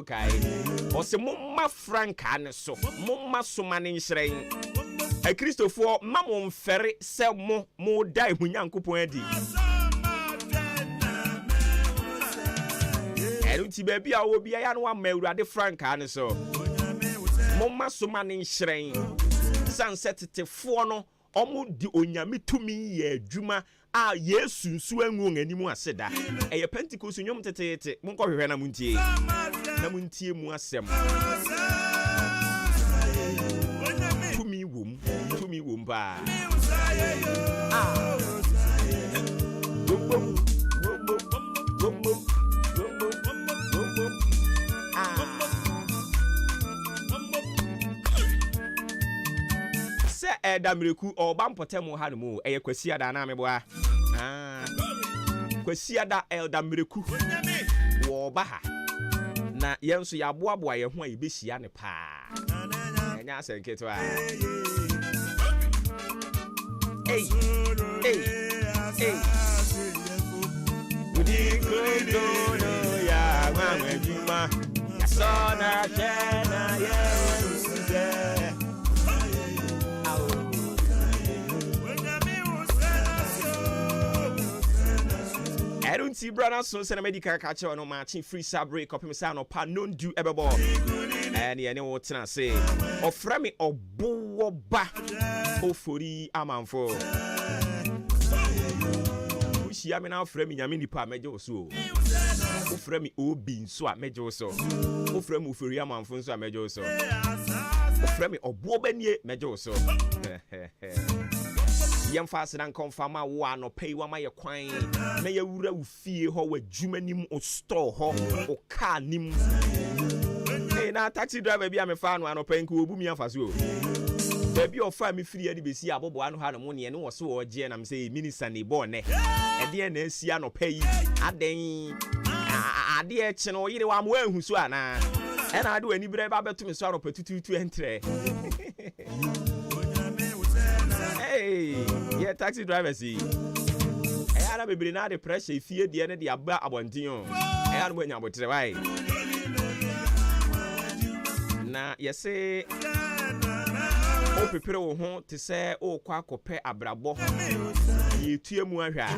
kai o se momma franka ne so momma soma ne nhyerɛn a Christopher mamon fere se mo dai hu Nyankopɔn adi erunti ba bia wo bia ya no wa ma Awurade franka ne so momma soma ne nhyerɛn sansetefo no omo di onyame tumi ye adwuma a Yesu nsu anwu animu aseda eye Pentecost nyom tetete monko hwehwe na muntie mu asem tumi wom ba Damreku or Bampotemo Hanmu, a Quasiada Nameboa. Quasiada El Damreku or Baha. Na Yansu Yabua boy, who you be Siane Pa. And I said, Hey, would you go, ya, Mamma Juma, Sona, Jana, yeah. I don't see brother so send a medical catcher on marching free sabre copy me sound or pa non do everbo and ye know what I say or frame or bo ba ofori amanfo ushi ya me na frame nyame nipa mejo so o frame obi nso a mejo so o frame ofori amanfo nso a mejo so o frame obo banie mejo so yam fast and confirm wa no pay wa my kwan na ya wura ufie ho wa dwuma nim o store ho o car nim na taxi driver bia me fa no anopa nka obu mi afa so baby o fa me free ade besi abobo ano ha no mo ne wo so o je na me say minister ne bo ne e de na asi anopa yi aden ade e che no yire wa mo ahu so ana e na ade wani bre ba beto me so anopa tututu entre Hey, yeah, taxi driver see. I had a baby now the pressure fear the end of the abontion. I had when you about to why. Na yes say o prepare wo ho to say o kwa kope abrabo. Ye tue mu ahwa.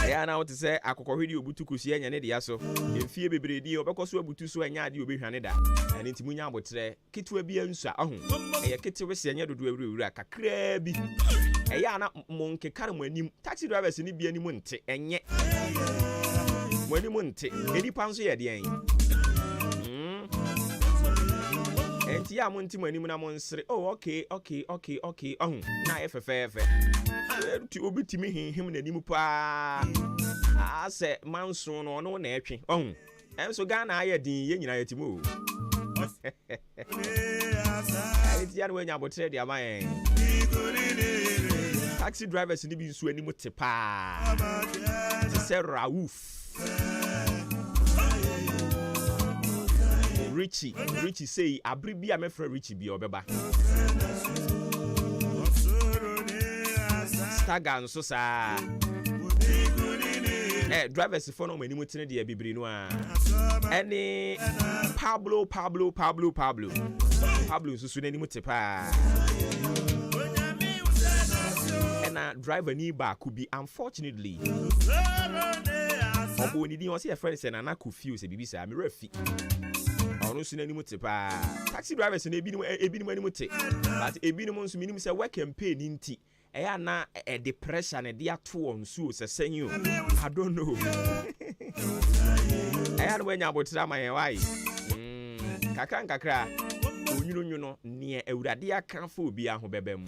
I na to say akokohwede obutukusi anya ne dia so. Emfie bebredi obekoso abutu so anya ade obehwane da. Ani ntimu nya abotre ketewa bia nsu ahu. Eye ketewa se anya dodo awurawura kakra bi. Eya na monke kare mo anim taxi drivers ni bia ni mu nte enye. Mo ani mu nte enipa nso ye de en. Enti ya mo nti mo anim na mo nsere. Oh okay. Na efefefe. Tu obitimi him na anim pa. Ase manso no na etwe. Enso Ghana aye din ye nyina yetimu. Enti ya no nya botre de amayen. Taxi drivers ni bi nso anim te pa. Se Rauf. Richie say abribi amefra Richie bi obeba. Stagan so sa. Drivers for no mani mutene de bibiri no a. Any Pablo so nani mute pa. Na driver ni ba could be unfortunately. Obo ni din o se friend say na na ku feel say bibi say am refi. Ono so nani mute pa. Taxi drivers na ebinim ani mute. But ebinim nso minim say work campaign nti. Eya na depression e dia to on so se senyo. I don't know. Eya no nya abotra ma yen wai. Kakra. Onyunu no ne Awurade aka fa obi aho bebem.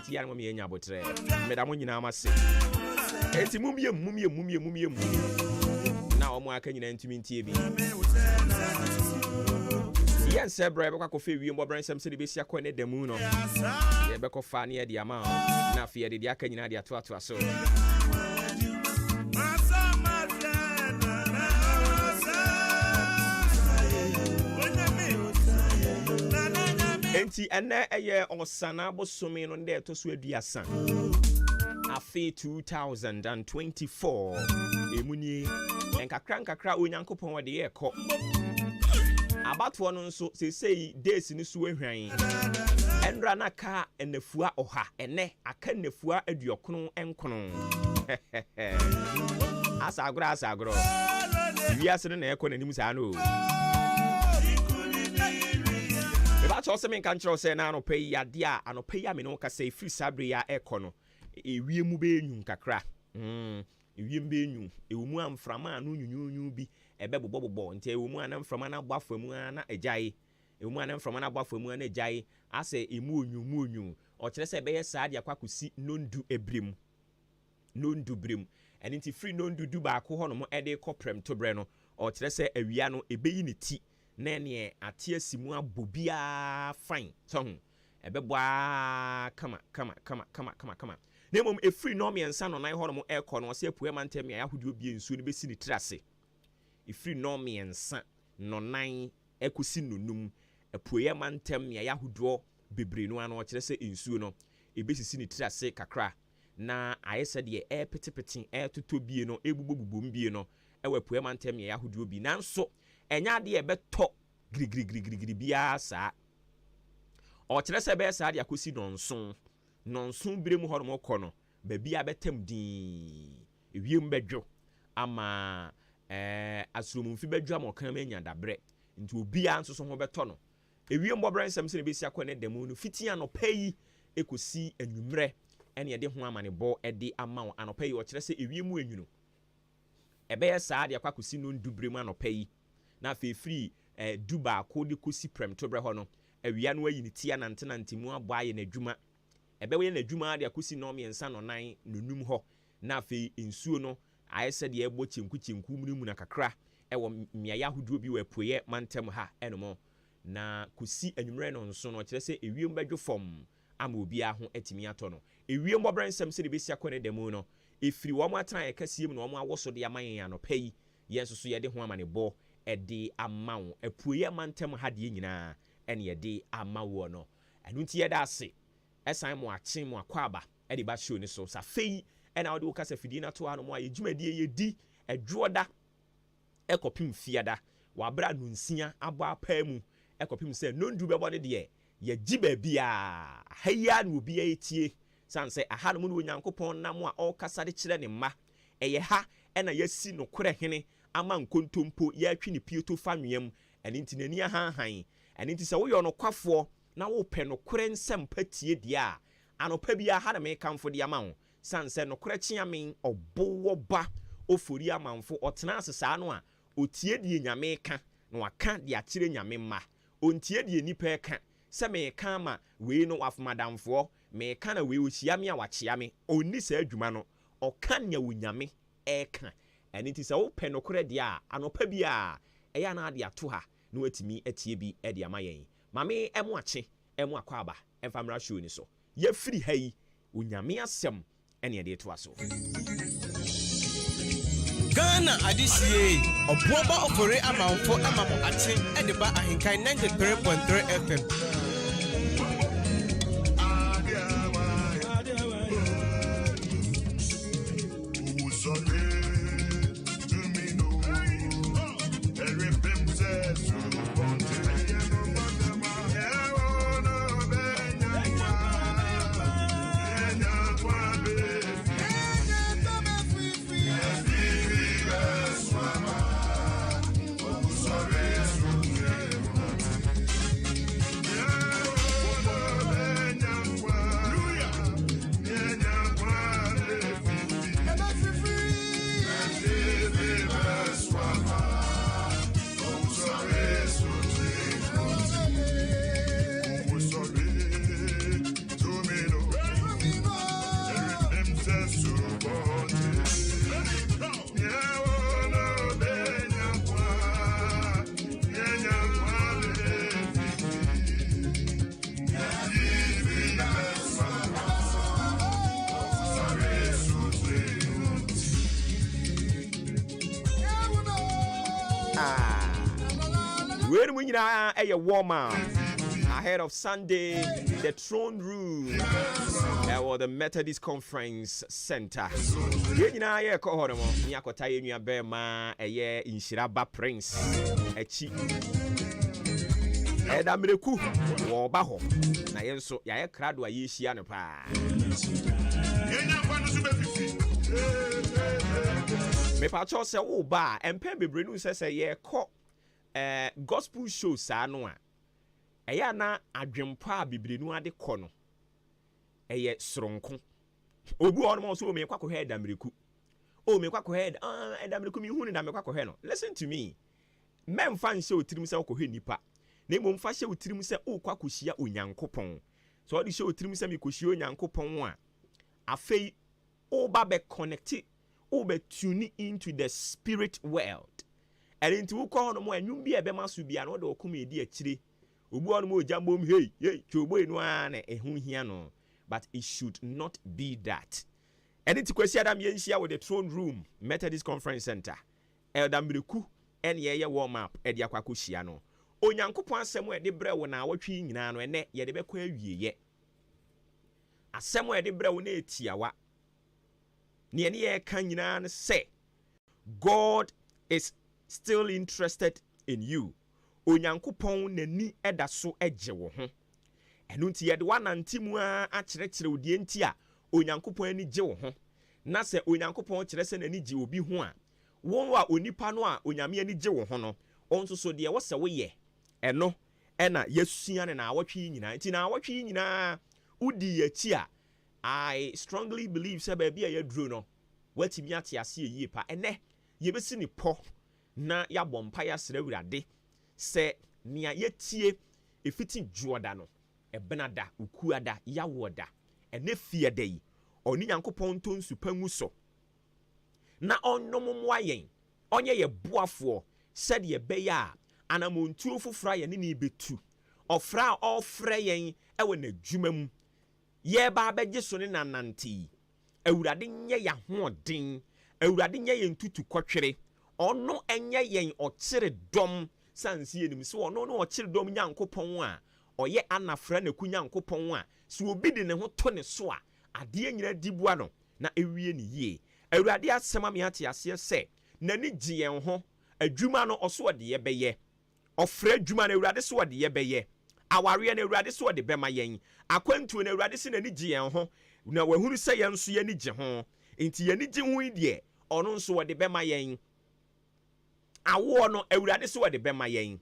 Ya no me nya abotre me da mo nyina amase enti mumie na omo aka nyina ntumi ntie bi yen se bra be kwa fe wi mbo bran sem se de besia kwa ne damu no ye be ko fa ne ye de ama na fe ye de aka nyina de ato aso enti ene eye onsana bosome no nde to so aduasa afe 2024 emuni enkakra onyankopon wode ye kɔ abatwo no nso sesei days ni so ahwan enra na ka enafua oha ene aka enafua aduokono enkono asagro wiase no na ekɔ nanim saa no eba cho se men kan kyerɛ sɛ na anɔpa yi ade a anɔpa yi amene wo ka sɛ free sabre ya ekɔ no ewie mu be enyu kakra ewie mu be enyu ewu mu amframa no nyunyunyu bi ebe bobobobɔ nti ewu mu anamframa na bɔafa mu na agyae ewu mu anamframa na bɔafa mu na agyae asɛ emu onyu ɔkyerɛ sɛ bɛyɛ saa de akwakosi nondu ebrem nondu brem ɛne nti free nondu du ba ko hɔ no mo ɛde kɔprem to brɛ no ɔkyerɛ sɛ awia no ebeyi ne ti na ne ate asimu abobia fine so ho ɛbɛbɔ kama na mom e free no miensa no nan hɔ no mo ɛkɔ no ɔsɛ apuɛ mantem ya ahodio bie nsuo no besi ne tirase e free no miensa no nan ɛkosi nonum apuɛ mantem ya ahodio bebre no ano ɔkyerɛ sɛ nsuo no ebesisi ne tirase kakra na ayɛ de petepete toto bie no ebubobubom bie no ɛwɔ apuɛ mantem ya ahodio bi nanso enya de ɛbɛtɔ grigri bia saa ɔkyerɛ sɛ bɛyɛ saa de akosi nonson biremu hɔ no kɔ no baabi a bɛtam din ewiem bɛdwo ama asromumfi bɛdwo ama ɔkan ma nya dabrɛ nti obi a nso so ho bɛtɔ no ewiem bɔbrɛ nsɛm sɛ ne bɛsi akɔ ne dɛm no fitia no pɛyi ekosi anwumrɛ ɛne yɛde ho amanebɔ ɛde ama wo anɔpɛ yi ɔkyerɛ sɛ ewiem enwunu ɛbɛyɛ saa de akwakosi no ndubremu anɔpɛ yi na afefiri duba ko de kosi prem to brɛ hɔ no awia no ayi ne tia nante mu abɔ ayɛ n'adwuma ɛbɛwɛ n'adwuma de akosi no miensa no nan nonum hɔ na afi nsuo no ayɛ sɛ de ɛbɔ kyenku mu na kakra ɛwɔ mmeaeɛ ahodoɔ bi wɔ apueyɛ mantem ha ɛnom na kosi anwumrɛ no nso no kyerɛ sɛ ewiem bɛdwo fam ama obi a ho atimi atɔ no ewiem bɔbrɛ nsɛm sɛ de besi akɔ ne dɛm no efiri wɔn atena yɛ kasiem na wɔn awɔ so de ama yɛn anɔpɛ yi yɛn nso so yɛde ho amanebɔ ɛde ama wo apueyɛ mantem ha de nyinaa ɛne yɛde ama wo no ɛno nti yɛda ase ɛsan mo akye mo akwaba ɛde ba show ne so sa fei ɛna wode wo kasa fidie na to ha no mo ayɛ dwumadie yɛdi ɛdwoɔda ɛkɔpem fiada wabra no nsia abɔ apaa mu ɛkɔpem sɛ nondu bɛbɔ ne deɛ yɛgyi baabi a haya na obi ɛtie san sɛ aha no mu no onyankopɔn nam a ɔkasa de kyerɛ ne mma ɛyɛ ha ɛna yɛsi no korɛ hene ama nkontompo yɛatwi ne pieto fanwem ɛne nti nani ahanhan ɛne nti sɛ woyɛ no kwafoɔ na wo pɛ no korɛ nsɛm patie dia a anopa bia ha na me kamfo de ama wo san sɛ no korɛ kyeamen ɔbowo ba ofori amanfo ɔtena asesa no a otie die nyame ka na waka de akyire nyame ma ontie die nipa ka sɛ me ka ma wei no wafomadamfo me ka na wei ohia me a wakyea me onni saa adwuma no ɔka nya wo nyame ɛka ɛne nti sɛ wo pɛ no korɛ dia a anopa bia ɛyɛ na ade ato ha na watimi atie bi ɛde ama yɛn mame emu akye emu akwaba emfamra show ni so ye free ha yi onyame asɛm ɛne ɛde to aso Ghana adisie obuoba ofore amanfo amamo akye ɛde ba ahenkan 93.3 FM Where we nyina ɛyɛ warm up ahead of Sunday, the throne room or the Methodist Conference Center. Yena ye ko hono mo ni akota ye nua be ma eye Inshiraba Prince echi. Eda mreku wo ba ho na ye nso ya ye krado a ye hia no pa. Yenya kwanu so be fifi. Me pa cho se wo ba empe bebre nu se ye ko gospel show sa no a eya na adwempa bebre nu ade ko no eye soronko obu on mo so me kwakọ he damreku o me kwakọ he damreku mi hu ni damreku he no. Listen to me, men fan show tirim se kwakọ he nipa na mo mfa show tirim se o kwakọ hia onyankopon. So all the show tirim se me kohia onyankopon a afei o ba be connect o be tune into the spirit world. And into ko no mo anwum bi ebe maso bia no de okom edi akire obu on mo jambom hey chobo enu a na ehun hia no. But it should not be that. And it's kwesi adam yenhia with the throne room Methodist Conference Center. Elder Miriku en ye warm up e de akwakọ hia no. Onyankopon asem e de bre wo na awotwe nyina no ene ye de bekọ awieye. Asem e de bre wo na etiawa. Ne ene ye kan nyina no say God is still interested in you. Onyankopon nani eda so eje wo ho. Enu nti yede wanantimu a kyerɛkyerɛ odie nti a onyankopon ani gye wo ho. Na sɛ onyankopon kyerɛ sɛ nani gye obi ho a won wa onipa no a onyame ani gye wo ho no onso so de wo sɛ wo ye ɛno ɛna yesua ne na awotwe nyina nti na awotwe nyina udi yachi a I strongly believe sɛ ba bia yaduro no watimi ate ase yie pa ɛnɛ yebesi ni po na yabɔ mpa ya srɛ wurade sɛ nia yetie efiti juoda no ebenada ukuada yawoda ene fieda yi oni Nyankopon to nsupa ngu so na onnommo ayen onye ye boafo said ye beya anamontuo fofra ye ne betu ofra ofre yen ewe na dwuma mu ye ba begye so ne nananti awurade nye ya hoden awurade nye ye ntutu kotwere ono enye yen okire dom sansie enim so ono no okire dom Nyankopon a oye anafra na kunyankopon a so obi de ne ho to ne so a ade nyina dibua no na ewie ne yie awurade asema me ate ase se nani gye yen ho adwuma no oso de ye beye ofra adwuma na awurade so de ye beye aware na awurade so de bema yen akwantu na awurade se nani gye yen ho na wahunu se yen so ye ni gye ho enti ye ni gye ho de ono nso de bema yen awo no awurade so de bema yen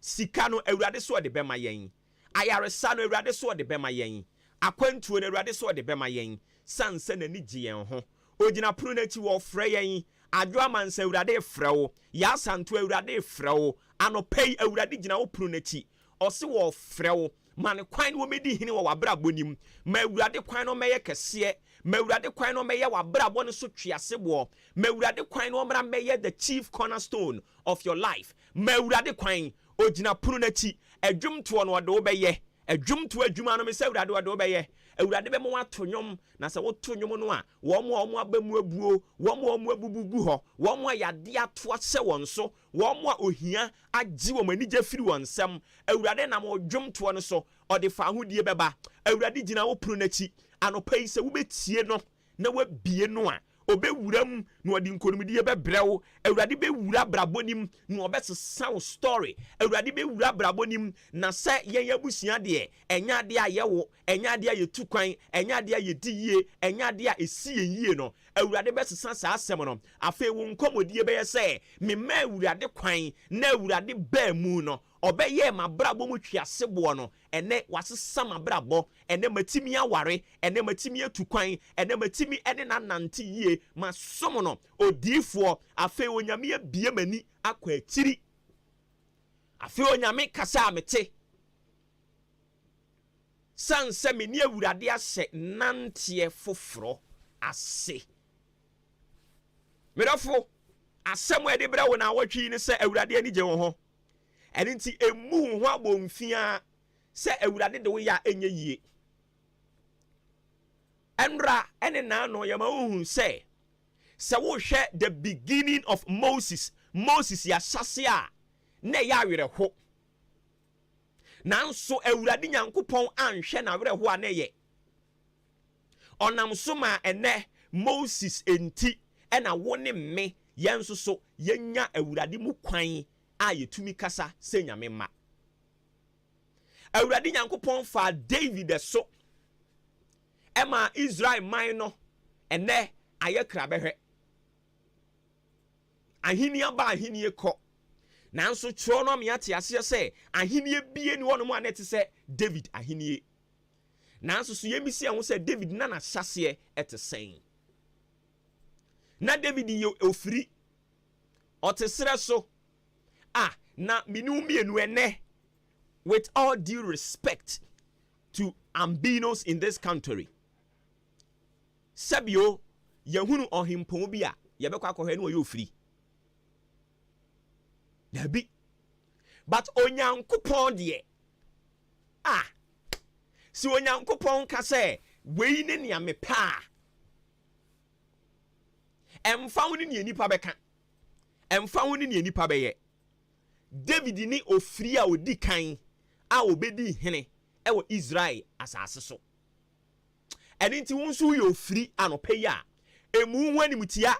sika no awurade so de bema yen ayaresa no awurade so de bema yen akwantuo no awurade so de bema yen sanse na ni gye yen ho ogina pru na chi wo frɛ yen adwo amansa awurade frɛ wo ya santo awurade frɛ wo anopei awurade gina wo pru na chi ɔse wo frɛ wo mane kwan wo medi hini wo wabrabɔ nim ma awurade kwan no mɛyɛ kɛseɛ ma awurade kwan no mɛyɛ wabrabɔ no so twiasebɔ ma awurade kwan no mra mɛyɛ the chief cornerstone of your life ma awurade kwan ogina pru na chi adwumto no de wo bɛyɛ adwumto adwuma no me sɛ awurade wo de wo bɛyɛ awurade bɛmo ato nwom na sɛ wo to nwom no a wo mo abamu abuo wo mo abubugu ho wo mo yade ato asɛ won so wo mo ohia agye wo manigye firi won nsɛm awurade nam odwumto no so ɔde fa ahodie bɛba awurade gina wo pro n'akyi anopai sɛ wo betie no na wabie no a obewuram na odi nkonumdie bɛbrɛw awurade bewura brabonim na obɛsesa wo story awurade bewura brabonim na sɛ yɛn abusua de enya de ayɛwo enya de ayetu kwan enya de ayedi yie enya de a esi yie no awurade bɛsesa saa asɛm no afei wo nkomodie bɛyɛ sɛ mema awurade kwan na awurade baa mu no obeye ma brabo mu twiasebo no ene wasesa ma brabo ene matimi aware ene matimi atukwan ene matimi ene nanante yie ma somo no odifo afe onyame abie mani akwa akiri afe onyame kasa amete sanse me ni awurade ahye nante foforo ase merafo asɛm ede bra wo na awotwi ni sɛ awurade ani gye wo ho ɛne nti emu ho abomfia sɛ awurade de wo ya enye yie ɛnra ɛne na no yɛ ma ohun sɛ wo hwɛ the beginning of Moses ya hyase a na ya werɛ ho nanso awurade nyankopɔn anhwɛ na werɛ ho a ne ye onam so ma ene Moses enti ena wo ne me yenso so yenya awurade mu kwan a yetumi kasa se nyame ma awurade nyankopɔn fa David so ema Israel man no ene aye krabehwe ahini aba ahini ko nanso tro no me ate ase se ahini bie ni wono mu anete se David ahini nanso so yemisi ahụ sɛ David na hyase ete sen na David ye ofiri ɔtesere so na minu mienu ene with all due respect to ambinos in this country sabio yehunu ohimpon bi a yebekɔ akɔhɛ no ye ofiri dabi but onyankopɔn de si onyankopɔn ka sɛ wei ne nea mepa emfa wo ne nipa bɛka emfa wo ne nipa bɛyɛ David ni ofiri a odi kan a obedi hene ɛwɔ Israel asase so ɛne nti wo nso yɛ ofiri anɔpɛ yi a emu ho animtia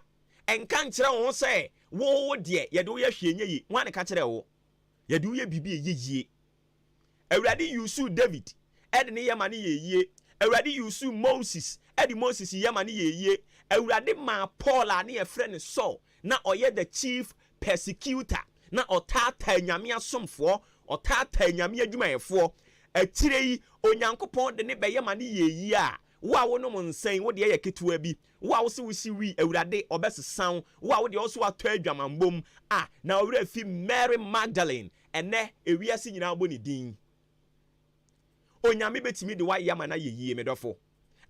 enka nkyerɛ wo sɛ wo de yɛde wo yɛ hwɛ nyɛ yi wo ane ka kyerɛ wo yɛde wo yɛ bibi yɛ awurade yusu David ɛde ne yɛma ne yɛyie awurade yusu Moses ɛde Moses yɛma ne yɛyie awurade ma Paul a ne yɛfrɛ ne Saul na ɔyɛ the chief persecutor na ɔtata nyame asomfoɔ ɔtata nyame adwumayɛfoɔ atire yi onyankopɔn de ne bɛyɛma ne yɛyie a wo a wonom nsɛn wo de yɛ ketewa bi wo a wo se wo si wi awurade ɔbɛsesan wo a wo de ɔso atɔ adwamambom na ɔwura fi Mary Magdalene ɛnɛ ewiase nyinaa bɔ ne din onyame betimi de wayɛ ama na yɛyie medɔfo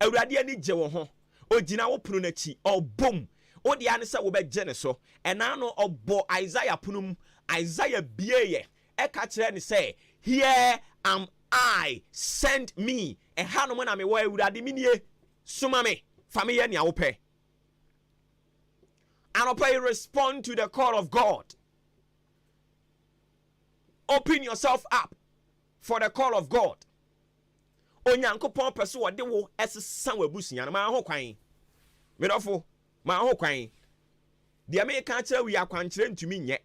awurade ani gye wo ho ogina wo pono n'akyi ɔbom wo de ane sɛ wo bɛgye ne so ɛna no ɔbɔ Isaiah ponum Isaiah bieye ɛka kyerɛ ne sɛ here am I, send me ɛha no mo na me wɔ awurade minie soma me fa me yɛ nea wo pɛ anɔpɛ you respond to the call of God. Open yourself up for the call of God. Onyankopɔn pɛ so wɔde wo ɛsesa w'abusua no ma ho kwan medɔfo ma ho kwan deɛ me ka kyerɛ wi akwankyerɛ ntumi nyɛ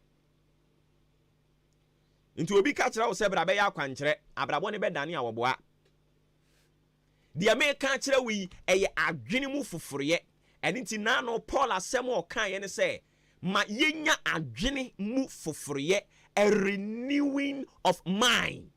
nti obi ka kyerɛ wo sɛ bra bɛyɛ akwankyerɛ abrabɔ ne bɛdane a wɔboa deɛ me ka kyerɛ wi ɛyɛ adwene mu foforeyɛ ɛne nti na no Paul asɛm ɔka yɛ ne sɛ ma yenya adwene mu foforeyɛ a renewing of mind.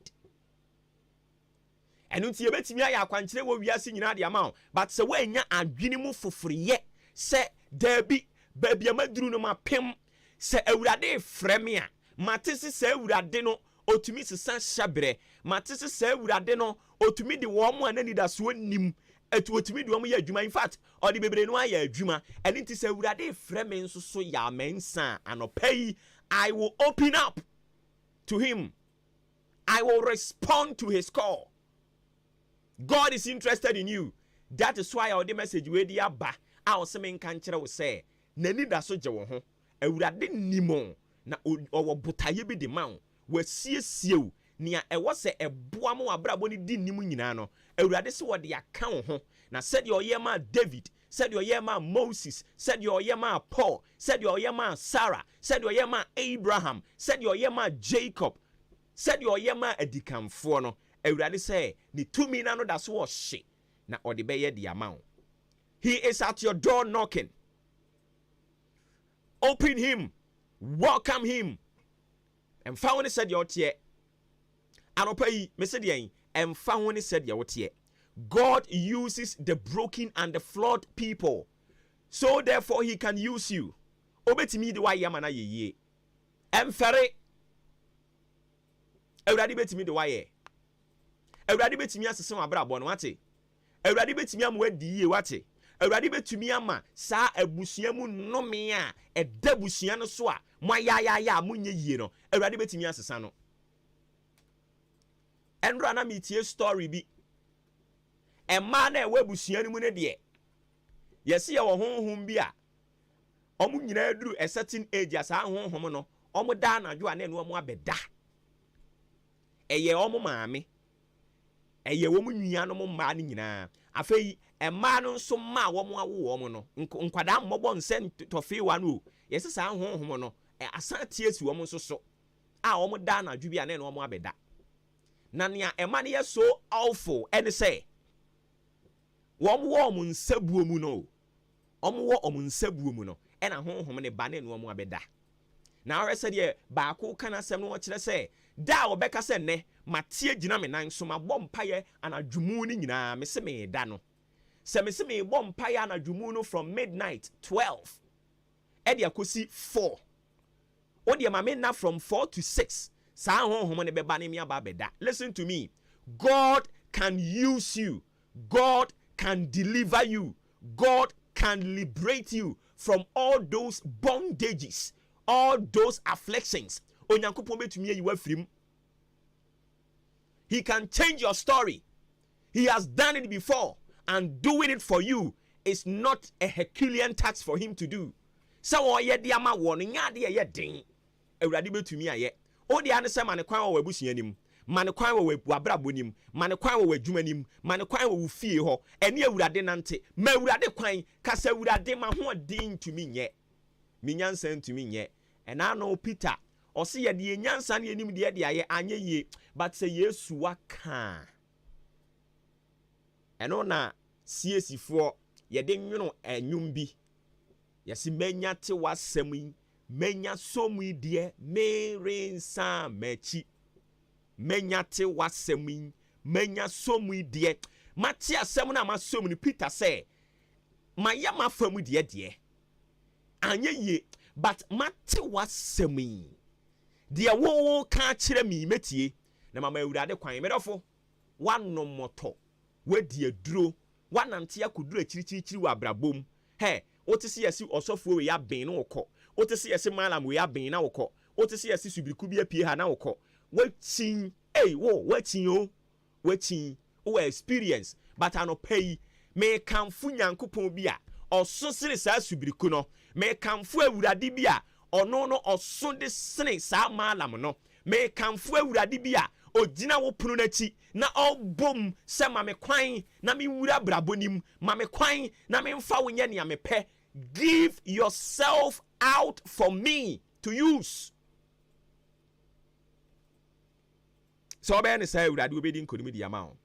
And until you bet me, I can't tell what we are seeing the amount. But so when you are dreaming for free, say there be baby, a madruno ma pim, say a urade fremia, Matisse say uradeno, or to miss a san shabre, Matisse say uradeno, or to me the warm one and it as one nim, to me the one year juma in fact, or the baby no year juma, and it is a urade fremen so ya mensa, and pay, I will open up to him, I will respond to his call. God is interested in you. That is why our message we dey aba. Our semen kan kyerɛ wo sɛ nani da so gye wo ho. Awurade nimo na owo botaye bi de ma wo. Wasiesie wo nia ɛwɔ sɛ ɛboa mo abrabɔ ni di nimu nyinaa no. Awurade se wo de aka wo ho. Na said your yema David, said your yema Moses, said your yema Paul, said your yema Sarah, said your yema Abraham, said your yema Jacob, said your yema edikamfo no. Awurade say ni tumi na no da so hye na ode beye di amount. He is at your door knocking. Open him, welcome him. And found said your tie. Anopai me said yen and found said your tie. God uses the broken and the flawed people, so therefore he can use you. Obetimi de wa yamana ye. Emfere Awurade betimi de wa ye. Awurade betumi asese abrabɔ no wate. Awurade betumi am wadi yie wate. Awurade betumi ama saa abusua mu nnome a ɛda busua no so a mo ayaya mo nye yie no. Awurade betumi asesa no. Ɛnra na metie story bi. Ɛma na ɛwɔ busua no mu ne de. Yɛse yɛ wɔ honhom bi a ɔmo nyina duru a certain age asa honhom no ɔmo da anadwo a na ɛno ɔmo abɛda. eye omo maame eye wo mu nua no mma no nyinaa afei emma no nso ma wo mo awo wo mo no nkwada mmobɔ nse tofe wa no yesi saa honhom no asantie si wo mo nso so a wo mo da na dwubi a na wo mo abeda na nea emma no ye so awful ene say wo mo nsabuo mu no wo nsabuo mu no ena honhom ne ba na wo mo abeda na ɔrɛ sɛ deɛ baako kana sɛm no wɔkyerɛ sɛ da a wɔbɛka sɛ nnɛ matie gyina me nan so mabɔ mpaeɛ anadwomu no nyinaa mese meeda no sɛ mese mebɔ mpaeɛ anadwomu no from midnight 12 ɛde akɔsi 4 wodeɛ ma menna from 4 to 6 saa honhom ne bɛba ne miaba bɛda. Listen to me, God can use you, God can deliver you, God can liberate you from all those bondages, all those afflictions. Onyankopon betumi ayi wa firim. He can change your story. He has done it before, and doing it for you is not a Herculean task for him to do. So ye de ama wo no nya de ye den. Awurade betumi aye. O de ane se mane kwan wo abusua nim, mane kwan wo abrabo nim, mane kwan wo adwuma nim, mane kwan wo fie ho. Ene awurade nante. Ma awurade kwan kasa awurade ma ho den tumi nye. Minyansa ntumi nye. Ena no Peter ɔse yɛ de nyansa ne anim de yɛ de ayɛ anye yie, but sɛ Yesu waka ɛno na siesifoɔ yɛ de nwono anwum bi yɛse manya te wasɛm yi manya som yi de merensa machi, manya te wasɛm yi manya som yi de mate asɛm na masom ni. Peter sɛ maya mafam de anye yie, but mate wasɛm yi deɛ wo ka kyerɛ me metie na mama awurade kwan medɔfo wanomoto wadi aduro wanante akoduro akyirikyirikyiri wa abrabom. He wote se yesi osofo we ya ben no wokɔ, wote se yesi malam we ya ben na wokɔ, wote se yesi subiriku bi apie ha na wokɔ, wachin wachin o experience, but anopai me kamfu nyankopɔn bi a ɔso sene saa subiriku no, me kamfu awurade bi a ɔno no ɔso de sene saa malam no, me kamfu awurade bi a ogina wo pono n'akyi na ɔbom sɛ ma me kwan na me wura brabonim, ma me kwan na me mfa wo nyɛ nea mepɛ. Give yourself out for me to use. So ɔbɛyɛ ne saa awurade obedi nkonim di ama wo.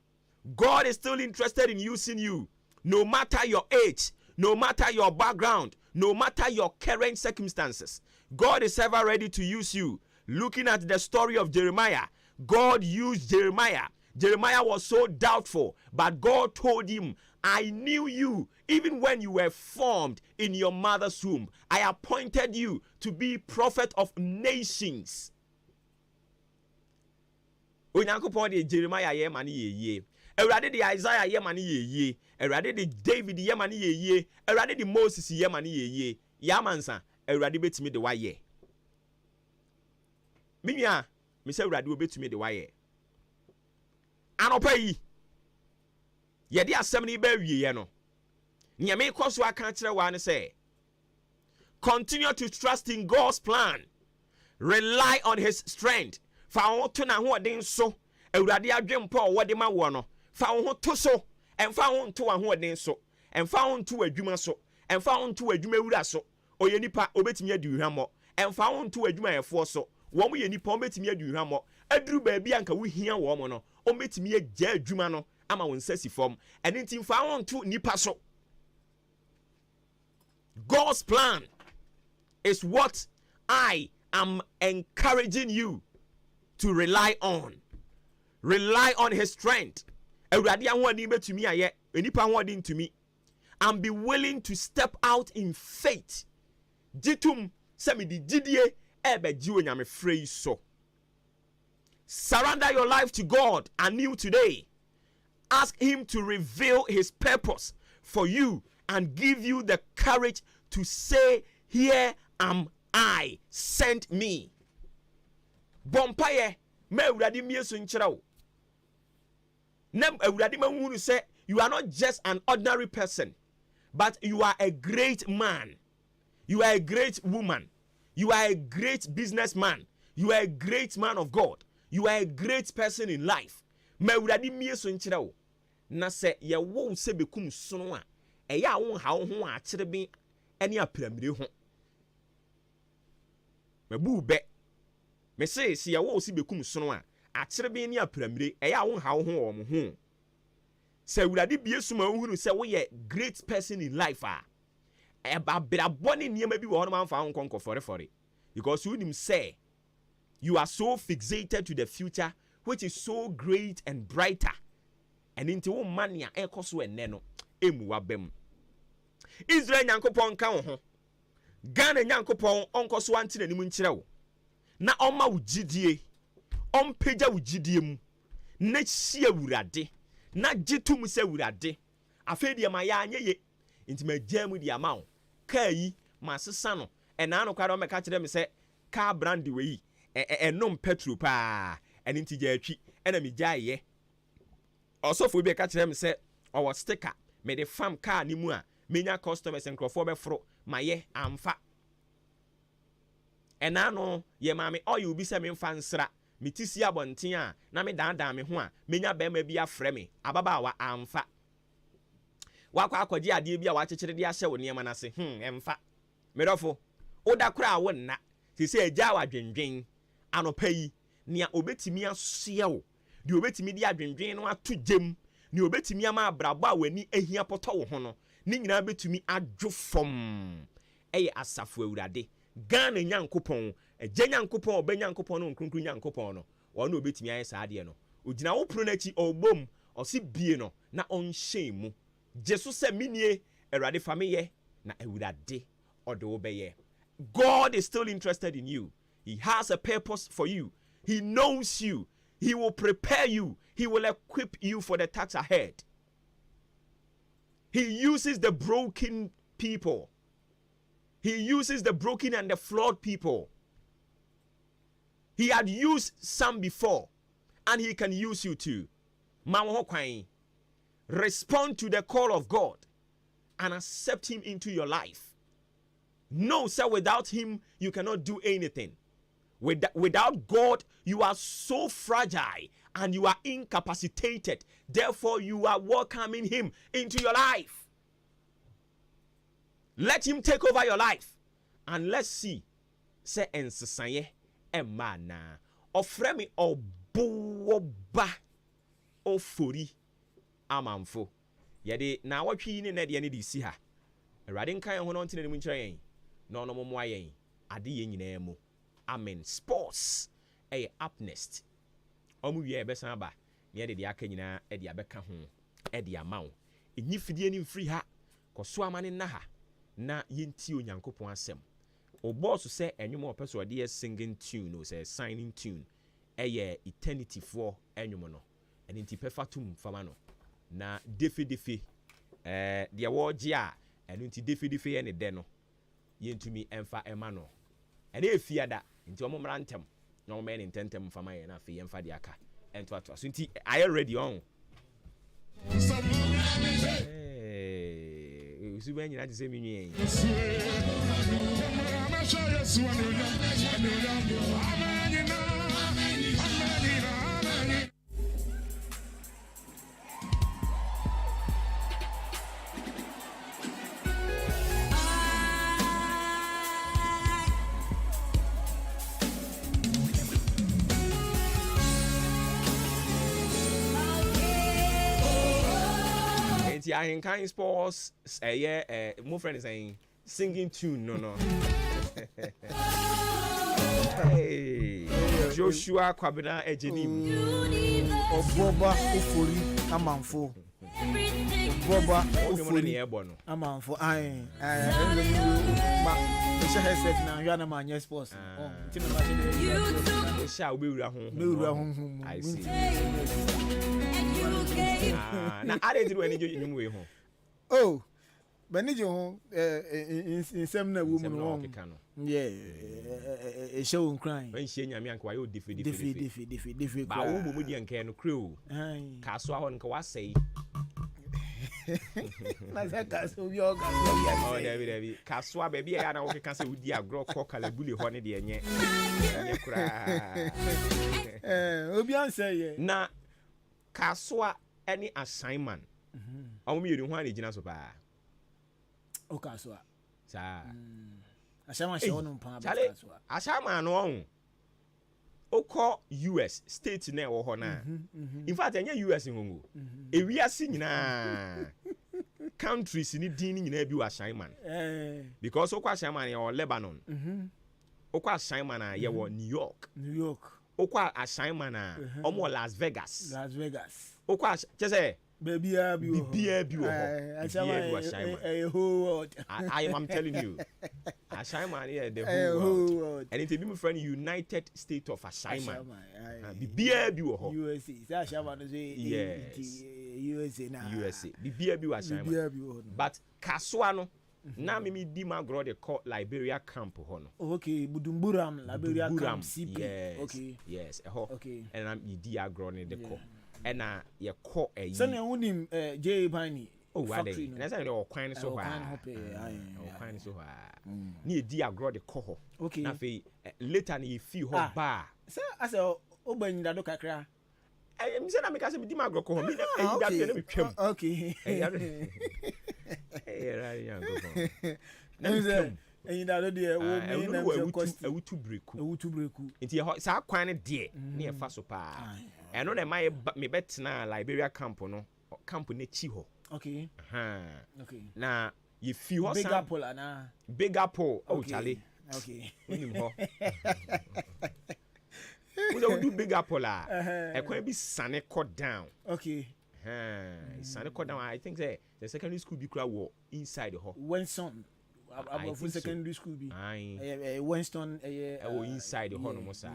God is still interested in using you, no matter your age, no matter your background, no matter your current circumstances. God is ever ready to use you. Looking at the story of Jeremiah, God used Jeremiah. Jeremiah was so doubtful, but God told him, I knew you even when you were formed in your mother's womb. I appointed you to be prophet of nations. Onyankopɔn de Jeremiah ye mane ye. Awurade de Isaiah ye mane ye. Awurade de David ye mane ye. Awurade de Moses ye mane ye. Yamansa, awurade betimi de waye. Minya, me say awurade obetumi de waye. Anopa yi ye de asɛm ne ba wie no. Nya me koso aka kyerɛ wa ne say, continue to trust in God's plan. Rely on his strength. Fa wo to na ho den so. Awurade adwempo wo de ma wo no. Fa wo ho to so. Emfa wo nto wa ho den so. Emfa wo nto adwuma so. Emfa wo nto adwuma wura so. Oye nipa obetimi adi hwammo. Emfa wo nto adwuma yefo so. Wo mo ye nipa obetimi adi hwammo. Aduru ba bia nka wo hia wo mo no. Obetimi agya adwuma no ama wo nsasi fam. Eni nti mfa wo nto nipa so. God's plan is what I am encouraging you to rely on. Rely on his strength. Awurade ahodi betumi aye, enipa ahodi ntumi. And be willing to step out in faith. Jitum semi di jidie ebe jiwo nyame free so. Surrender your life to God anew today. Ask him to reveal his purpose for you and give you the courage to say, here am I, send me. Bompaye me awurade mieso nkyerɛ wo. Nem awurade ma hunu say you are not just an ordinary person, but you are a great man. You are a great woman. You are a great businessman. You are a great man of God. You are a great person in life. Mawurade mie so nkyerɛ wo. Na sɛ ye wo se bekum sono a, ɛyɛ a wo ha wo ho a kyerɛ bi ɛne apramire ho. Mabu be. Me say si ye wo se bekum sono a, akyerɛ bi ne apramire ɛyɛ a wo ha wo ho wɔ mo ho. Sɛ Awurade bie so ma wo hunu sɛ wo yɛ great person in life a, ɛba brabɔ ne nneɛma bi wɔ hɔ no manfa ho nkɔnkɔ fɔre. Because you him say you are so fixated to the future which is so great and brighter. And into wo mania ɛkɔ so ene no emu wabem. Israel nyankopɔn ka wo ho. Ghana nyankopɔn onko so ante n'anim nkyerɛ wo. Na ɔma wo gidie. Ɔmpagya wo gidie mu. Na hyia Awurade. Na gitum sɛ Awurade. Afei de ma ya anye ye. Nti magya mu de ama wo. Ka yi masesa no. Ɛna no kwara ɔmɛka kyerɛ me sɛ car brand we yi. Ɛnom petrol pa. Ɛne nti gya atwi. Ɛna me gya ye. Osofo bi ka kyerɛ me sɛ ɔwɔ sticker me de fam car ni mu a menya customers nkrofo bɛforo maye amfa. Ɛna no ye maame oil bi sɛ me mfa nsra me tisi abɔnten a na me dan me ho a menya bɛma bi afrɛ me ababa wa amfa. Wakɔ akɔgye ade bi a wakyekyere de ahyɛ wo nneɛma na se ɛmfa. Medɔfo oda kora wo nna se sɛ agya wa dwendwen anopa yi nea obetimi asoa wo de obetimi di adwendwen no ato gem ne obetimi ama abrabo a wani ahia pɔtɔ wo ho no ne nyina betumi adwo fom ɛyɛ asafo Awurade Ghana nyankopɔn agya nyankopɔn obenya nyankopɔn no nkronkron nyankopɔn no ɔno obetimi ayɛ saa de no ogina wo pro na chi ɔbom ɔsi bie no na ɔnhyɛn mu jesu sɛ minie Awurade fa meyɛ na Awurade ɔde wo bɛyɛ. God is still interested in you. He has a purpose for you. He knows you. He will prepare you. He will equip you for the task ahead. He uses the broken people. He uses the broken and the flawed people. He had used some before, and he can use you too. Respond to the call of God and accept him into your life. No, sir, without him, you cannot do anything. Without God, you are so fragile and you are incapacitated. Therefore, you are welcoming him into your life. Let him take over your life. And let's see. Say ensesaye emana. Ofremi obuoba ofori amamfo. Yede na watwi ni na de ne di si ha. Awurade nkan ho no ntene mu nkyerɛ yɛn. No mo mo ayen. Ade yɛn nyinaa mu. Amen. Sports up next. Omu wie besan ba. Ne de aka nyinaa de abɛka ho. De ama wo. Enyi fidie ni mfiri ha. Kɔso amane na ha. Na yɛnti onyankopɔn asɛm. O boss sɛ enwom opɛ so de singing tune o sɛ signing tune. Eternity for enwom no. Ɛne nti pɛfa tum fama no. Na defe de wo gye a ɛno nti defe yɛ ne de no. Yɛntumi ɛmfa ɛma no. Ɛne efiada nti ɔmo mmra ntɛm na ɔmo ne ntɛntɛm fama yɛ na afei yɛmfa de aka ɛnto ato so nti are you ready on usu bɛ nyina te sɛ minwie Ahenkan Sports my friend is saying singing tune no hey Joshua Kwabena Ejenim Oboba Ofori Amanfo Boba Ofori Amanfo ma headset na hwa na manye sports tinu ma sha be wura ho I see na are did when you we ho oh banijo ho insem na wo mu no yeah e show crying when she nyame anka wa yo defe ba wo mu di anka no crew ka so ho nka wa sei Na say kaso bi o Oh, David. Kaswa baby ya na wo kan say wudi agro ko kalabuli ho ne de enye. Enye kura. Obi answer ye. Na kaswa any assignment. Omo yiri ho ane gina so ba. O kaswa. Sa. Ashama she wonu pa ba Chale, kaswa. ashama no on. Oko US state na wo ho na. In fact, enye US ngongo. Ewiase nyina. Countries ni din nyina bi wa assignment. Because oko assignment ya Lebanon. Oko assignment na ye wo New York. Oko assignment na omo Las Vegas. Oko chese Bibia bi wo. I am telling you. Assignment here the whole world. And it be my friend United States of Assignment. Bibia bi wo. USA. Say assignment no say USA na. USA. Bibia bi wo assignment. But kaswa no na me di magro de call Liberia camp ho no. Okay, Budumburam Liberia camp CP. Yes. Okay. Yes. Okay. And I'm di agro ne de call. And ye call a so na wonim J Bani. Oh, why they? Na say o kwan so ha. O kwan so ha. Ni di agro de call ho. Okay. Na fe later na ye fi ho ba. Say ase o gbani da do kakra. Me say na me ka say me di magro call ho. Me na da na me twam. Okay. Right, young go. Na me say eyin da do de wo me na me cost ewutu breku. Nti Enti sa kwan ne de na ye fa so pa. Eno na me bet na Liberia camp no. Camp ne chi ho. Okay. Okay. Na ye fi ho Big Apple na. Big Apple. Oh, Charlie. Okay. Unim ho. We do Big Apple la. E kwan bi sane cut down. Okay. Sane cut down. I think say the secondary school be kra wo inside the ho. Winston. About secondary school be. Winston inside the ho no mo sa.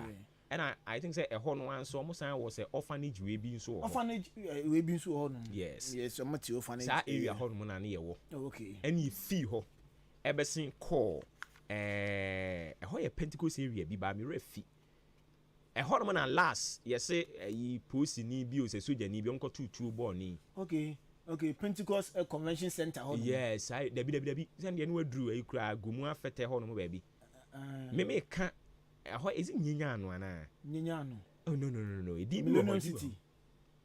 And I think say a ho no answer almost was a orphanage we be so. Orphanage we be so ho no. Yes. Yes, so much orphanage. Sa area ho no na na ye wo. Okay. And you fee ho. Ebesin call ho ye Pentecost area bi ba me refi. Ho no na last ye say yi post ni bi o se soja ni bi onko tutu ball ni. Okay, Pentecost Convention Center ho. Yes, I debi send ye no aduru ayi kura gomu afete ho no mo ba bi. Me ka is it Ninyano ana? Ninyano. Oh no. It did Millennium City.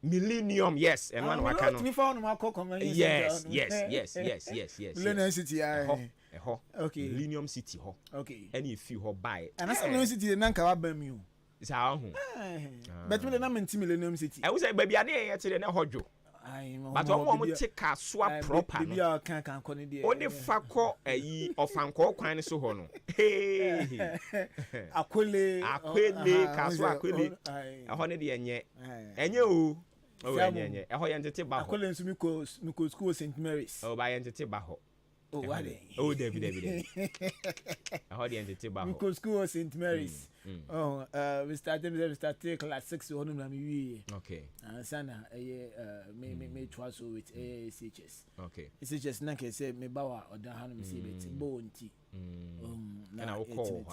Millennium, yes. And one wakano. Me found my convention. Yes. Millennium City. Okay. Millennium City ho. Okay. Any few ho buy. And that's Millennium City na nka wa bam you. It's how ho. But me na menti Millennium City. I was say baby ane ye tell na hojo. But omo take kaswa proper no. Bibia kan kone de. Only fakọ ayi ofanko kwan so ho no. Hey. Akwele kaswa akwele. Eho ne de enye o. O enye. Eho ye ntete ba ho. Akwele nso mi ko school St Mary's. O ba ye ntete ba ho. Oh, what? Oh, David. I heard the entity back. We go school St Mary's. Oh, we started class 6 on okay. Sana me twice with SHS. Okay. SHS na ke say me bawa oda hanu me say beti bo nti. Na I will call.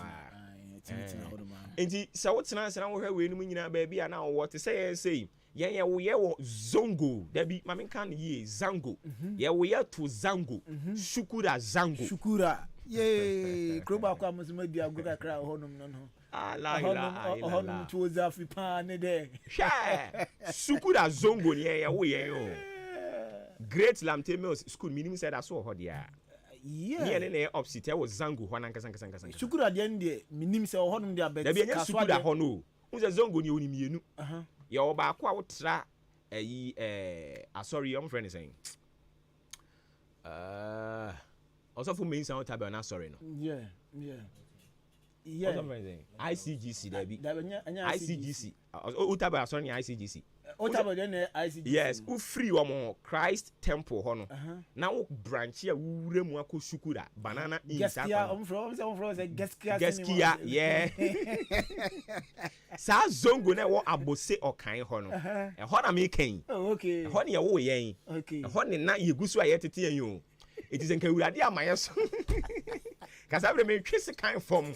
Enti sa wotina na wo hwe we no nyina ba bia na wo te say ye wo zongo dabi mame kan ye zango ye wo ye to zango shukura ye kroba kwa musima dia goga kra honum no honum to zafi pa ne de shukura zongo ye wo ye yo great lamte mills school minimum said I saw ho dia yeah ne opposite wo zango ho nan kasan shukura de ndie minim se honum dia bet dabi nya shukura ho no unze zongo ni oni mienu yo ba kwa wotra ayi sorry your friend is saying also for me sound tab na sorry no yeah also friend saying ICGC there be ICGC o tab sorry ICGC o tab dey ICGC yes u free wo Christ temple ho no na wo branch a wure mu akoshukura banana inside gaskia yeah sa zongo na wo abose okan ho no e ho na me kan okay ho ne ye wo yen okay ho ne na yegusu a yetete yen o it is enka urade amaye so kasa bre me twese kan fom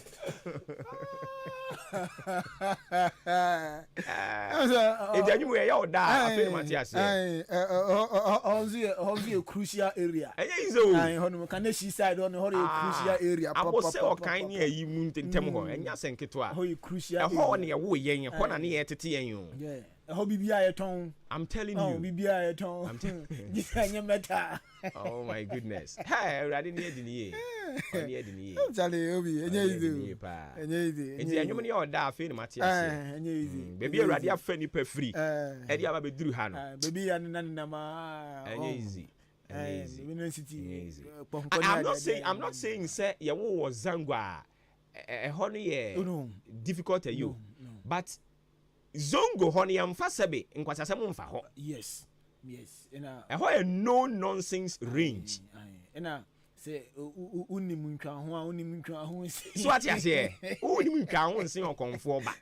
Enti anyu we ya oda afi Matthias. Onzi a crucial area. Enye izo. Hono kan she side on ho crucial area. Abo se okan ne ayi mu ntem ho. Enya senketo a. Ho crucial. Ho ne ye wo yen, ho na ne ye tete yen yo. Yeah. Ho bibia ye ton. I'm telling you. you. Bibia ye ton. I'm telling you. Oh my goodness. Hey, I didn't hear the ye. Only hear the ye. Charlie Obi, enye izi. Enye izi. Enti anwum ne oda afi Matthias. Enye izi. Baby Awurade afa ni pa free. E dia ba beduru ha no. Baby ya na ma. Enye easy. University. I'm not saying say ye wo Zangwa. Ho no ye difficult to you. But Zongo ho ne yamfa sebe nkwasasem mfa ho. Yes. Ena ho a no nonsense range. Ena say unimu ntwa ho so ati ase unimu ntwa ho nsen okonfo ba.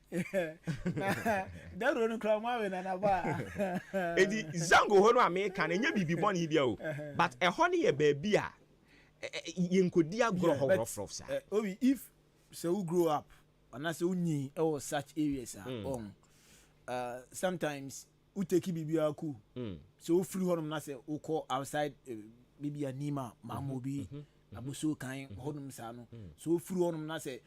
That no kra ma we na ba. Edi Zango ho no America na nya bibi boni bia o. But ho ne ye baabi a yenkodi agro ho rough sa. Obi if so we grow up and as unyi e such areas sometimes we take bibia ku so free honum na say we call outside bibia nima mamobi abuso kan honum sa no so free honum na say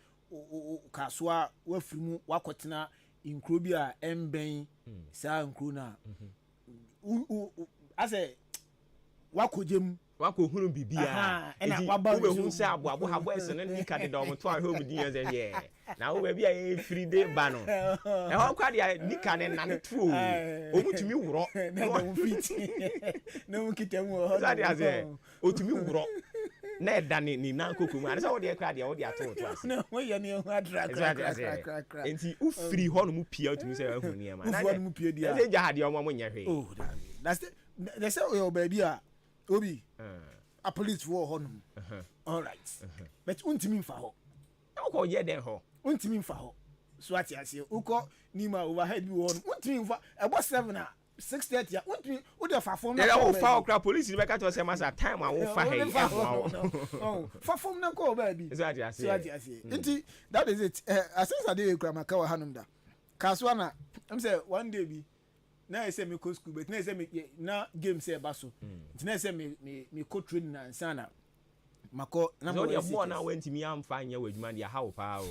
kaswa wa free mu wakotena inkro bi a emben sa inkro na ase wakojem wako hunu bibia ube hun se abo habo ese ne nika de dom to ahwe obidi yan ze ye na wo bia e free day ba no e ho kwa dia nika ne nan to o mutumi wuro na wo fit na wo kitem wo za dia ze o tumi wuro na eda ni nan kokomu ane se wo de kwa dia wo de ato to ase na wo ye ne ho adra kra enti u free ho no mu pia otumi se ahwe ni ma na mu pia dia e ja hade o mo nya hwe oh that's the say o baby a Obi, a police for honum. All right. But untimi mfa ho. Uko ye den ho. Untimi mfa ho. So ati ase. Uko nima overhead bi won. Untimi mfa. Ebo 7 a 6:30 untimi u dey fa form na. Ya wo fa okra police be ka to say masa time a wo fa he. Oh, fa form na ko baby. So ati ase. So ati ase. Nti that is it. Asensa dey ekra maka wa hanum da. Kaswa na am say one day bi na say me ko school but na say me na game say baso na say me ko training na sana mako na mo dey born na went me am fa nya wadwuma dia how pa o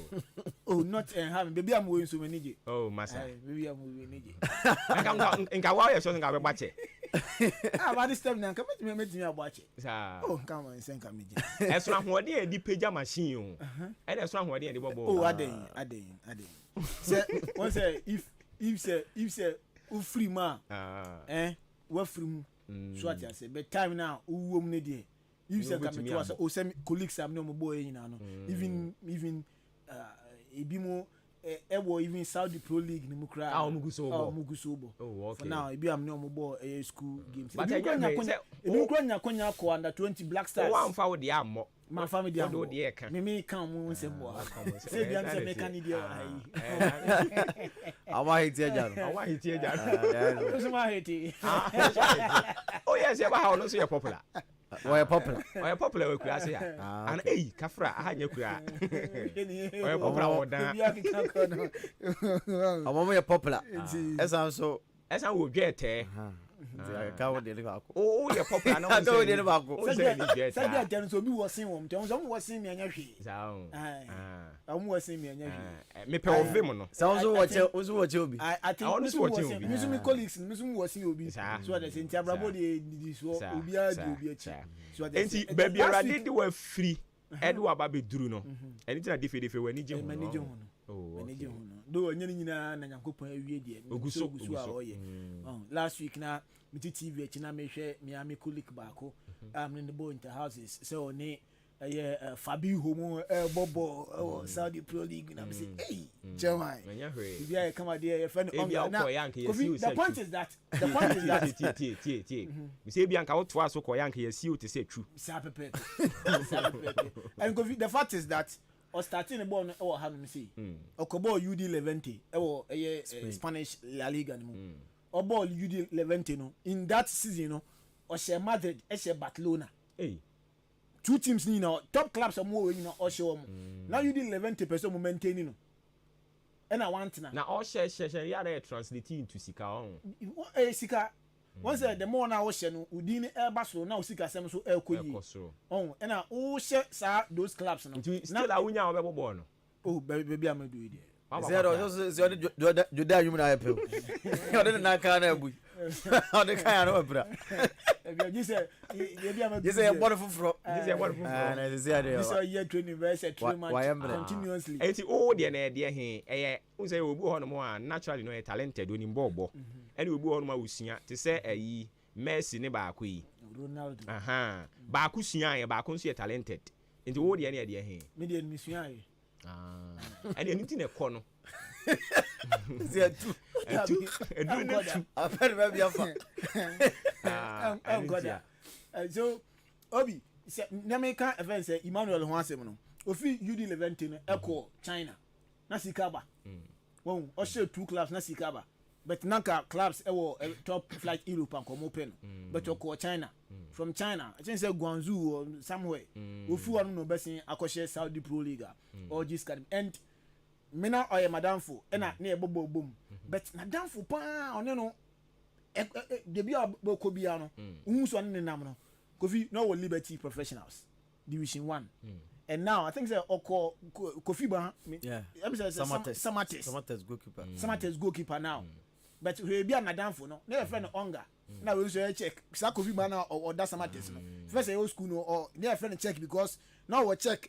oh not have baby am we so many je oh massa baby am we ni je nka wa ye so nka be gbache ba this time na nka me agbache sa oh nka man sen nka me je e so ahode e di pager machine o e dey so ahode e di bobo oh aden say one say if say u free ma we free mu so ati ase but time now u wom ne de you say come to us o say colleagues am no mo boy nyina no even ebi mo ewo even Saudi Pro League ni mu kra muguso bo oh okay for now ebi am no mo boy school games but ebi konya ko under 20 Black Stars o am fa wo de ammo my family dey do de eka me kan mu nsem bo say bi am say me kan dey ai awa hiti ejaro so ma hiti oh yes ya ba ha no so ya popular we popular we kura say ya and kafra ahanya kura we popular odan amomo ye popular esa wo dwete ka wo de bako oh ye popular na wo de bako say dia ten so bi wo sin wo mte so wo sin me anya hwe am wo sin me anya hwe me pe wo vim no sa wo watch obi I think me so obi me so me colleagues me so wo sin obi so that sentia brabo de so obi a de obi achi so that enti baby Awurade de wa free ede wa ba be duru no eni tina defe we ni je hu oh okay do onye nyina na Nyankopon awie de oguso a oye last week na me TV achi na me hwe Miami colleague baako in the boy into houses so ni Fabi Homo Bobo Saudi Pro League na me say hey Jeremiah if I come out there friend the point is that me say bi anka wo to aso ko yank yesi o te say true and the fact is that or starting the ball or how me say Okobo UD Levante Spanish La Liga no or ball UD Levante no in that season no or share Madrid share Barcelona two teams ni na top clubs are more you know or show now UD Levante person mo maintain no and I want na. Na all share ya dey translate into sika on. Sika. Once the more na wo hye no, udin eba so na wo sika sem so ekoyi. Oh, and wo hye sa those clubs no. Still a wunya obebo no. Oh, baby am do it. Zero so Juda you na apel. You dey na ka na abu. How the kind of bra. You say what for. This is what for. And I say there. This year training very 3 months continuously. Enti o de na de he un say obi ho no mo a naturally no talented oni mbobo. Ene obi ho no ma usua te say ayi Messi ne ba yi. Ronaldo. Aha. Ba ku sua ye ba ku so talented. Enti o de na de he. Me de mi sua ye. Ene nti na ko no. Zia tu. Edu na tu. After baby afa. God. So Obi, na me kan event say Emmanuel ho asem no. Ofi UD11 no eko China. Na sikaba. Won o share 2 clubs na sikaba. But nanka clubs ewo top flight Europe and come open. But oko China. From China, I think say Guangzhou or somewhere. Ofi one no besin akoshe Saudi Pro League or this kind and mina oye madamfo ena na ebobo bom. But madamfo pa one no de bia boko bia no unso ne nam no Kofi no Liberty Professionals Division 1 and now I think say oko Kofi ba yeah Samates goalkeeper Samates goalkeeper now but we bia madamfo no na friend Onga na we so check sa Kofi ba na or that Samates no first say school no or their friend check because now we check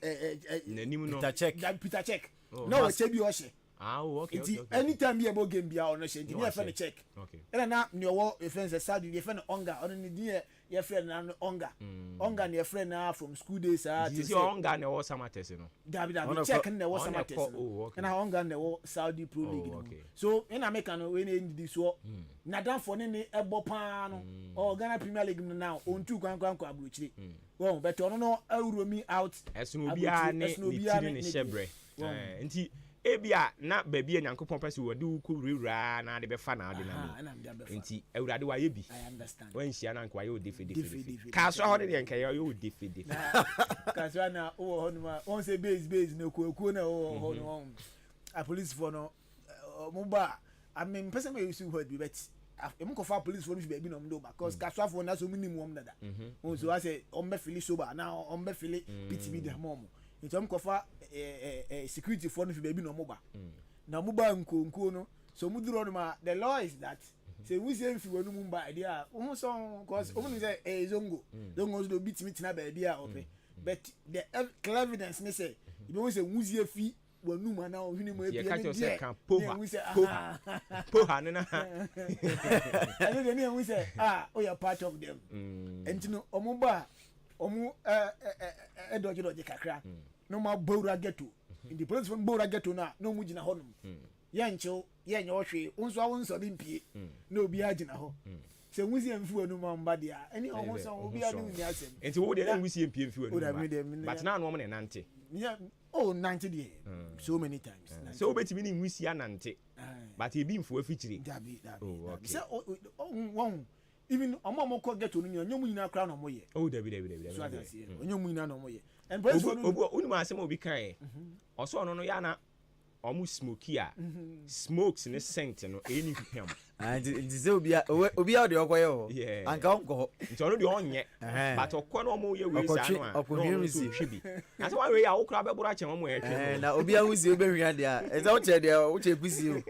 Peter check no we check bi o she okay. Anytime you about game bia on no change you friend check okay and na me wo friend say Saudi your friend Onga on ni your friend na Onga Onga your friend na from school days this your Onga na wo Samates no David check na wo Samates no and Onga na wo Saudi Pro League no so in America no we need this so na dan for ne ebo pa no or Ghana Premier League no now on two kwan abrochire well but ono no awuro mi out esuno bia ne tiri ne shebre nti ebia na baby Nyankopon pese wo de ku rura na de be fa na de na nti awurade wa ye bi I understand wan hia na nka wa ye defe ka so ho de nka ye defe ka so na wo ho no ma won say base na ku na wo ho no a police for no mo ba I mean person may use word be bet em ko fa police for no be no mdo ba cause ka so for na so minimum won dada won so I say on be feel sober now on be feel PTB de mom nti am ko fa security for no fi baby no mo ba na mo ba nkonko no so mu duro no ma the law is that say we say fi wonu mu ba idea o so cause o mu say zongo so beat me tina ba idea ope but the clear evidence me say you be say wuzie fi wonu ma na o hini mo e bi we say poha no na and then we say oh you are part of them and you know omo ba omo doje kakra no ma bowra geto in the police from bowra geto na no mu gina honum ye nchew ye nye ohwe unso awon so bi mpie na obi agina ho se nwusi emfu anu ma mba dia eni omo so obi adu ni asem enti wo de na nwusi empie emfu anu but na no mo ne nante yeah 90 there so many times so obetimi ni nwusi anante but e bi mfu afichire dabi se won even omo ko geto no nyom nyina kra no mo ye dabi so nyom nyina no mo ye and unu ma asem obi kan oso no ya na omu smoky a smokes ne scent no eni pipam and ze obi a de okoye ho anka onko nti ono de onye but okọ no omu ye we sa no a okohiri si hwebi na so wa we ya wo kra be bura che mo ye hwe na obi a huzi obehwia de a eza wo che de wo che kusi o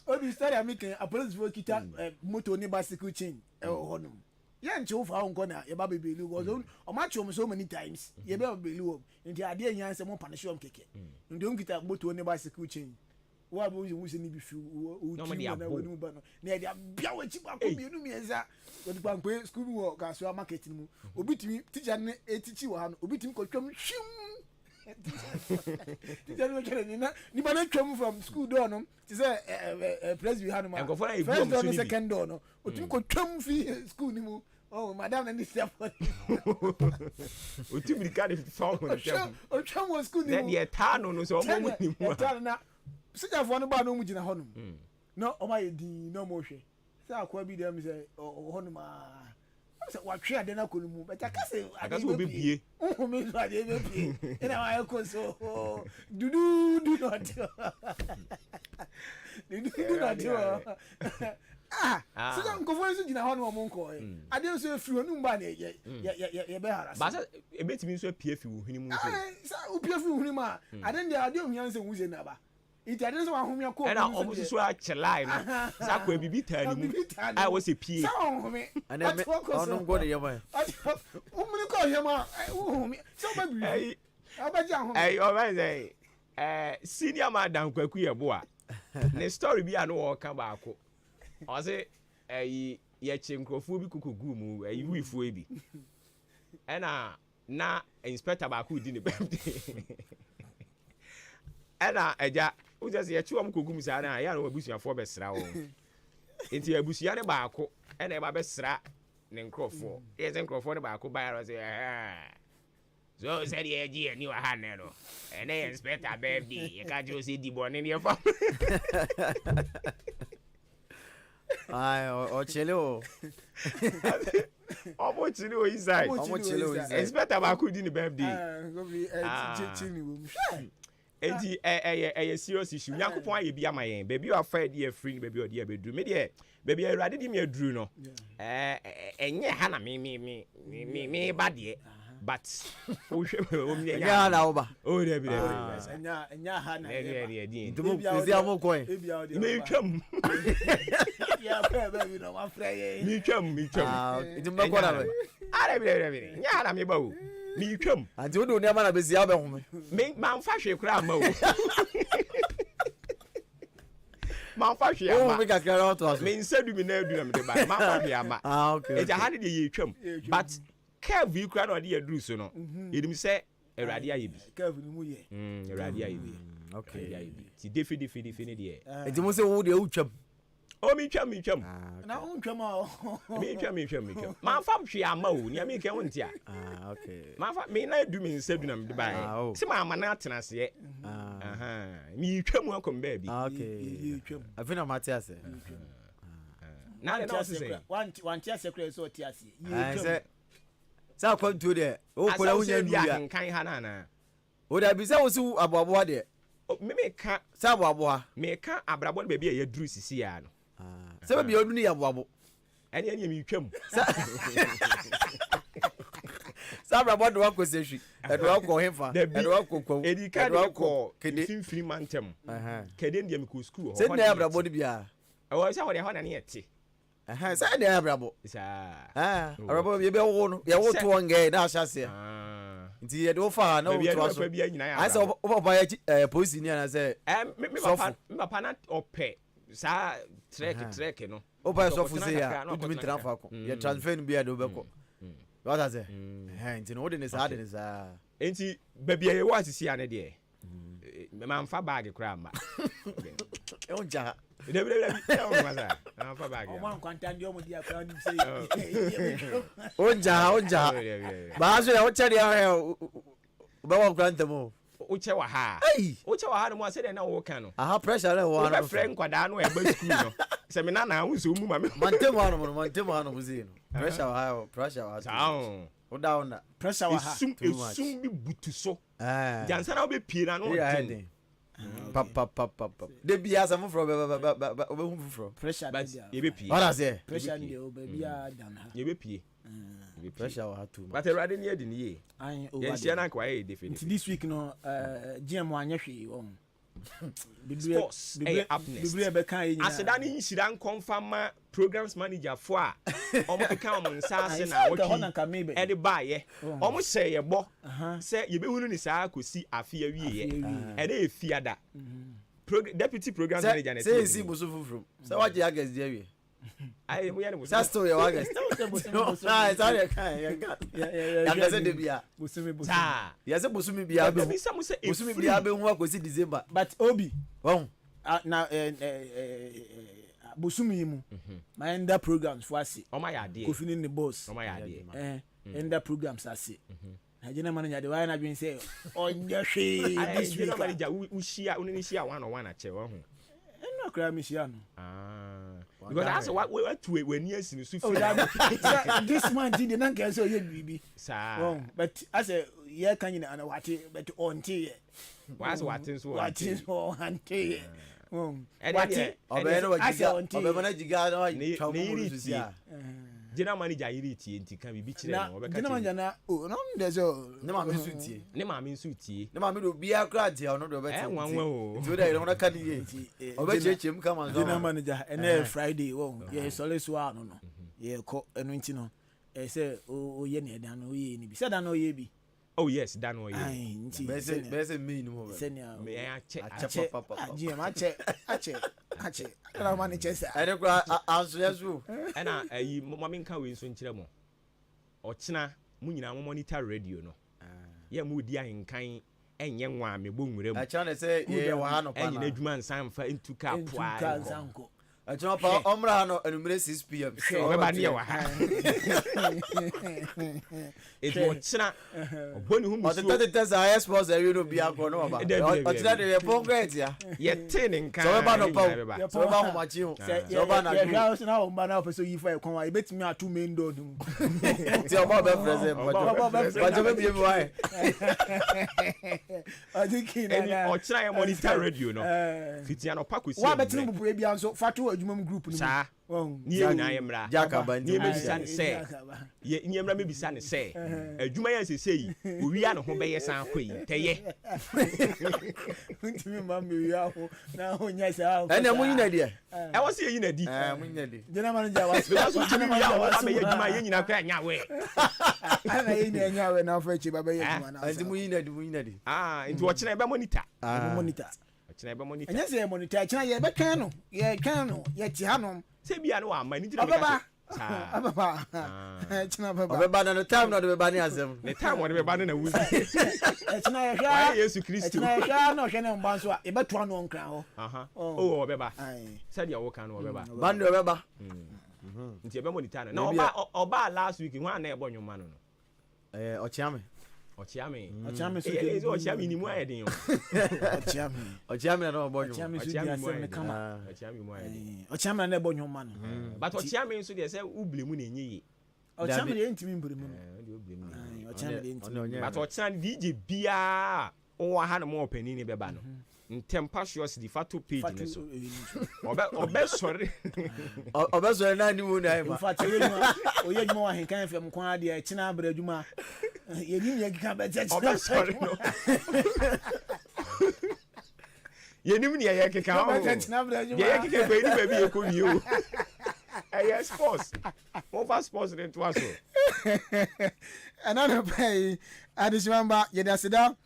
obi story amike a police for kita moto ni bicycle chain honum ye nche wo fa onko na ye ba bebelu go o ma chom so many times ye be bebelu nti ade enyan se mo panishom keke ndi on kita moto ni bicycle chain wa bo wuzi ni bi fi o ti na wonu ba no na dia bia wa chi ba ko bi enu mienza o di pankwe school wo ka so market mu obi timi teacher ne etichi wa ha no obi timi ko twam hwim teacher no kere ni ba na twam from school door no ti say press bi ha no ma first door no second door no o timi ko twam fi school ni mu oh madam na ni step o timi ka de fa o twam wo school ni mu na ye ta no so mo mu ni mu na sija fo no ba no mu gina honum no o ma ye din no mo hwe say akwa bi dem say honum what try de na kolumu but akase obi bie me so ade be bie ina wa ko so do not do not so don't go for so gina ho no mo nko ade so efiri onu mba na ye be harasa ba sa ebetimi so pie fi wo hini mu so sa o pie fi wo hini ma ade ndi ade ohia nse wuze na ba iti ade so ahomia ko na omo so achelai no sa ko bibi tani mu ai wo se pie sa ohome ana me onu go de yema umuni ko yema ohome so ba bi ai abaja ahome ai o ba say senior madam kwaku ye bo a ne story bi anu wo ka ba ko o say ye chenkrofo bi kukugu mu wifu ebi na inspector ba ko di ne birthday eja o just ye chiwom kogum sa na ya na abusuafo be sra wo enti abusia ne ba ko e ba be sra ne nkrofo ye ze nkrofo ne ba ko ba ya say so said ye ji ni wa ha ne no ene inspector birthday ye ka jo se di bone ne fa ai o chele o omo chile o inside inspector ba ko di ne birthday go be chini wo enti eye serious issue yakopon aye bia mayen baby o fa dey free baby o dey bedru me dey baby awurade di me adru no enye ha na me ba dey but o hwe o me nya na wo ba o dey bi enya ha na dey ntumo ezi amokon me twam ya baby no ma frey me twam ntumo ko na be ara bi nya na me ba o mi twam ante wo do ne ma na be sia be home me man fa hwe kura ma o man fa hwe ama o me kakra ro to aso me nsadu mi na adu na me de ba man fa hwe ama okay eja ha de ye twam but curve kura na de aduru so no edim se awurade aye bi curve ni mu ye awurade aye bi okay ti defi ne de enti mo se wo de wo twam o mi twam na un twam a mi twam man fa hwe ama o ni am ke wontia okay man fa me na adu mi nsadu na me de ba se ma amana atena se mi twam akom ba bi okay afina matias na na se wan tia secret so tia se se sa kwanto de o ko la wunya nduya kan ha na o da bi se wo su aboabo de me ka sa aboabo me ka abrabo be bia ya duru sisi ya no se be bia odu ni aboabo ene mi twam sa abrabo de wa ko se hwi e do wa ko hefa e do wa ko kwa e ka de ko finfiri mantem kede ndie me ko school ho se na abrabo de bia o sa wo de ho na ne yete sa na abrabo sa abrabo be be wo no ye wo to nge na asase nti ye do fa na wo to aso ai se o ba ya police ni na se me papa na ope sa trek no o ba so fu se ya o dumi transfer ko ye transfer ni bia do be ko what I say nti no wo de ne sa enti baby ye wa sisi ane de me man fa bag kra ma e on ja de o ma sa man fa bag o man kwanta ndi o mo dia kra ni se on ja ba so ya o cheri ya o ba wa kwanta mo o che wa ha no mo se de na wo kan no aha pressure na wo na friend kwada no e ba school no se me na wo so mu ma me mantemo ano mo zino pressure wa down o down na pressure wa ha esum bi butu so jansa na wo be pie na no tin pap de bia sa mo fro be hu fro pressure but ye be pie what I say pressure ndi o ba bia dan ha ye be pie pressure wa too but already near the year ye share na kwa ye definitely this week no GM anya hwe won sports bibre be kan yin aseda ni nhira confirm programs manager fo a omo ka omo nsa ase na wotwi e de ba ye omo se ye bo se ye be hunu ni saa kosi afi awie ye e de efiada deputy program manager na say si busu fufuru se waje agest dey awie ai mo ya ne busu sa story wa agest no na it's all kan ya ga se de bia busu ya se busu mi bia be busu mi bia be hu akosi December but obi won na busumi mu my enda programs for ase o ma ya de Kofi ni boss o ma ya de enda programs ase Nigeria manager de why na been say onye hwe this week manager ushia unini shia one on one ache wo hu akra Michiano. Because that's what when years in This man did not get so you baby. But I say yeah can you and what but on tea. What's what is for auntie. General manager iriti nti kan bibi kire no obeka general manager na no deso ne ma me sutie ne ma me do bia kra dia no do beti nwanwa o to dey no ka di obechechem kama general manager ene Friday wo ye sole so anu no ye ko enu nti no say o ye ne dan no ye ni bi say dan no ye bi. Oh yes, dan no ye nti bese me ni mo me ache papa ache kana man chesa ene kra anso yesu ena ayi mama nka we nso nkire mo ochina mu nyina mo monitor radio no ye mu di ahenkan enye nwa me bo nwure mu acha na say ye wa ha no pa enye na adwuma nsan fa entuka poa acha pa omra ha no enumere 6 pm obeba ne ye wa ha eto ochina oboni hu musu o tete sa high sports area no bia ko no ba ochina de ye pongret ya ye tin nkan so ba no pa so ba ho machi ho so ba na ya so na o ba na person yi fa e kon wa e betimi atu main door dum ti o ba be present but be bi wa adiki na ochina ye monitor radio no fitia no pa kwesi wa betini bubu e bia so fatu adwuma group no sa ni ye na ye mra jakaba ni me bisa ne se ye ni mra me bisa ne se adwuma ye sese yi owia ne ho be ye san koi teye ntimi ma me wi aho na ho nya sa ene mu nyina die e wo se ye nyina di mu nyina di general manager was general manager was be adwuma ye nyina kwa nya we ana ye nya we na fa chi baba ye adwuma na enti mu nyina di enti wo chena be monitor monitor chena be monitor enya se monitor chena ye be kan no ye ti hanom se bia no wa ma ni jira be ababa chena baba obeba na no time no de beba ni asem ne time wo de beba na wuzi chena ye hwa Yesu Kristo chena ye hwa no hwe ne mba so a e beto ano nkran ho oh obeba se dia wo kan no obeba band obeba nti e be monitor na oba last week ho na e bo nwoma no ochiame so ochiame ni mu ayedin ochiame na no bo nyu ochiame na bo nyoma no but ochiame so de say ublemu na enye ochiame de ntimi mbremu ochiame de ntimi but ochiame DJ bia o ha na mo opani ni beba no Intemptuous the fatu page ne so obe sorry na ni mu na in fact oye juma wa Ahenkan FM kwa de e china abra juma ye ni ye kika be church obe sorry no ye ni ni ye kika o ye kika be ni baby e ko wi o yes sports over sports ne to aso another pay adishamba ye da seda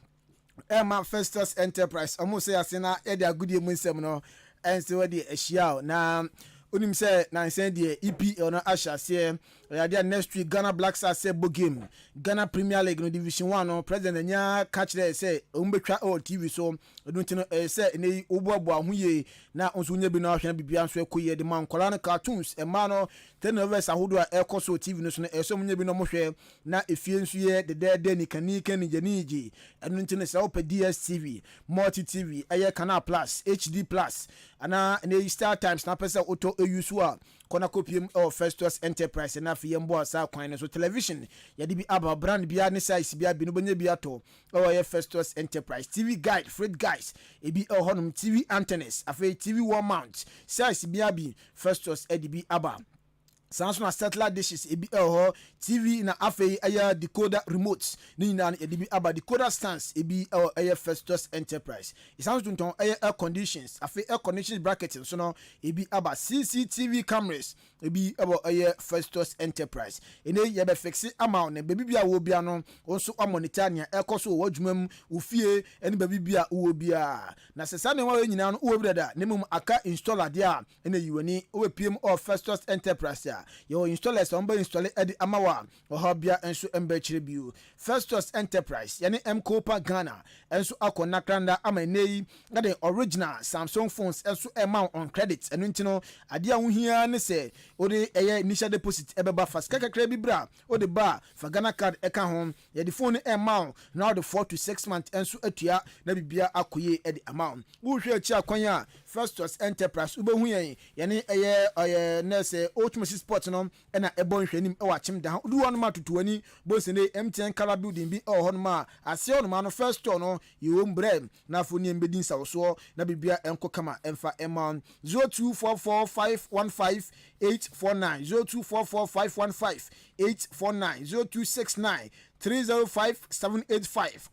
Emma Festus Enterprise almost say asena e de agudie mu nsem no ense we de ahia na onim say na nsen de EPL no ahase ya de next week Ghana Black Stars say bo game Ghana Premier League no Division 1 no president nya catch there say umbetwa all TV so odunti no say ne obuabu ahoye na onso nya bi na ahwe na bibia nso ekoye de mankola no cartoons e ma no tenovers ahodo a ekoso TV no so no eso nya bi no mohwe na efie nso ye de ni kani janiji odunti no say ope DSTV Multi TV aye Canal Plus HD Plus ana ne Star Times na pesa auto use a kona kopiem of Festus Enterprise na fi yembo asa kwan so television ya di bi aba brand bia ne size bia bi no benya bia to o ye Festus Enterprise TV guide freight guys e bi honum TV antennas afi TV wall mount size bia bi Festus edibi aba Samsung satellite dishes ebi TV na afei aya decoder remotes ni na edibi aba decoder stands ebi aya Festus Enterprise Samsung ton aya air conditions afei air conditions brackets so no ebi aba CCTV cameras ebi aya Festus Enterprise ene ye be fixe ama na bebi bia wo bia no onso monitor nya ekoso wo dwumam wo fie ene bebi bia wo bia na sesa ne wa nyina no wo brada ne mum aka installer dia ene yiwani wo pm of Festus Enterprise ya bra your installers on be install edi amawa ohobia enso embe chire bio Festus Enterprise yani Mkopa Ghana enso akona kranda amanei na the original Samsung phones enso amount on credit enu ntino ade a wohia ne se ode eye initial deposit ebeba fast kakra bi bra ode ba fa Ghana card eka ho ye the phone amount now the 4 to 6 months enso atua na bibia akoye edi amount wo hwe achi akwanya Festus Enterprise ubehu yene eye nese ultimate sport no na ebon hwanim e wachim da du wonu matutuani bo se ne MTN Kala building bi e hono ma ase hono ma no first store no yewo mbre na fo ni embedin sawoso na bibia enko kama emfa emman 0244515 849 0244515 849 0269 305 785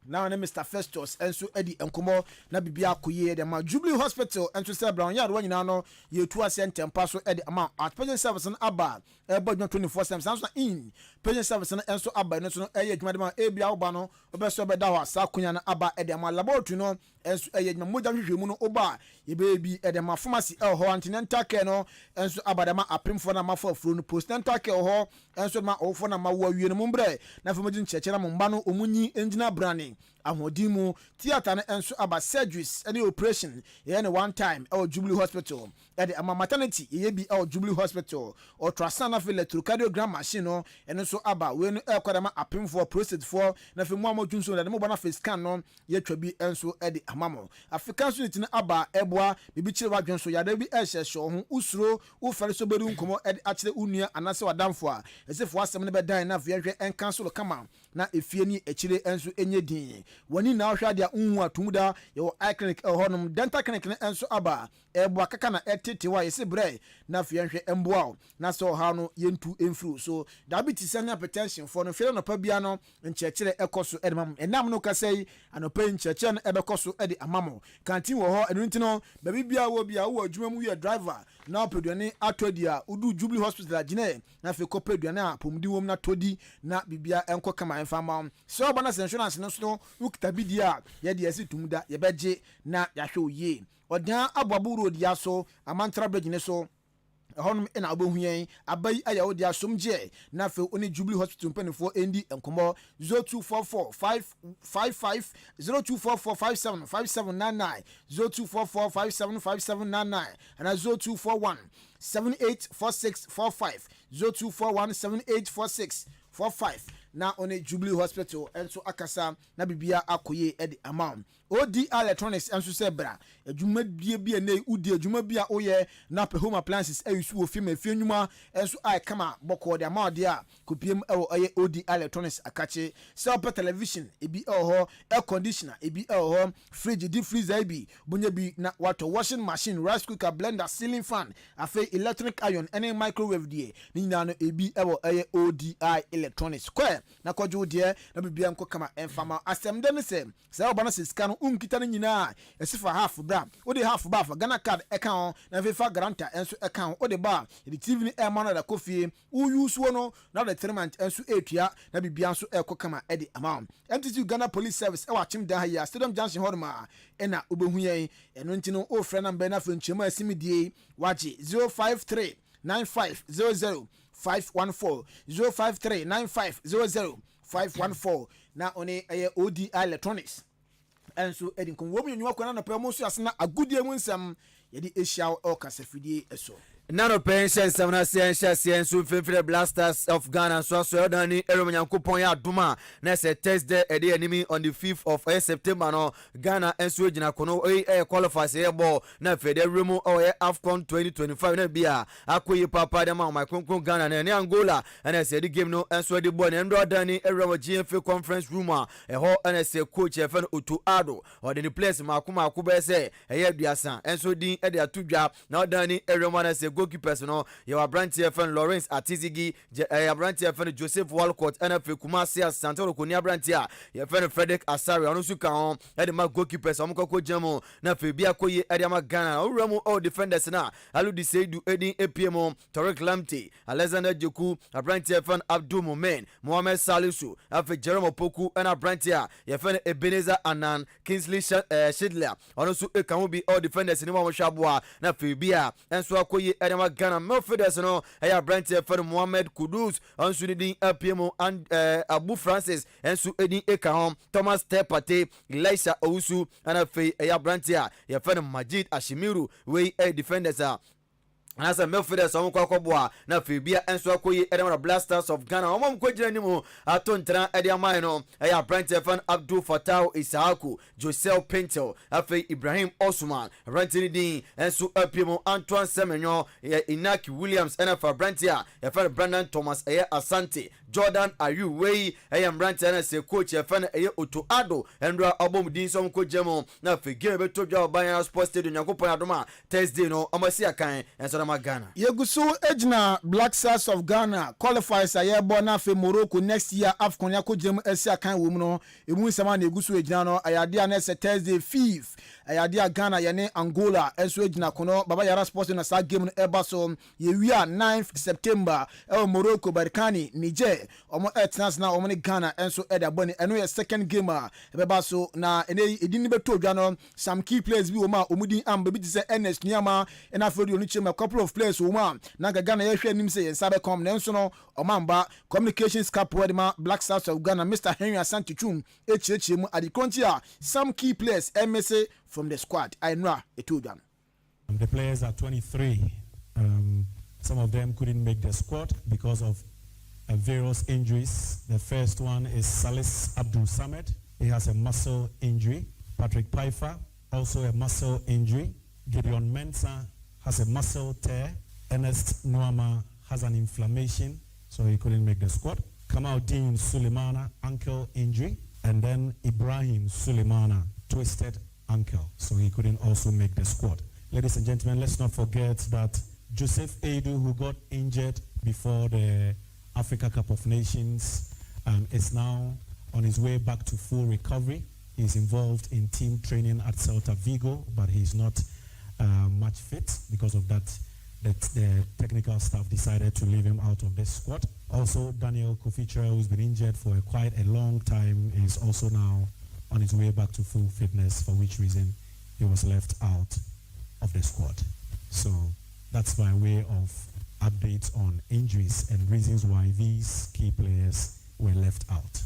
now name Mr. Festus enso edi enkomo na bibia akoye de ma Jubilee Hospital enso se brown yard wanyina no ye tu ase ntempa so edi ama patient service no aba ebo 24/7 sanso in patient service no enso aba no so no eye adwuma de ma ebia oba no obeso obeda ho asa akonya na aba edi ama laboratory no enso eye adwuma moja hwehwemu no oba ye bebi edi ma pharmacy ho antenatal care no enso aba de ma apemfo na ma fafuro no postnatal care ho enso ma ofo na ma wo awie no mumbre na famadi ncheche na mumba no omunyi engineer branding ahodimu theater na enso aba surgeries any operation ye one time our Jubilee Hospital at the maternity ye bi our Jubilee Hospital ultrasound na electrocardiogram machine no enso aba we no ekwadama apem for prostate for na fe mu amodunso na mo bana face scan no ye twabi enso e de amamo African unit na aba eboa bibi chire wadwenso ya da bi ehye ho usuro wo fere so beru nkomo e akire unua anase wadamfo a esefo asem ne be dan na fe hwe en cancel kama na efie ni akire enso enye din wani na hwa dia unhu atumuda ye eye clinic honum dental clinic na enso aba eboa kaka na etete wa yesi bre na fe hwe emboa na so ha no yentu emfru so diabetes and hypertension for no fe no pa bia no nchekire ekoso edemam enam no kasai anopa nchekire no ebekoso ede amamo kantin wo ho enu ntino ba bibia wo bia wo adwuma mu ye driver na opeduane atodia udu Jubilee Hospital agine na fe ko peduane a pomdi wom na todi na bibia enko kama enfama so bana insurance no so ukita bidia ye de esi tumuda ye beje na ya hwe oye odan abwabu road ya so amantra bridge ne so honum ena obohuyen abai aya odi asomje na fe oni Jubilee Hospital mpanifo endi enkomo 024455 0244575799 0244575799 and 0241 784645 0241784645 na one Jubilee Hospital enso akasa na bibia akoye edi amount OD Electronics enso se bra adwuma bia na udi adwuma bia oye na pe home appliances ayusu ofie ma fie nwuma enso ai kama boko de amount dia kopiem ewo oye OD Electronics akache self television ebi ho air conditioner ebi ho fridge deep freezer ebi bunya bi na water washing machine rice cooker blender ceiling fan afi electric iron any microwave die ni nyina no ebi ewo oye OD Electronics kwa na kwadwo de na bibia nko kama enfama asem de ne se obana se sika no unkita ne nyina esifa half bra odi half ba fa Ghana card eka ho na fefa guarantor enso eka ho odi ba the TV ni e man na kofie use no na the 3 month enso etua na bibia nso eko kama edi amount MTC Ghana Police Service e wachim da ya Stadium Junction hodma ena obehu yen eno ntino o frɛ number na fenchema asimidie waje 053 9500 514 053 9500 514 na one OD Electronics enso edin kon wo mu nwa kwana na pe mo so asena agudie mu nsam yedi asia o kasafidie eso Nano pension samna sian so fefre Blasters of Ghana so dani eromanyankopon ya duma na se Thursday ede enemy on the 5th of September no Ghana enso gina kono qualify se ball na fede remo AFCON 2025 na bia akoyi papa de ma konkron Ghana na Angola na se the game no enso de ball na ndo dani eromo GFA conference room ho na se coach efen Otu Ado or the place makuma akuba se duasa enso din ede atudwa na dani eromo na se goalkeepers no your brand friend Lawrence Atizigi your brand friend Joseph Walcott NF Kumasi Santoro Konia brand your friend Frederick Asari onu suka on e ma goalkeepers amukoko jamo na fe bia koye e ma Ghana owramo all defenders na Aludi Seidu Edin APM Torek Lamte Alexander Joku brand friend Abdul Momen Mohamed Salisu afi Jerome Poku and brand your friend Ebenezer Anan Kingsley Shidler onu su e kan bi all defenders ni mo hwaboa na fe bia enso akoye ɛde Ghana midfielders no ɛyɛ aberanteɛ fɛn Mohamed Kudus ɔnso ne din apm and Abu Francis ɛnso ɛdin eka ho Thomas Tepate Elisha Owusu ɛna afei ɛyɛ aberanteɛ a yɛfɛn Majid Ashimiru wei defenders a and as a midfielder, some Kokoboa, na Fibia and Swakoye, Edema Blasters of Ghana, Omom Kojanimu, Atontra, Ediamino, Aya Brantefan, Abdul Fatau, Isaaku, Josel Pinto, Afe Ibrahim Osman, Rantini Dean, and Su Apimo, Antoine Semenyo, Inaki Williams, and a Fabrantia, Efan Brandon Thomas, Aya Asante, Jordan Ayu Way, Ayam Brantan, and say coach, Efan Aya Utuado, and Album Dean Som Kojamo, na Figure Toja Bayern Sports Stadium, Yakupa Adoma, Thursday, no, Amasia Kain, and so Ghana. Yegusu Ejna Black Stars of Ghana qualifies a year born after Morocco next year AFCON Yakujem Esia kan woman emu sama na Yegusu Ejna no ayadia na Thursday 5th ayadia Ghana yene Angola enso Ejna kono Baba Yara Sports na sa game no eba so yewia 9th September Morocco Barkani Niger omo etnas na omo ne Ghana enso eda boni eno ye second game ebeba so na ene edini beto dwa no some key players bi wo ma omudin amba bi se NS Niama ena afro oni chema couple of players woman na Ghana yehwe nim say yensabe kom nenso no omamba communications cap wedma Black Stars of Ghana Mr. Henry Asantichum echiechie mu adikontia some key players MSA from the squad I know etudam. The players are 23. Some of them couldn't make the squad because of various injuries. The first one is Salis Abdul Samed. He has a muscle injury. Patrick Pfeiffer, also a muscle injury. Gideon Mensah has a muscle tear. Ernest Nuama has an inflammation, so he couldn't make the squad. Kamaldeen Sulemana, ankle injury. And then Ibrahim Sulemana, twisted ankle, so he couldn't also make the squad. Ladies and gentlemen, let's not forget that Joseph Edu, who got injured before the Africa Cup of Nations, is now on his way back to full recovery. He's involved in team training at Celta Vigo, but he's not much fit. Because of that, the technical staff decided to leave him out of the squad. Also, Daniel Kofichera, who's been injured for quite a long time, is also now on his way back to full fitness, for which reason he was left out of the squad. So that's by way of updates on injuries and reasons why these key players were left out.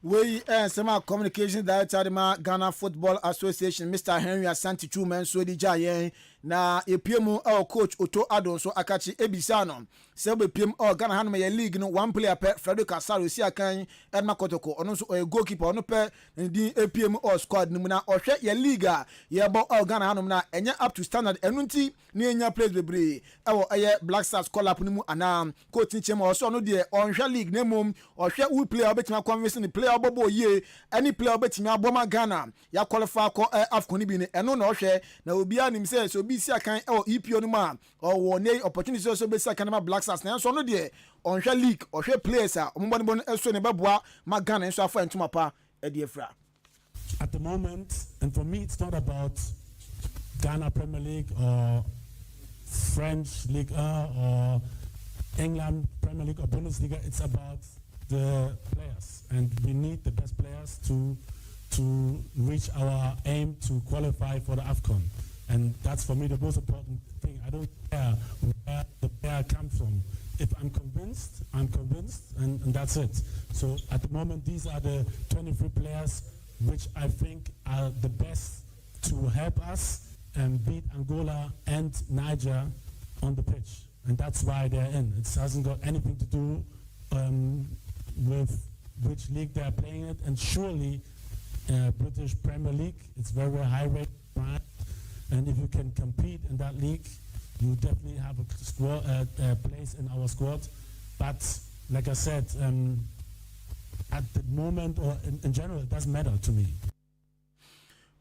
We Sema Communications Director of Ghana Football Association, Mr. Henry Asante Chuman, so di jaye na EPM our coach Otto Adon so akachi ebisano. Sebe PM or Ghana Hanma League no one player per Frederick Asaro si akan Edma Kotoko ono so a goalkeeper ono pe di EPM or squad no na ohwe ye liga ye bo or Ghana Hanma na enya up to standard enunti ni enya place bebre ewo eye Black Stars call up nimu ana coaching chema also no de onhwe league na mum ohwe we player obetima convince ni player obobo ye any player obetima aboma Ghana ya qualify ko AFCON bi ni eno na ohwe na obi anim say so obi si akan ewo EPO no ma or one opportunity so be si akan ma Black Stars na so no de onhwe league ohwe players a ombonibon eso ne beboa ma Ghana so afa ntuma pa e de efra. At the moment, and for me it's not about Ghana Premier League or French Ligue 1 or England Premier League or Bundesliga. It's about the players, and we need the best players to reach our aim to qualify for the AFCON. And that's for me the most important thing. I don't care where the player comes from. If I'm convinced, and that's it. So at the moment, these are the 23 players which I think are the best to help us and beat Angola and Niger on the pitch. And that's why they're in. It hasn't got anything to do with which league they're playing it. And surely British Premier League, it's very, very high rate. And if you can compete in that league, you definitely have a place in our squad. But like I said, at the moment or in general, it doesn't matter to me.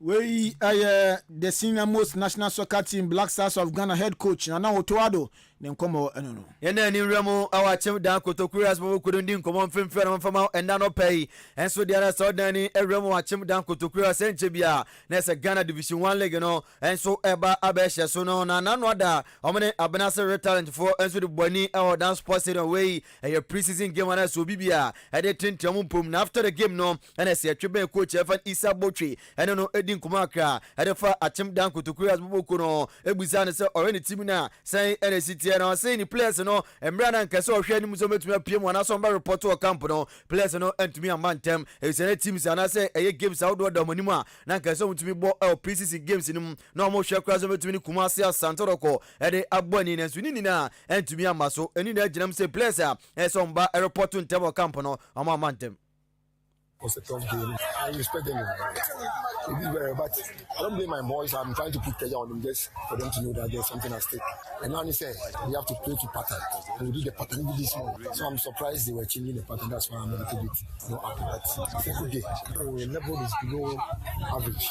We the senior most national soccer team Black Stars of Ghana head coach Nana Otoado nenkomo enono yena ni remo awa chem dan kotokurias mo kudundi nkomo mfemfere na mfama enda no pay enso dia na so dan ni remo achem dan kotokurias enche bia na se Ghana Division 1 league no enso eba abehye so no na nanu ada omene abenase talent for enso de boni e dan sports stadium way a pre-season game na so bibia e de tintiam mpom na after the game no na se atweben coach Evan Isa Botwe eno no edi din kuma kra edefa achem dan kotokuri as boboko no ebusa ne se already team na say NCT na say ni players no emra na nkese ohwe ni muso metumi apiem wana so mba report o camp no players no entumi amantem e teams ana say eye games outdoor da manimu a na nkese mutumi bo PCC games nim na mo hwe kra so metumi ni kuma se Santoroko ede aboni na suni ni na entumi amaso eni na ginam say players a so mba report on table camp no amantem. Was a tough game. I respect them. But I don't blame my boys. I'm trying to put pressure on them just for them to know that there's something at stake. And now they say we have to play to pattern. And we did the pattern with this one. So I'm surprised they were changing the pattern. That's why I'm a little bit happy. But it's a good game. The level is below average.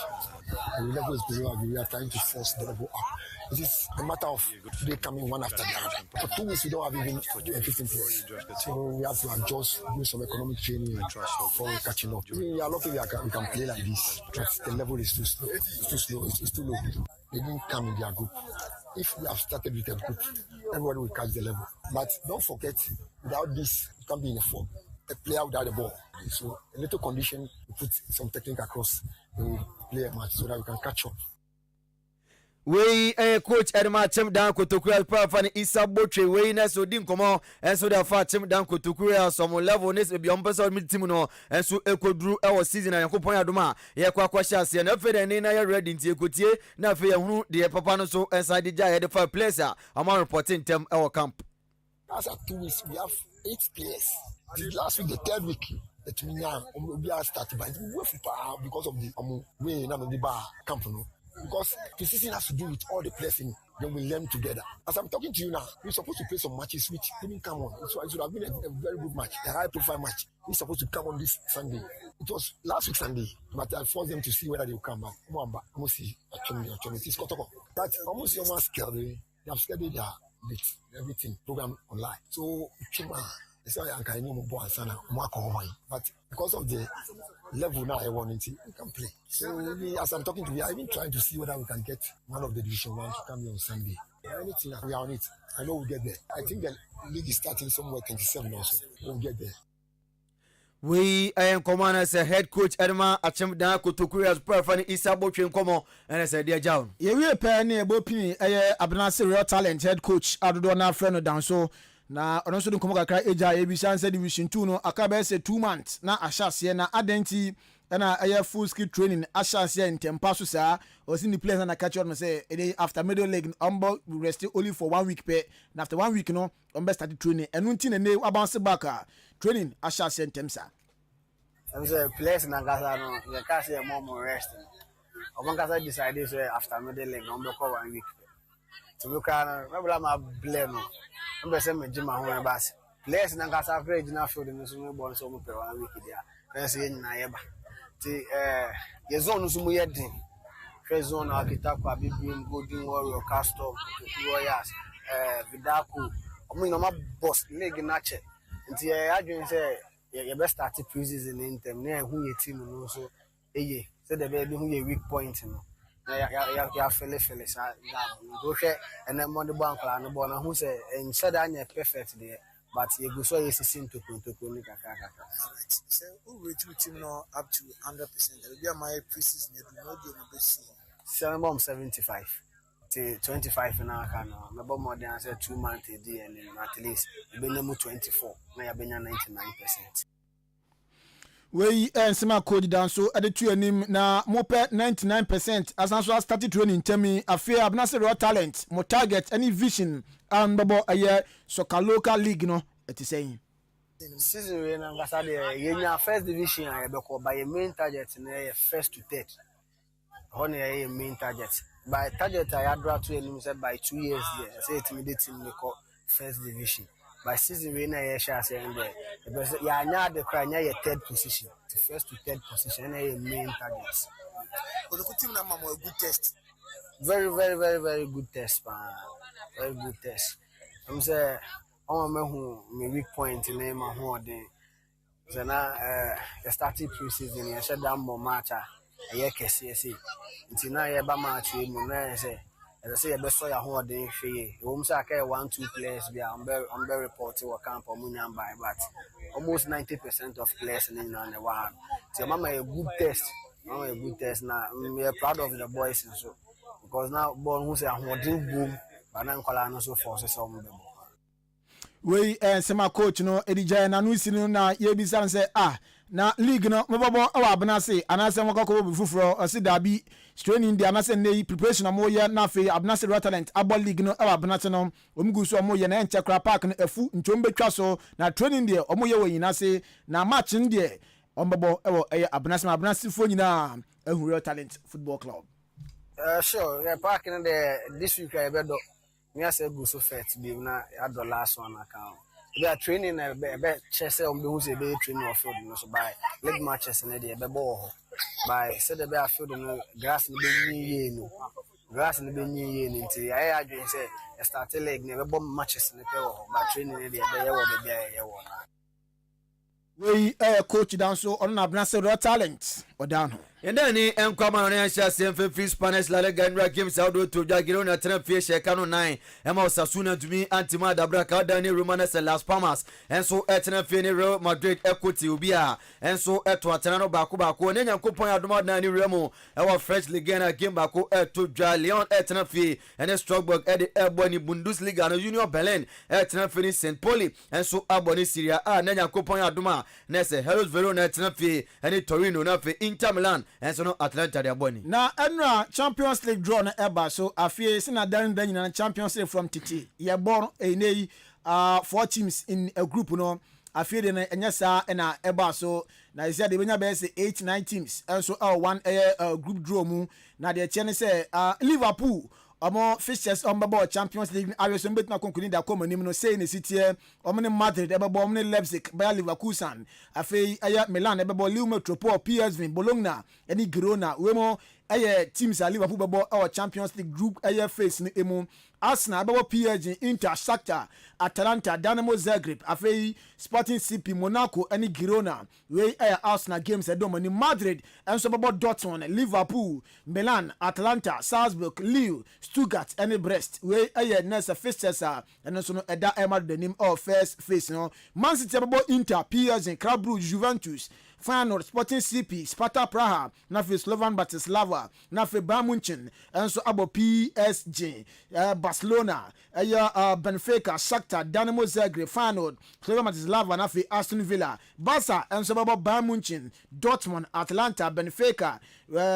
The level is below average. We are trying to force the level up. It is a matter of they coming one after the other. For 2 weeks we don't have even 15 players. So we have to adjust, do some economic training for catching up. We are lucky we can play like this. But the level is too slow. It's too slow. It's too low. They didn't come in their group. If we have started with a group, everybody will catch the level. But don't forget, without this, you can't be in a form. A player without the ball. So a little condition, we put some technique across, we play a match so that we can catch up. We coach Edma Chem Dan Kotokura Parafani Isa Botre we na so din komo enso da fa Chem Dan Kotokura some level ne be on person mid team no enso ekoduru e wo season na yakopon adoma ye kwa hye na fe de na ye ready ntie kotie na fe ye hunu de papa no so inside ja ye de fa players a am reporting tem e wo camp. As at 2 weeks we have 8 players. The last week the third week that we now we are starting by because of the way na the bar camp no. Because the season has to do with all the players in, then we learn together. As I'm talking to you now, we're supposed to play some matches which didn't come on. So it should have been a very good match, a high-profile match. We're supposed to come on this Sunday. It was last week Sunday, but I forced them to see whether they will come back. Almost see, but almost your scared. They have scheduled their dates, everything, program online. So, but because of the level now I want it, we can play. So as I'm talking to you, I'm even trying to see whether we can get one of the Division 1 to come here on Sunday. Anything, we are on it. I know we'll get there. I think the league is starting somewhere 27 also. We'll get there. We am command as a head coach Edma Achem Dan Kotokuri as Parafani Isa Botre Nkomo and as a dear John. Ye we pay ni ebopini Abnase Real Talent head coach Adodo na friend down so na ono so nkomo kakra eja ebisa nse division 2 no akaba say 2 months na ahyase na adenti na full skill training ahyase ntempa so saa o see the players na catch on say after middle leg umbo rest only for 1 week pay and after 1 week no umbe start training enu nti na bounce back training ahyase ntemsa I'm say players na gasa no you can say more rest omo gasa decide say after middle leg umbe ko 1 week to look at no ma blame no umbe say me jima ho bas players na gasa free na field no so me born so mo pe 1 week dia na say nyina ye ba ti ye zone so mo ye din first zone akita kwa bibim golden warrior castle warriors vidaku omo no ma boss league na che nti adwen say ye best start pre-season in term na hu ye team no so eye say the be hu ye weak point no na ya fele sa go hwe ene mo de bank la no bo na hu say instead anya perfect there but ye go so ye season to ni kaka say who rate team no up to 100% there be my pre-season you no do no be see 75 to 25 na aka no me bo more than say 2 months a day and at least be na mu 24 na ya benya 99%. We ensema code down so adetu anim na mo pe 99% asanso start training temi afia Abnase Raw Talent mo target any vision and babo aye soccer local league no eti saying season we na ngasa de yenya first division aye be ko by main target na first to third honey aye main target by target I draw to anim say by 2 years there say it team call first division by season we na ye sha say there because ya anya the cranya ye third position to first to third position na ye main target but the team na mama a good test very good test very good test I'm say on me who me weak point na ma ho den so na starting pre-season ye sha down more match aye kese say nti na ye ba match e mu na say as I say, best so ya ho den hwe we say aka 1-2 players be am be report we camp omunyam by but almost 90% of players in na one so mama a good test I'm a good test now. We are proud of the boys and so because now born who say I'm holding boom, but I'm calling also forces some. We sema coach no edija na no sinu na ye bi san say na league no mebobo abana say anase mokoko bi fufuro o se dabi training dia anase nei preparation am ye na fe abana say talent abo league no abana te no omgu so mo ye na enche kra park no afu ntwom betwa so na training dia omo ye wanyina say na match ndie ombebo abana say fo nyina real talent football club. Sure, yeah, park in the this week I bedo me say go so fit be na at the last one account. They are training a bit chess on the who's a day training or field so by leg matches in the ball by said the bear field no grass in the no grass in the into I say a start leg never bomb matches in the pair by training in the bear. We coach down so on abna talent or down. And then he and come on and share same free Spanish La Liga and games out to Jagirona Tremfish Cano 9 and Sasuna to me Antima Dabraca Dani Romanes and Las Palmas and so Etna Fini Real Madrid Equity Ubia and so Etwatano Baku and then Coupon Adoma Nani Remo our French Liga game Baku to Leon Etna Fee and then Strasbourg Eddie Ebony Bundesliga and Union Berlin Etna Fini St. Pauli and so Aboni Syria and then Coupon Adoma Nesse Hellos Verona Etna Fee and Torino Nafe Inter Milan and so no Atlanta they are born. Now, Enra Champions League draw na eba so afie sina dan na Champions League from Titi. Ye born a 4 teams in a group no. Afie de na enya sa na eba so na is de benya be say 8-9 teams. And so one group draw mu na de chene say Liverpool omo fixtures on babo Champions League areas mbet na konkuni da come nim no say in city omo ne Madrid ebebo omo ne Leipzig Bayer Leverkusen afei aya Milan ebebo Lille Metropole PSV Bologna eni Girona wemo aya teams a Liverpool babo our Champions League group aya face ni emu Arsenal babo PSG Inter Shakhtar Atalanta Dynamo Zagreb afei Sporting CP Monaco eni Girona we aya Arsenal games edomo ni Madrid enso babo Dortmund Liverpool Milan Atalanta Salzburg Lille Stuttgart and Brest we aya nessa fixtures and so no eda ema the name of first face no Man City babo Inter PSG Club Brugge Juventus Feyenoord Sporting CP Sparta Praha nafe Slovan Bratislava nafe Bayern Munchen enso abo PSG Barcelona Benfica Shakhtar Dynamo Zagreb Feyenoord Slovan Bratislava nafe Aston Villa Barca enso babo Bayern Munchen Dortmund Atlanta Benfica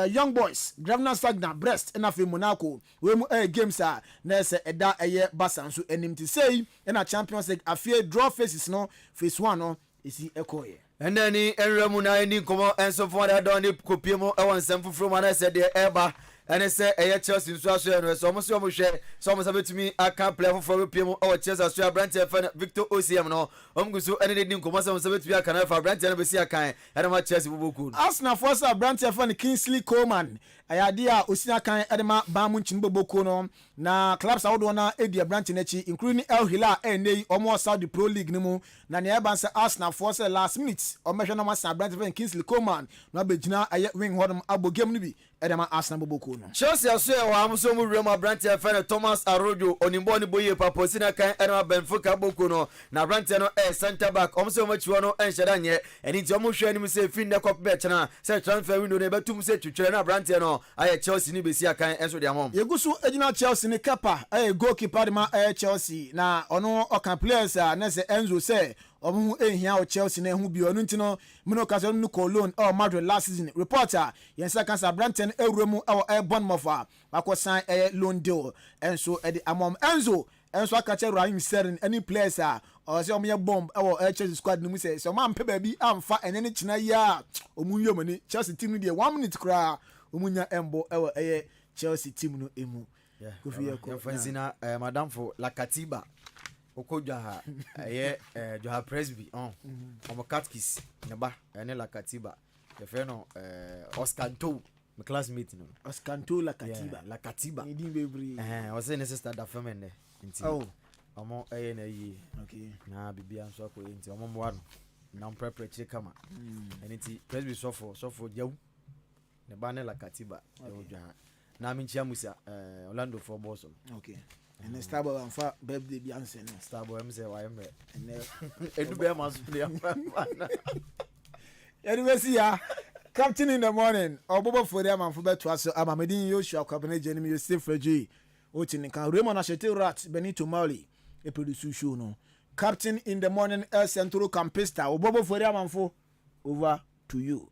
Young Boys Grevna Sagna Brest nafe Monaco we mu games na se eda Barca enso enim to say na Champions League afie draw faces no phase 1 no isi ekoye. And then he Ramuna any come and so for that don't copimo I want some from what I said there ever and I say a Chelsea in Swansea and so much share some of to me I can't play for PMO or Chelsea Australia Brand Victor Osimhen no Omgusu and didn't come some to be a can for Brand and be a kind and my Chelsea will good Arsenal force Brand Kingsley Coleman ayadia osina kan edema Bamunchin Boboko no na clubs awdo na edia branch nechi including El Hilal nei omo Saudi Pro League nimu na ne eba say Arsenal force last minute o measure no Arsenal branch Kingsley Coleman na begina aye wing hodom abo game no bi edema Arsenal Boboko no Chelsea aso e wa amso mu Real branch Thomas Arojo onimbo ni boye papa osina kan edema Benfica Boboko no na branch no center back omso machiwo no enhyeda nye eni ti omo hwe ni mu say fin na kop bet na say transfer window na betum say twetwe na branch no aye Chelsea ni besi akan enso de amom yegusu ejina Chelsea ni Kepa aye goalkeeper de ma Chelsea na ono okan players na se Enzo say omu ehia o Chelsea na ehu bi onu ntino muno kaso nu Cologne or Madrid last season reporter yensa kansa Branton ewremu e Bournemouth akosan loan deal enso e de amom Enzo akache Raheem Sterling any players or say omo bomb e Chelsea squad ni mu say so man pe ba bi amfa enene china ya omu yomani Chelsea team ni de 1 minute kra omunya embo Chelsea team no emu kofi ya fansina madam for La Katiba okojwa ha Joha Presby omo Katkis neba ene La Katiba the friend Oscar To my classmate no Oscar To La Katiba La Katiba ni din bebri o say sister da famene nti omo na yi okay na bibia so akọ nti omo mo wano na prepare chire kama nti Presby so for jawu ne ba ne La Katiba okja na minchia musa Orlando for Boston okay and the Starboy and for birthday bi answer no Starboy am say why am and edu be ma so play anyway see ya Captain in the morning. Obobo for them and for better so I'm Amedin Yoshua Kwabene Jenny you stay fragile. Otinika Raymond Ashete Rat Benito Mali e produce show no. Captain in the morning El Centro Campista. Obobo for them and for over to you.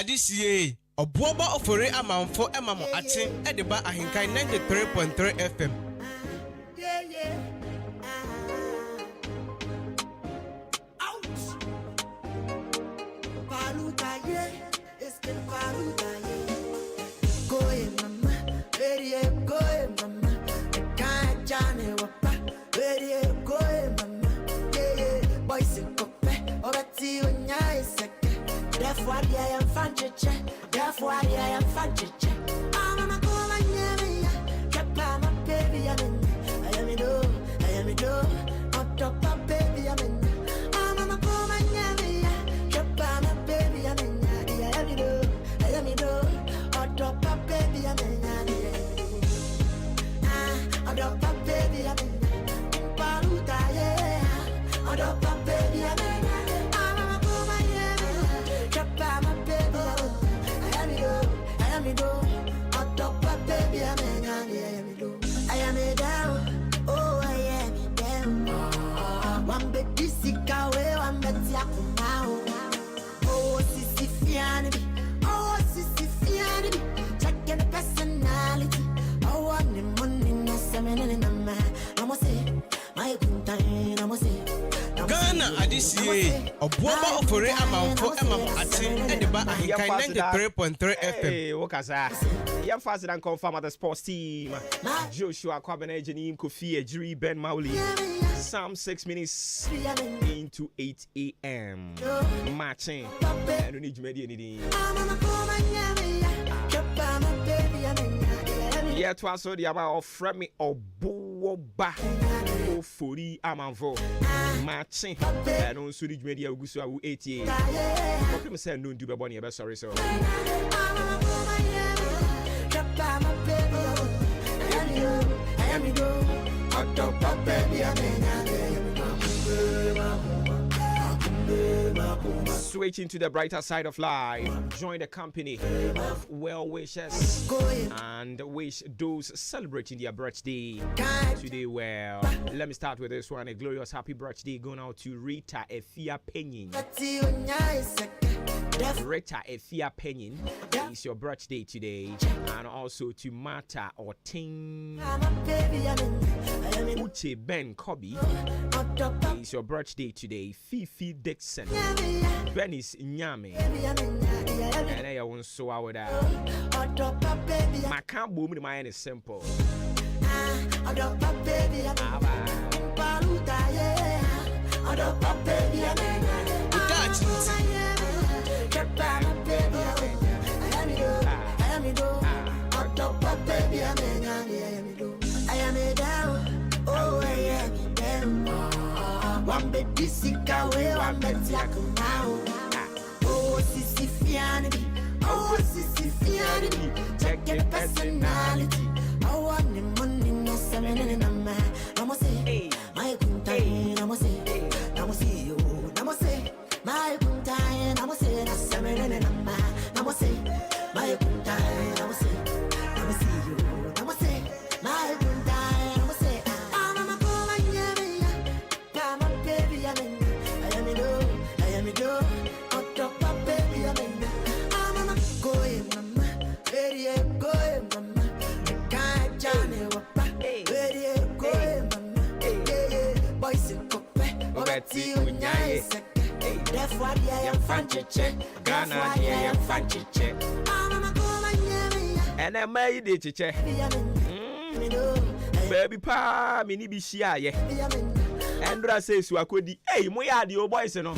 Adisiye Obuoba ofore amanfo emamo ache edeba Ahenkan 93.3 FM. Therefore, I am fanchiche. Therefore, I am fanchiche. I'm a cool and yeah, my baby, I am a do, I am a do. On top of baby, I'm a cool and yeah, my baby, I am a do, I am a do. On top of baby, I'm a on top of baby, I'm a paluta, yeah. On top of baby, I'm a Ghana Adisiye Obuoba ofore amanfo emamo ache edeba Ahenkan 93.3 FM. Hey, wakaza. Yam fast and confirm at the sports team. Joshua Kwabene Jenim Kofi Ejiri Ben Mauli. Some 6 minutes into 8 a.m. Matching. I don't need you anything. Yeah, to us, the about Fremi or Boba Ofori Amanvo matching and on Swedish media Gusu 88. What say no do Bonnie, sorry, so. Switching to the brighter side of life, join the company of well wishers and wish those celebrating their birthday today well. Let me start with this one. A glorious happy birthday going out to Rita Efia Penyin. Rita Efia Penyin, it's your birthday today. And also to Mata or Ting Uche Ben Kobe, it's your birthday today. Fifi Dixon, Venice Nyame, and I won't so out there. My can't boom in my end is simple. One baby sick away, one baby oh, sissy fianity, oh, sissy fianity, check your personality. Oh, want the money, no seven in a man. I'ma say, my kuntai, I'ma say, I'ma see you, I'ma say, my kuntai, I'ma say, that's seven in a man. I'ma say, my kuntai, I'ma say, I'ma see you, I'ma say, my kuntai, I'ma say, I'm a call, I'm a baby, I am a do. And I made it, baby pa, mini be shy. Andra says to Akodi, hey, Moya, the old boys, no.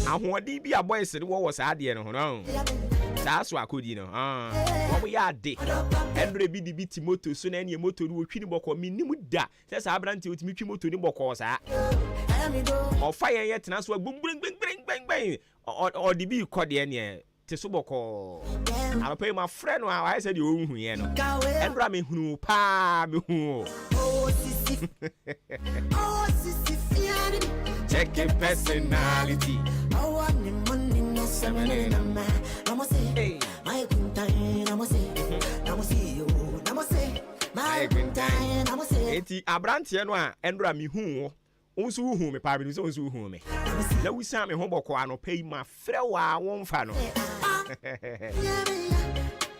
I want to be a boy, said what was I dear, no. That's what I could, you know. What we are de. Andre be the BT motor, soon any motor will treat about minimum da. That's how brand to me motor in Bocos. Or fire yet, and that's what boom, bang, bang. Or the be called the end. Tesuboko. I'll pay my friend while I said you, and Rami who pa me who. Oh, sissy, check your personality. Oh, want the money, no seven in a man. I'ma say, my kuntai, I'ma say, I'ma see you, I'ma say, my kuntai, I'ma say. Eti abrantiano and Rami who. Once who me pardon is also who me. Now we saw me humble no pay my friend one fan.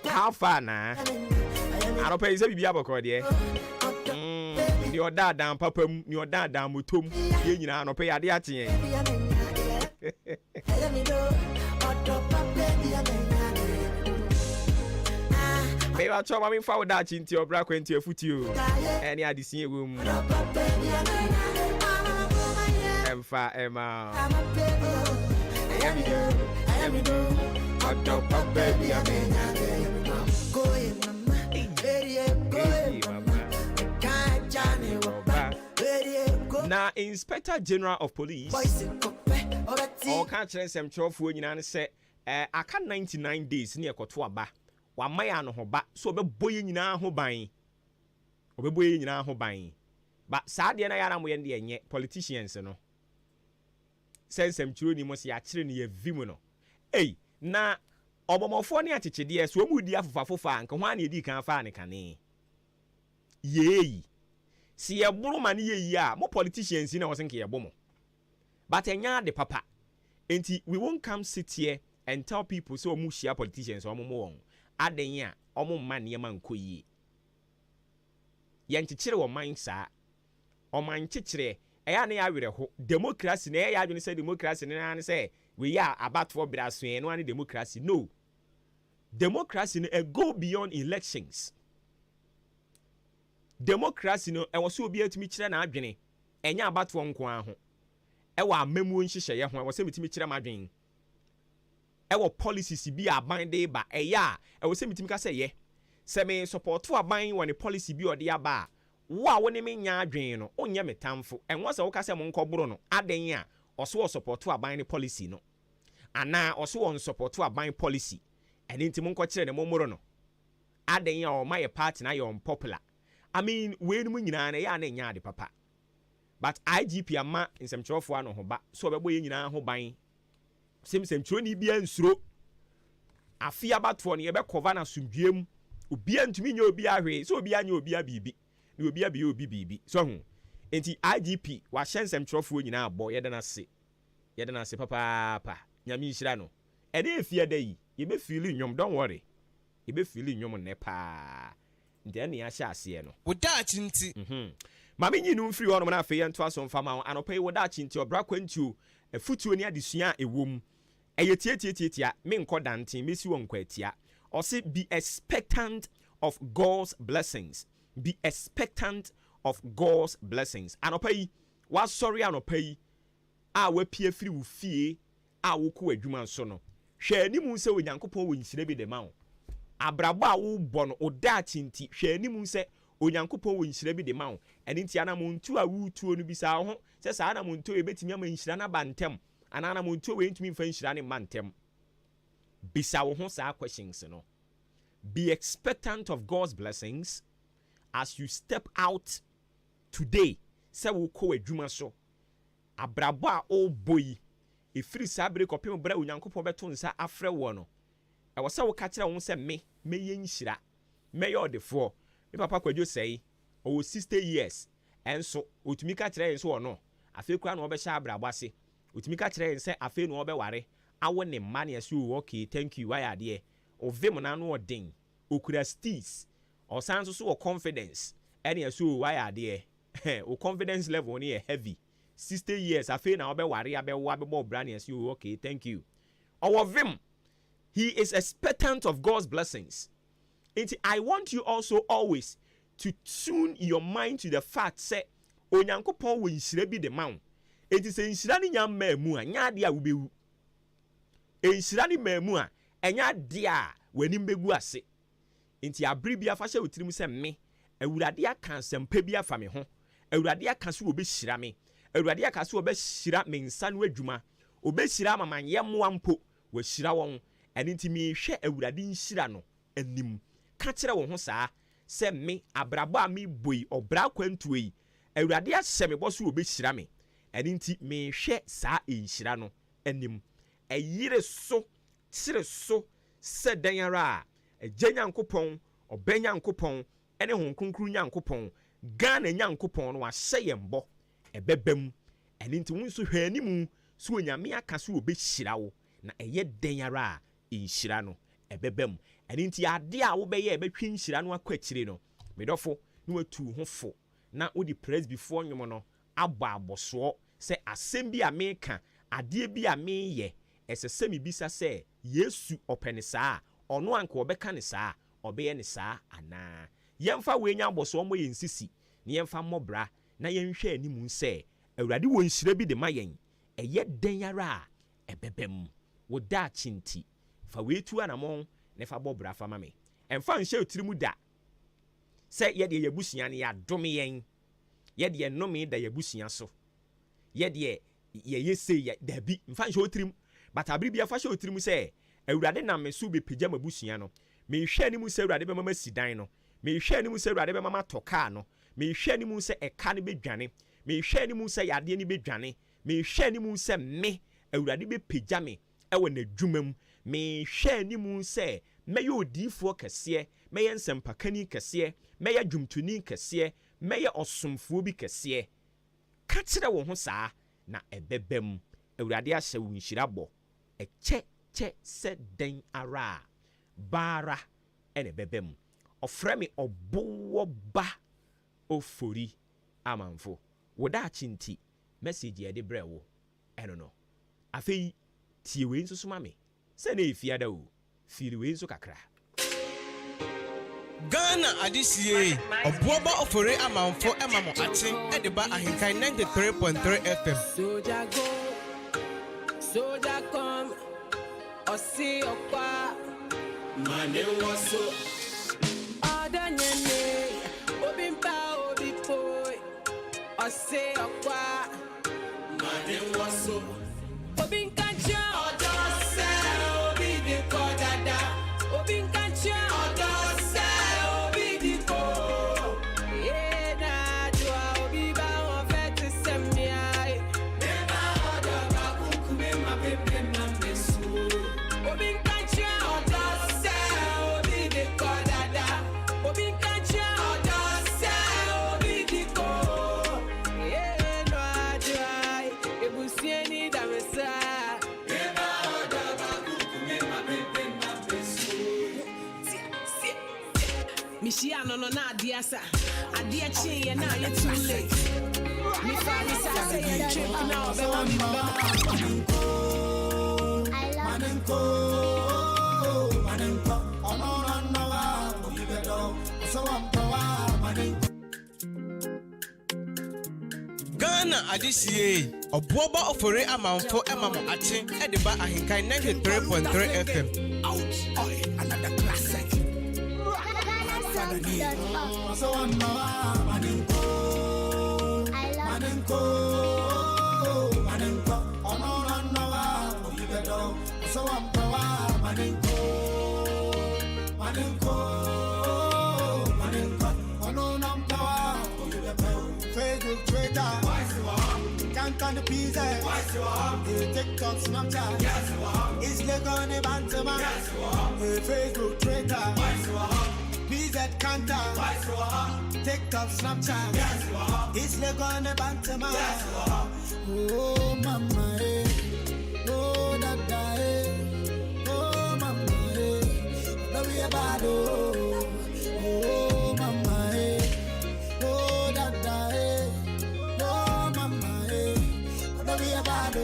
How far now? I don't pay the Biaboco, dear. Your dad down, papa, your dad down with Tom. You know, no pay a dear. Maybe I'll try my forward that into your black into your foot. You any other scene room. Emma, Emma. Now, Inspector General of Police, all countries and trophy in say, I can 99 days near Kotuaba. One my ano hoba, so be boy in our hobine. Or boy in our hobine. But sad, and I am when the politicians, no. Sense them true, you must see actually near Vimono. Hey, na Obamofoni at each dear, so would you have for fan, can one you can find a cane. Yea, see a woman ye, more politicians in our thinking a woman. But a yard the papa, and we won't come sit here and tell people so mushia politicians or more. Add the ya, or more money among kui. Yantichiro or mine, sir, or mine chichre. I will democracy. I don't say democracy. And say we are about for Brasil and one democracy. No, democracy go beyond elections. Democracy no, I was so be to me children adwene. Enya about one kwa ho. E wa memu nhihye ye ho. I was say me children adwene. ɛwɔ policies bi aban de ba ɛyɛ a ɛwɔ sɛ mitimi ka sɛ yɛ sɛ me support aban wɔ ne policy bi ɔde aba a wo a wo ne me nya adwen no onyɛ me tamfo ɛnwa sɛ wo ka sɛ mo nkɔboro no adan a ɔso wɔ support aban ne policy no ana ɔso wɔ support aban policy ɛne nti mo nkɔkyerɛ ne momoro no adan a ɔma yɛ party na yɛ unpopular I mean we no nyina na yɛ na nya ade papa but IGP ama nsɛmkyerɛfoɔ ano ho ba so ɔbɛbɔ yɛ nyina ho ban nsɛmkyerɛ ni bia nsuro afia batoɔ no yɛbɛkɔva na sumdwem obia ntumi nya obi ahwe so obi anya obi abibi na obi abi obi bibi so ho enti IGP wa hyɛ nsɛmkyerɛfoɔ nyina abɔ yɛde na se papa nyame nhyira no ɛde efia da yi yɛbɛfili nnwom don't worry yɛbɛfili nnwom ne pa nti ɛne ahyɛ aseɛ no woda achinti mame nyi no mfiri hɔ no na afei yɛnto aso mfama ho anɔpa yi woda achinti ɔbra kwantuo afutuo ne adesua ɛwom ɛyɛ tietia me nkɔ danten mesi wɔ nkɔ atia ɔse be expectant of God's blessings be expectant of God's blessings anɔpa yi wasɔre anɔpa yi a wapie firi wo fie a wokɔ adwuma nso no hwɛ animu sɛ onyankopɔn wɔ nhyira bi de ma wo abrabɔ a wobɔ no oda achinti hwɛ animu sɛ onyankopɔn wɔ nhyira bi de ma wo ɛne nti anamontu a wotuo no bi saa ho sɛ saa anamontu ebetimi ama nhyira na ba ntɛm ana anamontu we ntumi mfa nhyira ne ma ntɛm bisa wo ho saa questions no be expectant of God's blessings as you step out today sɛ wokɔ adwuma so abrabɔ a ɔbɔ yi efiri saa bere kɔpem bra onyankopɔn bɛto nsa afrɛ wɔ no ɛwɔ sɛ woka kyerɛ wo sɛ me mɛyɛ nhyira mɛyɛ ɔdefoɔ me papa kwadwo sɛi ɔwɔ 60 years ɛnso otumi ka kyerɛ yɛn so wɔ no afei kura na ɔbɛhyɛ abrabɔ ase otumi ka kyerɛ yɛn sɛ afei na ɔbɛware awo ne mma ne ɛso okay thank you wayɛ adeɛ ovem na no ɔden okura steez ɔsan so wɔ confidence ɛne ɛso wayɛ adeɛ o confidence level ne yɛ heavy 60 years afei na ɔbɛware abɛbɔ bra ne ɛso okay thank you ɔwɔ vim he is expectant of God's blessings. I want you also always to tune your mind to the fact say onyankopɔn wo nhyira bi de ma wo enti sɛ nhyira ne nya mma mu a nya ade a wobɛwu nhyira ne ma mu a ɛnya ade a w'anim bɛgu ase enti abere bi afa hyɛ wotirim sɛ me awurade aka nsɛmpa bi afa me ho awurade aka so wobɛhyira me awurade aka so wobɛhyira me nsa no adwuma wobɛhyira amamanyɛ mmoa mpo wɔhyira wɔn ɛne nti mehwɛ awurade nhyira no anim ka kyerɛ wo ho saa sɛ me abrabɔ a meboi ɔbra kwantuo yi awurade ahyɛ me bɔ so wobɛhyira me ɛne nti mehwɛ saa nhyira no anim ɛyere so kyere so sɛ dan ara a agya nyankopɔn ɔbɛ nyankopɔn ɛne ho kronkron nyankopɔn Ghana nyankopɔn no wahyɛ yɛn bɔ ɛbɛbam ɛne nti wo nso hwɛ animu so onyame aka so wobɛhyira wo na ɛyɛ dan ara a nhyira no ɛbɛbam ɛne nti ade a wobɛyɛ ɛbɛtwe nhyira no akɔ akyire no medɔfo na watu ho fo na wodi presbyfoɔ nwom no abɔ abɔsoɔ sɛ asɛm bi a meka adeɛ bi a meyɛ ɛsɛ sɛ mebisa sɛ Yesu ɔpɛ ne saa ɔno anka ɔbɛka ne saa ɔbɛyɛ ne saa anaa yɛmfa wenya abɔsoɔ mmɔ yɛn sisi na yɛmfa mmɔbra na yɛnhwɛ animu sɛ awurade wɔ nhyira bi de ma yɛn ɛyɛ dan ara a ɛbɛbam wo da achinti fa wetu anamon ne fa bɔbra fa ma me ɛmfa nhyɛ otirimu da sɛ yɛde yɛbusua ne yɛadome yɛn yɛde yɛnome da yɛbusua so yɛde yɛyɛse yɛ dabi mfa nhyɛ otirimu batabiri bia fa hyɛ otirimu sɛ awurade nam me so bepagya mabusua no mehwɛ ne mu sɛ awurade bɛma masidan no mehwɛ ne mu sɛ awurade bɛma matɔkaa no mehwɛ ne mu sɛ ɛka ne bɛdwane mehwɛ ne mu sɛ yadeɛ ne bɛdwane mehwɛ ne mu sɛ me awurade bɛpagya me ɛwɔ n'adwuma mu mehwɛ ne mu sɛ mɛyɛ odiifoɔ kɛseɛ mɛyɛ nsɛmpakani kɛseɛ mɛyɛ dwumtoni kɛseɛ mɛyɛ ɔsomfoɔ bi kɛseɛ ka kyerɛ wo ho saa na ɛbɛbam awurade ahyɛ wo nhyira bɔ ɛkyɛ sɛ dan ara baara ɛna ɛbɛbam ɔfrɛ me ɔbowɔ ba ofori amanfo wo da achinti message yɛde brɛ wo ɛno no afei tie wei nso soma me sɛ na ɛfia da o firi wei nso kakra Ghana adesie ɔboɔba ɔfore amanfo ɛma mo akye ɛde ba ahenkan 93.3 FM Soldier go, soldier come, Osi okwa Mane waso Adanyene Obimpa obipoi Osi okwa Mane waso Obinkancha Odose obidiko dada Obinkancha Odose obidiko Yena jua obiba wafete semniai Neba odoba kukume mapepe mambesu Obinkancha Odose obidiko dada Obinkancha Odose obidiko Yena jua Ebusieni damesa Neba odoba kukume mapepe mambesu Mishia no na adiasa adia chin ye na you too late me find this I say you trip now be Ghana adisiye obuoba ofore amanfo emamo ache ediba ahenkan 93.3 FM Another classic. So I'm Facebook, Twitter, can't on the pizza. TikTok, Snapchat, it's like on a bantam. Facebook, Twitter, PZ Kanta, TikTok, Snapchat, it's like on a bantam. Oh, mama, oh, dada, oh, mama, love you about oh, mama, oh, dada, oh, mama, love you about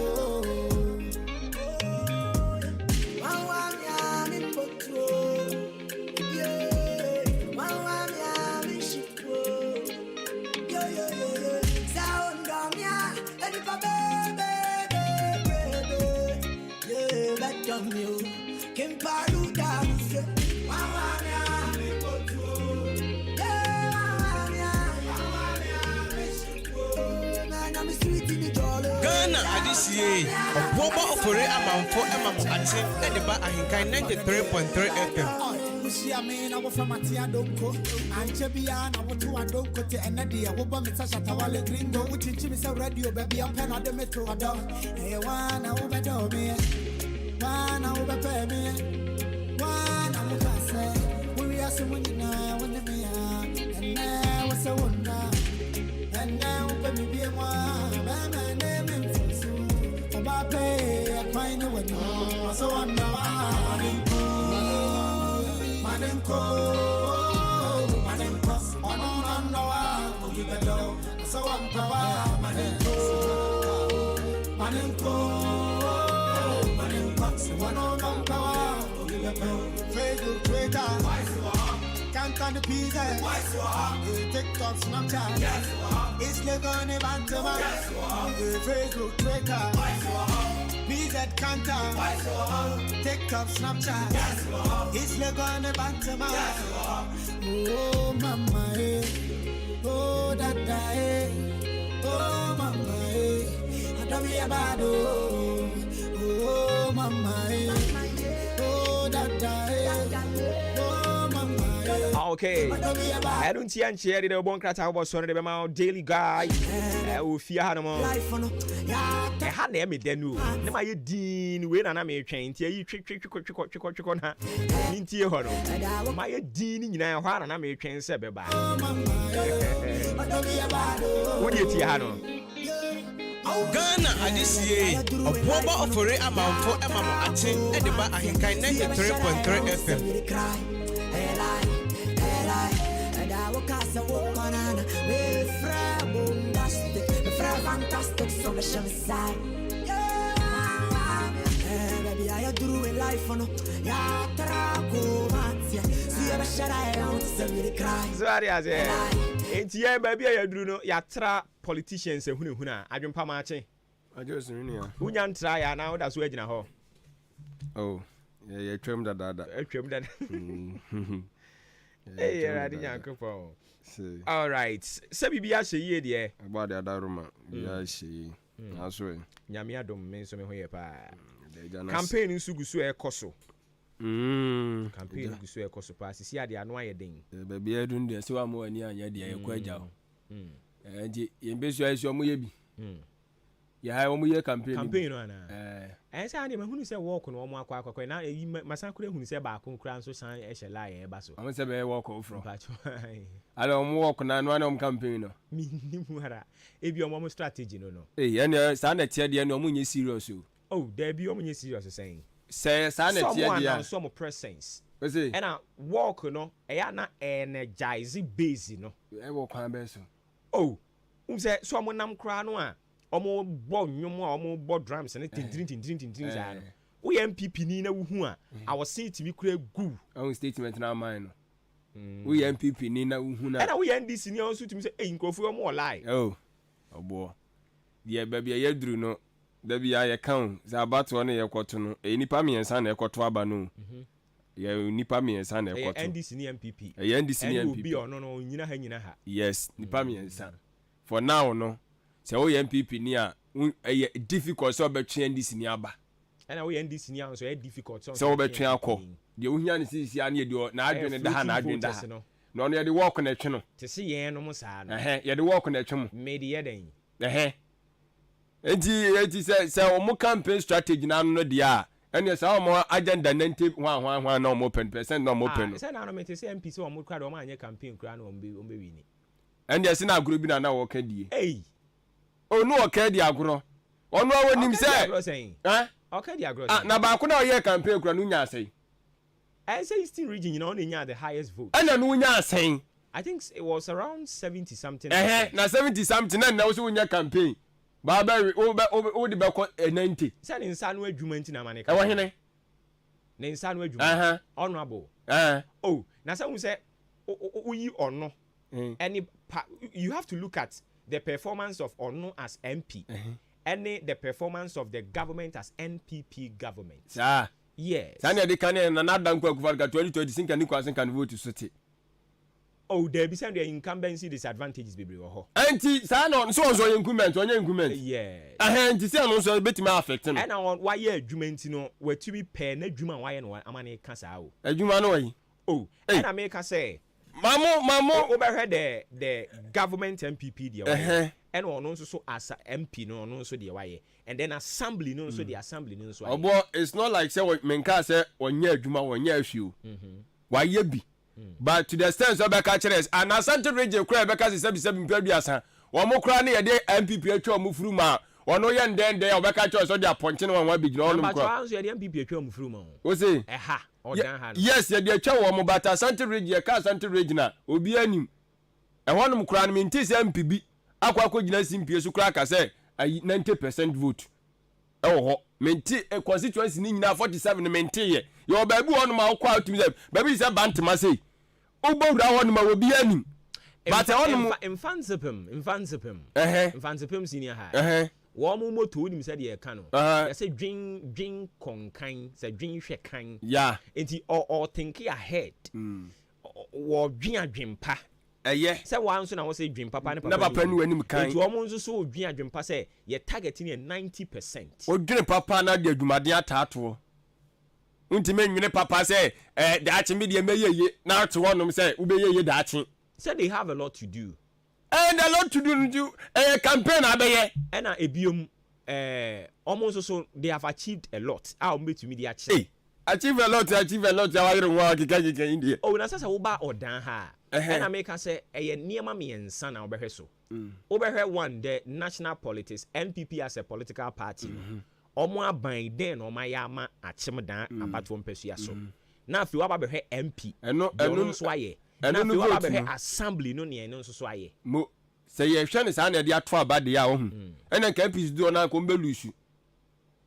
Ghana adisiye obuoba ofore amanfo emamo ache ediba ahenkan 93.3 FM I was from Matia Donko, and Chebiana, what to a donko to Enadia, Wobam, Sasha Gringo, which is a radio, baby, I'm pen on the metro. Hey, one over me, one over me, one over say, we are so winning now, when we are, and now was a wonder, and now let me be a one, my name is so, about pay, I find a window, so I'm Manenko, ono noa, ulibedo, so I'm power, Manenko, ono no power, ulibedo, Facebook, Twitter, can't on the pizza, TikTok, Snapchat, it's like on a bantama, Facebook, Twitter, PZ Kanta, TikTok, Snapchat, it's like on a bantama. Oh, mama, oh, dada, oh, mama, I don't be about oh, mama, oh, dada, oh, mama. Okay, I don't see any chair in the one crack about Sonny the Mount Daily Guy. I will fear Hanamo. I had name it then. No, my dean, when I'm a chain, you trick on her. Into your honor. My dean in a while, and I'm a chain, said bye. What do you see, Hano? Ghana adisiye obuoba ofore amanfo emamo ache ediba ahenkan 93.3 FM Enti baby ya duru no ya tra politicians ehunehuna adwempa ma ache I just knew. unya ntra ya na oda so agina ho Oh, Yeah, trim that. Trim that. Hey, I didn't go. All right. Sabibia say ye dear. About the other room. Yeah, she. That's right. Nyamia dom men so me ho ye pa. Campaign nsu gusu e koso. Campaign gusu e koso pa sisi ade ano aye den. Baby edun de se wa mo ani anya de ye kwa agya ho. Nti ye mbesu ayi so mo ye bi. Ya ha omo ye campaign no ana. Say ade me hunu se walk no omo akwa na yi masan kura hunu se ba akon kura nso san e hye lie e ba so. Am se be walk from. Ale omo walk na no ana omo campaign no. Mi ni mu ara. E bi omo strategy no. Ene sa na tie de no omo nye serious o. Oh, there be omo nye serious saying. Say sa na tie de ya. Some presence. We say. And walk no e ya na energize base no. E walk kan be so. Oh, say so omo nam kura no a omo bo nwom a omo bo drums and tin za no we MPP ni na wuhu a I was saying to me kura gu our statement na mine no we MPP ni na wuhu na and we NDC ni also to me say nkofu omo lie oh obo ye baby ye duru no da bia ye kan za abato no ye kwoto no nipa miensa na ye kwoto aba no ye nipa miensa na ye kwoto NDC ni MPP ye NDC ni MPP obi ono no nyina ha yes nipa miensa for now no say o MPP ni a difficult so betwe NDC ni aba na o NDC ni an so e difficult so o betwe akọ de ohia ne sisi a ne de na adwene da ha na adwene da ha no no ye de work na twe no te se ye no mo sa no ye de work na twe mo me de ye den enti say o mo campaign strategy na no de a ene say o mo agenda 90 hwan na o mo 10% na o mo pen no say na no me te say MP say o mo kwa de o ma anye campaign kura na o be wini ene say na agro bi na wo ka die onu oka di agro onu awo nim say okay di agro na ba ko na o ye campaign kura no nya asai I say Eastern region you know only nya the highest vote and no nya asai I think it was around 70 something na 70 something na wo so nya campaign ba ba o de be ko 90 say in san no adwuma nti na manika e wo hene na in san no adwuma honorable oh na say we say oyi ono any you have to look at the performance of Ono as MP and the performance of the government as NPP government. Yes. Sanya de kan na dan kwa kufa 2020 kan ni kwasen kan vote sote. Oh, there be some the incumbency disadvantages bebre wo ho. Anti sa no so incumbent onye incumbent. Yes. Anti say no so betima affect no. And on why adwuma nti no watumi pe na adwuma why no amane ka sa o. Adwuma no why? Oh, and I make her say Mamo overhead the government MPP there and on also so as MP no also there why and then assembly no so the assembly no so obo it's not like say menka say onye adwuma onye ahwiu why ye bi but to the extent so be ka kires and asante region kura be ka se 77 mpadu wo mo kura na ye de MPP atwa mo furu ma ono ye ndende ya be ka kires so de aponche no wan bi gina ono kura but so ye de MPP atwa mo furu ma o say yes ye de atwa wo mo but asante region ka asante region obi anim e honum kura no minti se MPB akwa gina simpie so kura ka se 90% vote e wo ho minti constituency ni nyina 47 minti ye yo baabi honum akwa atumi se baabi se bantema sei ogbowura honum obi anim but honum infansipem senior high wo mo moto nim se de ka no ya se dwen konkan se dwen hwe kan yeah enti or think ahead wo dwen adwempa se wan so na wo se dwen papa ne papa na papa ni wanim kan enti wo mo nso so dwen adwempa se ye target ni 90% o dwen papa na de adwumade ataato unti menwene papa se daachi me de meyeye na ato wonom se ubeyeye daachi say they have a lot to do and a lot to do campaign abeye and ebiom almost so they have achieved a lot how me to media achieve a lot awire nwa kika India oh na sasa wo ba odan ha and make us say niema miensa na obehwe so obehwe one the national politics NPP as a political party omo aban den no ma ya ma achim dan abato mpesua so na afi wa ba behwe MP eno so aye eno no vote be assembly no ne eno so aye mo say ye hwe ne sa na de ato abade ya wo hu ena ka peace do na ko mbelusu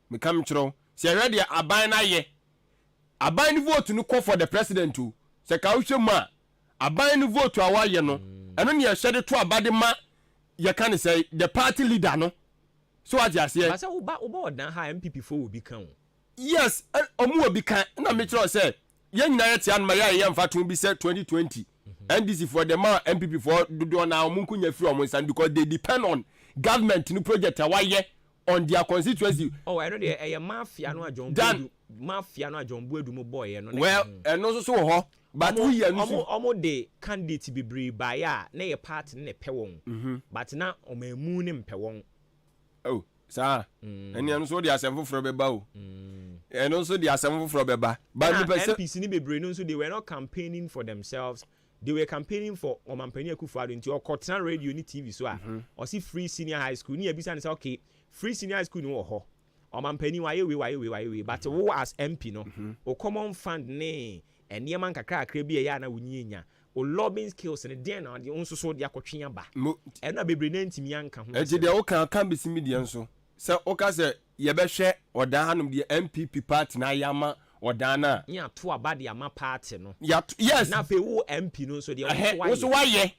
me kam chiro say ye de aban na ye aban ni vote no call for the president o say ka wo hwe mu a aban ni vote a wa ye no eno ne ye hwe de to abade ma ye kan say the party leader no so what you say but say oba odan ha MPP for will become yes omu obi kan na me tro say yen nyina yet an ma ya mfa to bi say 2020 NDC for the man MPP for do na omu kunya free omu san because they depend on government new project awaye on their constituency. Oh, I know the mafia no John mafia no John Buedu mo boy no. Well, and also so ho but we are almost the candidate be brave by ya na your party ne pe won. But na o ma mu ne mpe won. Oh, sir. And you so the asem for beba o. And also the asem for beba. But the MPC ni be brave no so they were not campaigning for themselves. They were campaigning for Omampani Akufo-Addo into Okotana radio ni TV so or see free senior high school ni ebisa say okay free senior high school ni wo ho Omampani waye we but wo as MP no o common fund ne ene man kakra akra bi ya na wunyinya o lobbying skills ne den na de onso so de akotwea ba e na bebre na ntimi anka ho e je de o kan bisi media nso se o ka se ye be hwe odan hanum de MPP party na yama odana ya to abade ama party no yes na fe wo MP no so de wo so waye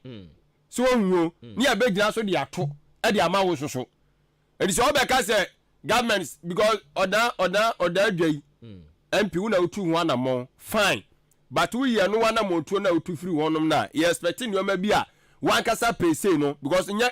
so onwo ni abegina so de ato e de ama wo so e so be ka se governments because odan dwai MP wo na otu ho anamo fine but we ye no wana motu na otu free honom na you expecting you ma bi a wan kasa pese no because nya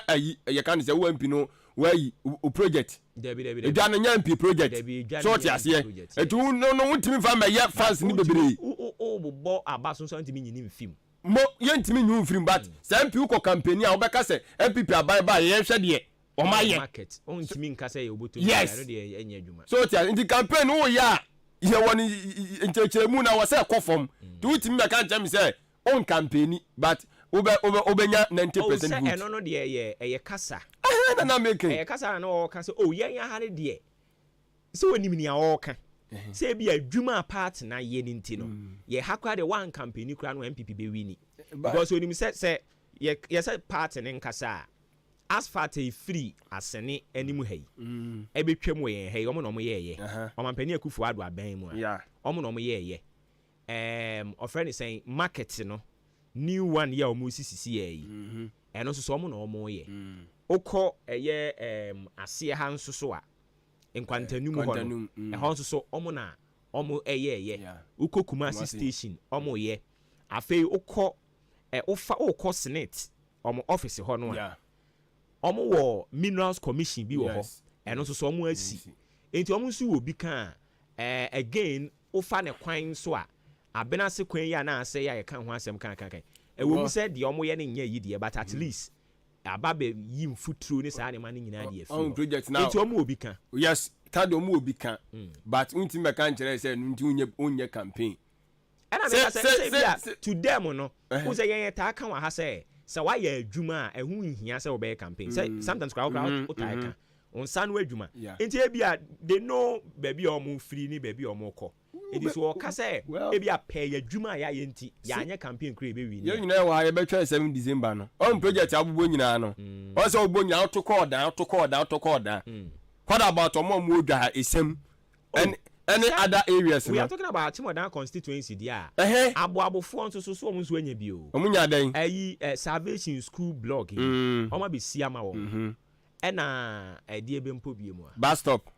ayi ye kan say wo MP no why o project Debi dan nya MP project so ti ase etu no ntimi fa ma ye fans ni bebre o bo abaso so ntimi nyini mfim mo ye ntimi nyu mfim but say MP ko campaign a obeka say MPP abai ba ye hwe de o ma ye market o ntimi nka say oboto yes de enya adwuma so ti ante campaign wo ya ye woni nchechemu na wo say kofom tu ntimi me kan tell say on campaign but obenya 90% vote no de ye kasa na make e kasa na o kasa o yen ya hare de se wonim ni a o ka se bi adwuma part na ye ni ntino ye hakwa de one campaign kura no MPP be wini because onim se ye se part ne nkasa asphalt e free asene animu hai e betwam wo yen hai omo no mo ye Omampani Akufo-Addo aban mu a omo no mo ye ofre ni say market no new one ya omo sisi ye eno so omo no omo ye okọ ase ha nso so a nkwantanum ho no ho nso so omo na omo eye ukokuma station omo ye afei okọ okọ senate omo office ho no a omo wo minerals commission bi wo ho eno nso so omo asi enti omo nso wo bi kan again ofa ne kwan so a abena se kwan ya na ase ya ye kan ho asem kan ewo mu se de omo ye ne nya yi de but at least ababe yim futuro ni saa ne ma ne nyina de afi on project now enti omo obi kan yes ta de omo obi kan but unti me kan kire say nti unye campaign ana me say bia to them no wo say yen ta kan wa ha say wa ya adwuma a ehu nhia say obey campaign say sometimes crowd o ta kan on san wa adwuma enti e bia they know baby omo free ni baby omo ko it is what say e bia pay adwuma ya ye nti ya anya campaign kure be wi ni ye nyina wa ye be 7 December no on project abubo nyina no o say obo nyina to call down what about omo mu odwa esem and any other areas we are talking about Chimodan constituency dia aboabofo nso so omo nso anya bio omo nya dan ayi Salvation School blog omo be siama wo na die be mpo bie mu a bus stop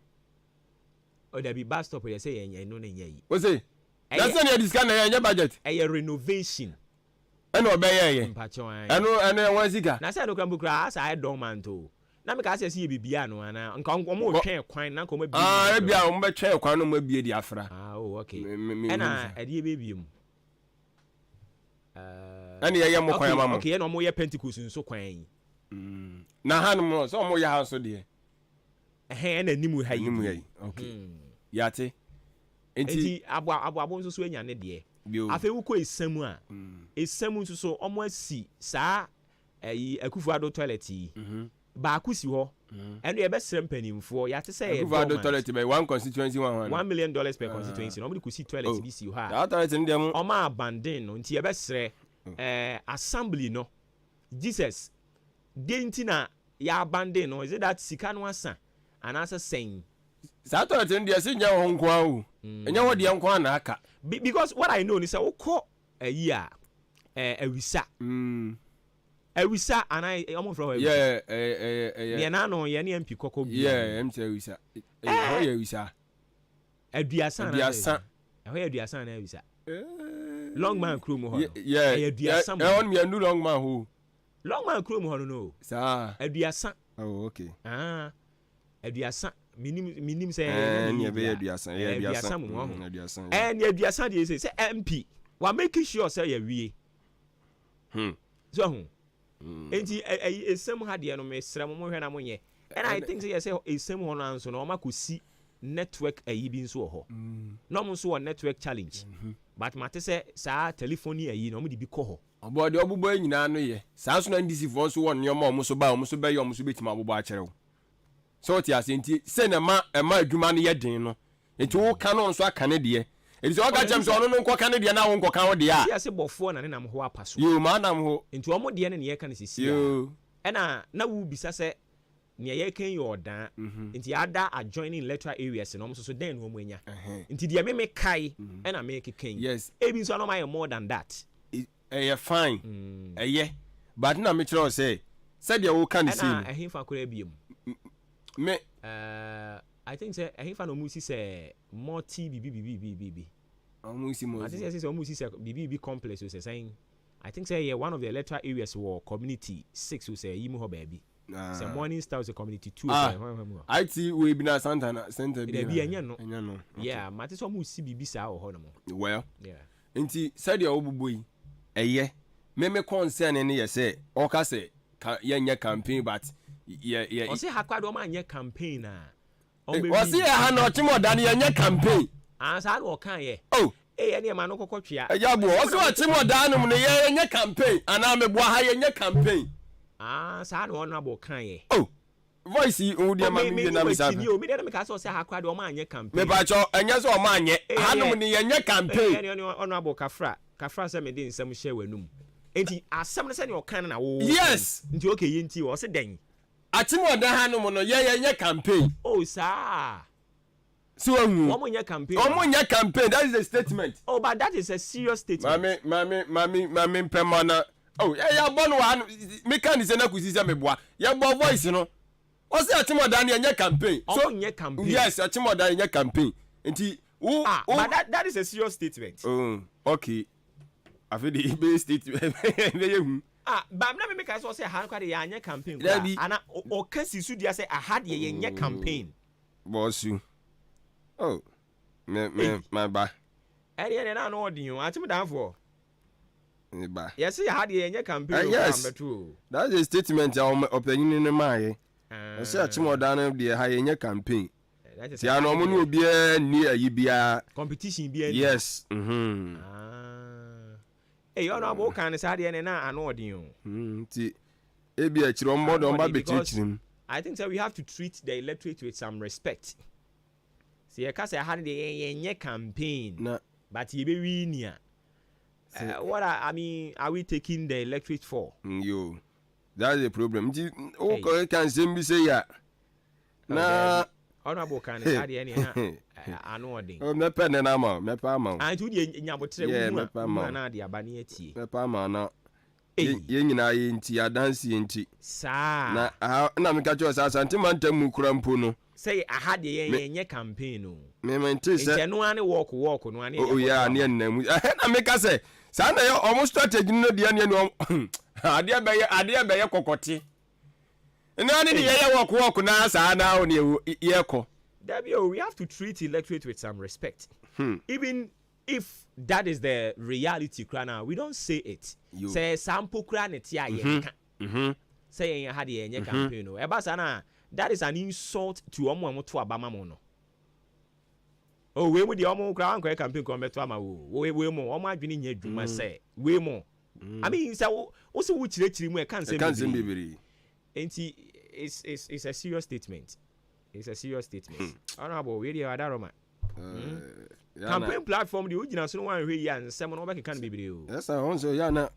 o da bi bus stop they say yen no na nya yi o say that's any discount na yen budget renovation eno obeye mpacho eno wan sika na say no krambu kra asa dormant to na me ka say see bibia no ana nka omo twen kwan na nka omo bi e bia omo be twen kwan no mo bie di afra okay ena edie be biem ani ye mo kwan mama okay ye no mo ye Pentecost nso kwan na hanum so omo ye ha so de na nimu hayi okay yate enti abo nso so anya ne de afi wuko esamu a esamu nso so omo asi saa Akufo-Addo toilet yi ba akusi ho eno ye be srem panimfo yate say Akufo-Addo toilet by one constituency $1 million per constituency no mo kusi toilet bi si ho a that toilet ndem omo abandon no nti ye be sre assembly no Jesus denti na ya abandon no is it that sika no asa anasa sen that toilet ndem se nya ho nko awu enya ho de nko na aka because what I know is say ukọ ayi a awisa awisa and I almost from yeah na no ye ne MP kokko bi yeah MC awisa ho ye awisa aduasa ɛhɔ aduasa na bisa long man krom hɔ aduasa ɛhɔ me andu long man ho long man krom hɔ no saa aduasa okay aduasa minim sɛ aduasa mo ho aduasa de sɛ MP wa make sure sɛ ya wie so ho enti esem ha de no me srɛ mo hwɛ na mo nyɛ and I think say esem ho no anso no ma kosi network ayi bi nso ho no mo nso network challenge but mate say saa telephone ayi no mo de bi kɔ ho obo de obubo nyina no ye saa so na ndisi fo nso won nyoma omo so ba omo so be ye omo so betima abobo a kyerɛw so ti asenti se na ma adwuma no ye den no enti wo ka no nso aka ne de enti so ka chem so ono no nkɔ ka ne de na wo nkɔ ka wo de a ya se bɔfo na ne nam ho apaso yo ma nam ho enti omo de ne ye ka ne sisi yo ɛna na wo bisa sɛ ne ye kan yɛ ɔdan enti ada adjoining electoral areas no so den no mo anya enti de me kai ɛna me kekan yes ebi so no ma more than that fine but na me kyerɛ sɛ said ya wo kan see na ahemfa kora biem me I think say ahemfa no mu si sɛ multi bibi omu si mo I think say omu si sɛ bibi complex so saying I think say one of the electoral areas were community 6 so say yimu ho baabi say morning star was a community 2 IT we bi na Santana center bi enya no yeah mate so omu si bibi saa ho no mo well yeah enti said ya obubo yi me concern ne ye say o ka say ye nya campaign but ye o say hakwado ma nya campaign na o say ha na ochimo da ne ye nya campaign sa do kan ye oh ene ma no kokotwea ya bo o say ochimo da no ne ye nya campaign ana me bo ha ye nya campaign sa do no abo kan ye oh voice o de ma mi na mi sa mi de na me ka say hakwado ma nya campaign me ba cho enya so o ma anye ha no ne ye nya campaign ene ono abo kafra sɛ me de nsɛm hyɛ w'anum enti asɛm no sɛ ne ɔkan na wo yes nti okay ye nti wo se den atimo da ha no mo no ye nya campaign oh saa so anu omo nya campaign that is a statement oh but that is a serious statement mami pemana oh ya bo no wa me kan se na kusi se me boa ya bo voice no o se atimo da ne nya campaign so nya campaign yes atimo da nya campaign enti but that is a serious statement oh okay I feel the base statement but na me make I say ha kwa de ya nya campaign ana o kasi su dia say aha de ye nya campaign boss you oh me my ba ere na no odin o atim dan for me ba yes ya ha de ye nya campaign yes that is a statement opinion in my I say atim dan de ha ye nya campaign ti ana omo no obi ni ayi bia competition bia yes you know about kind of side and na odin ti e bia chiro mbodo mba be chichirim I think that we have to treat the electorate with some respect. See, I can't say I had the campaign, no. But you be winning. What I mean, are we taking the electorate for? Yo, that's the problem. Okay, can simply say yeah. Na honorable can say any anoding. Oh, me pen na ma, me pa ma. I do the nyabotre me pa ma na de abane atie. Me pa ma na. Ye nyina ye nti adanse ye nti. Sa. Na me ka cho sa asante mantam mu kura mpo no. Say I had the yenye campaign no. Me mente say. No ane walk no ane. Oh yeah, ne nnamu. Na me ka say, sa na ye almost strategy no de ane no. Ade be ye kokote. Na ane de ye walk na sa na o ne ye ko. We have to treat electorate with some respect. Even if that is the reality krana, we don't say it. Say sample krana tia ye. Say you had a campaign no. Ebasana, that is an insult to omo to abama mo no. Oh, we with the omo kra an campaign come to ama wo. We mo omo adwene nya adwuma say. We mo. I mean say wo so wo chire mu e kan say bibiri. Enti it's a serious statement. It's a serious statement. Honorable, we dey adaroma. Campaign platform the ugina so no wan hwe ya nsem no be kan bibiri o. Yes, I want so ya na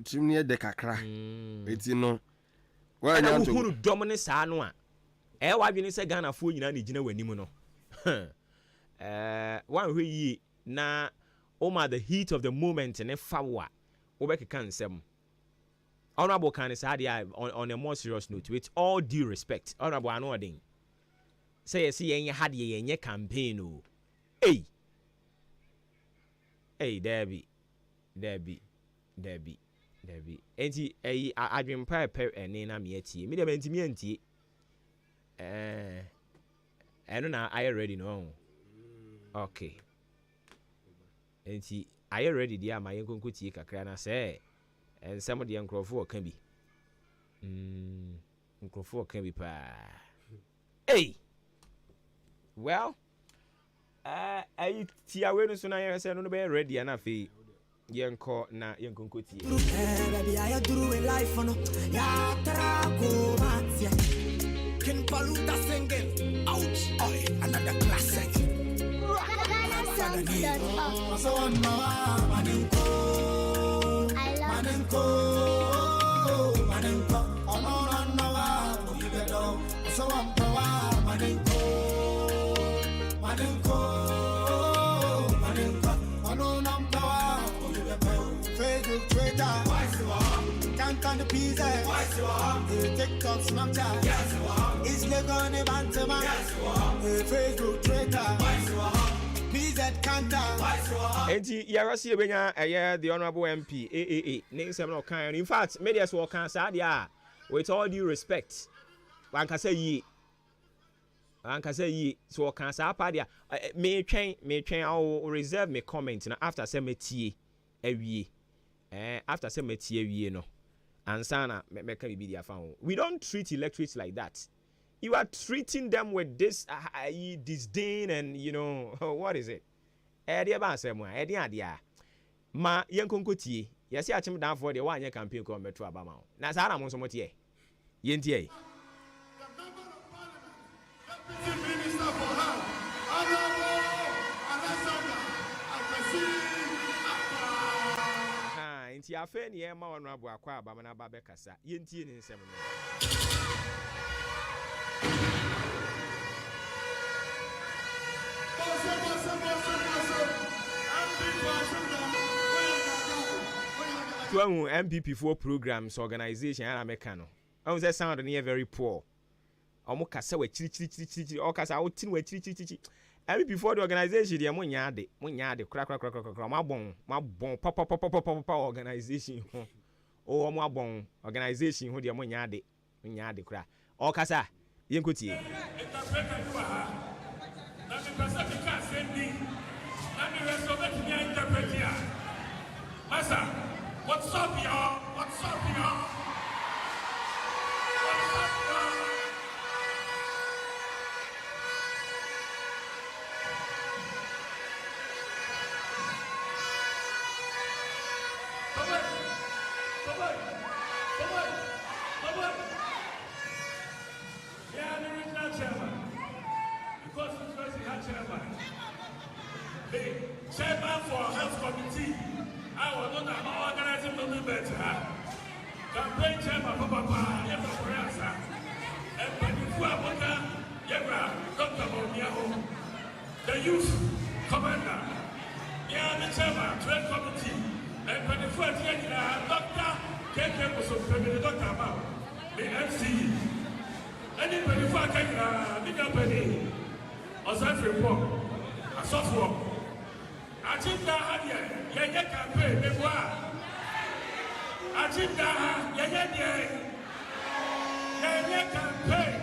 chimni de kakra. Eti no. Wa nya to. Hunu domine saa no a. Wa dwene se Ghana fo nyina na gina wanim no. Wan hwe yi na the heat of the moment ne fawa. Wo be kan nsem. Honorable can say on a more serious note, with all due respect, honorable anoding. say yes yen had ye campaign o hey Debbie enti adwen pa ene na me atie me dem enti me antie eno na are you ready no okay enti are you ready dia ma yenkonko tie kakra na say ensem de nkrofo ka bi nkrofo ka bi pa hey well I tia we no so na yen say no be ready na fe yenko na yenkonko tie baby I do in life no ya trago matia King Paluta singing ouch another classic so on manenko ono you get on so on manenko Facebook, Twitter, can't on the pizza, TikTok, Snapchat, Instagram, Bantama, Facebook, Twitter, PZ, Kanta. Enti yarasi ebenya the honorable MP AAA name some no kind. In fact, media so can say dia with all due respect. One can say ye so can say pa dia me twen I will reserve me comment na after say metie awie after say metie awie no ansana me can be dia fan. We don't treat electorates like that. You are treating them with this disdain and you know what is it? Dia ba asem a dia dia ma yenkonko tie yesi achim dan for the one year campaign ko meto abama na sa na mo so motie yentie nti afa ni e ma wono abo akwa abama na ba be kasa yentie ni nsem no to MPP4 programs organization and Americano. I was that sound near very poor. Omo kasa we chiri o kasa o tin we chiri MPP4 the organization dey mo nyaade kra ma bon papa organization ho o mo abon organization ho dey mo nyaade kra o kasa yenkotie What's up, y'all? What's up, y'all? What's up, y'all? Yeah, the original chairman. Because he's the chairman. The chairman for health committee. I was not organizing the better. Campaign chairman for Papa, Yeva, and Panifuaboka, Yeva, Dr. Moniaho, the youth commander, the chairman, trade committee, and Panifuaboka, Dr. Keke was of Dr. Mao, the MC, and in Panifuaboka, the company, Osaf report, a software. Achimda hadia yeye campaign de bois achimda yeye campaign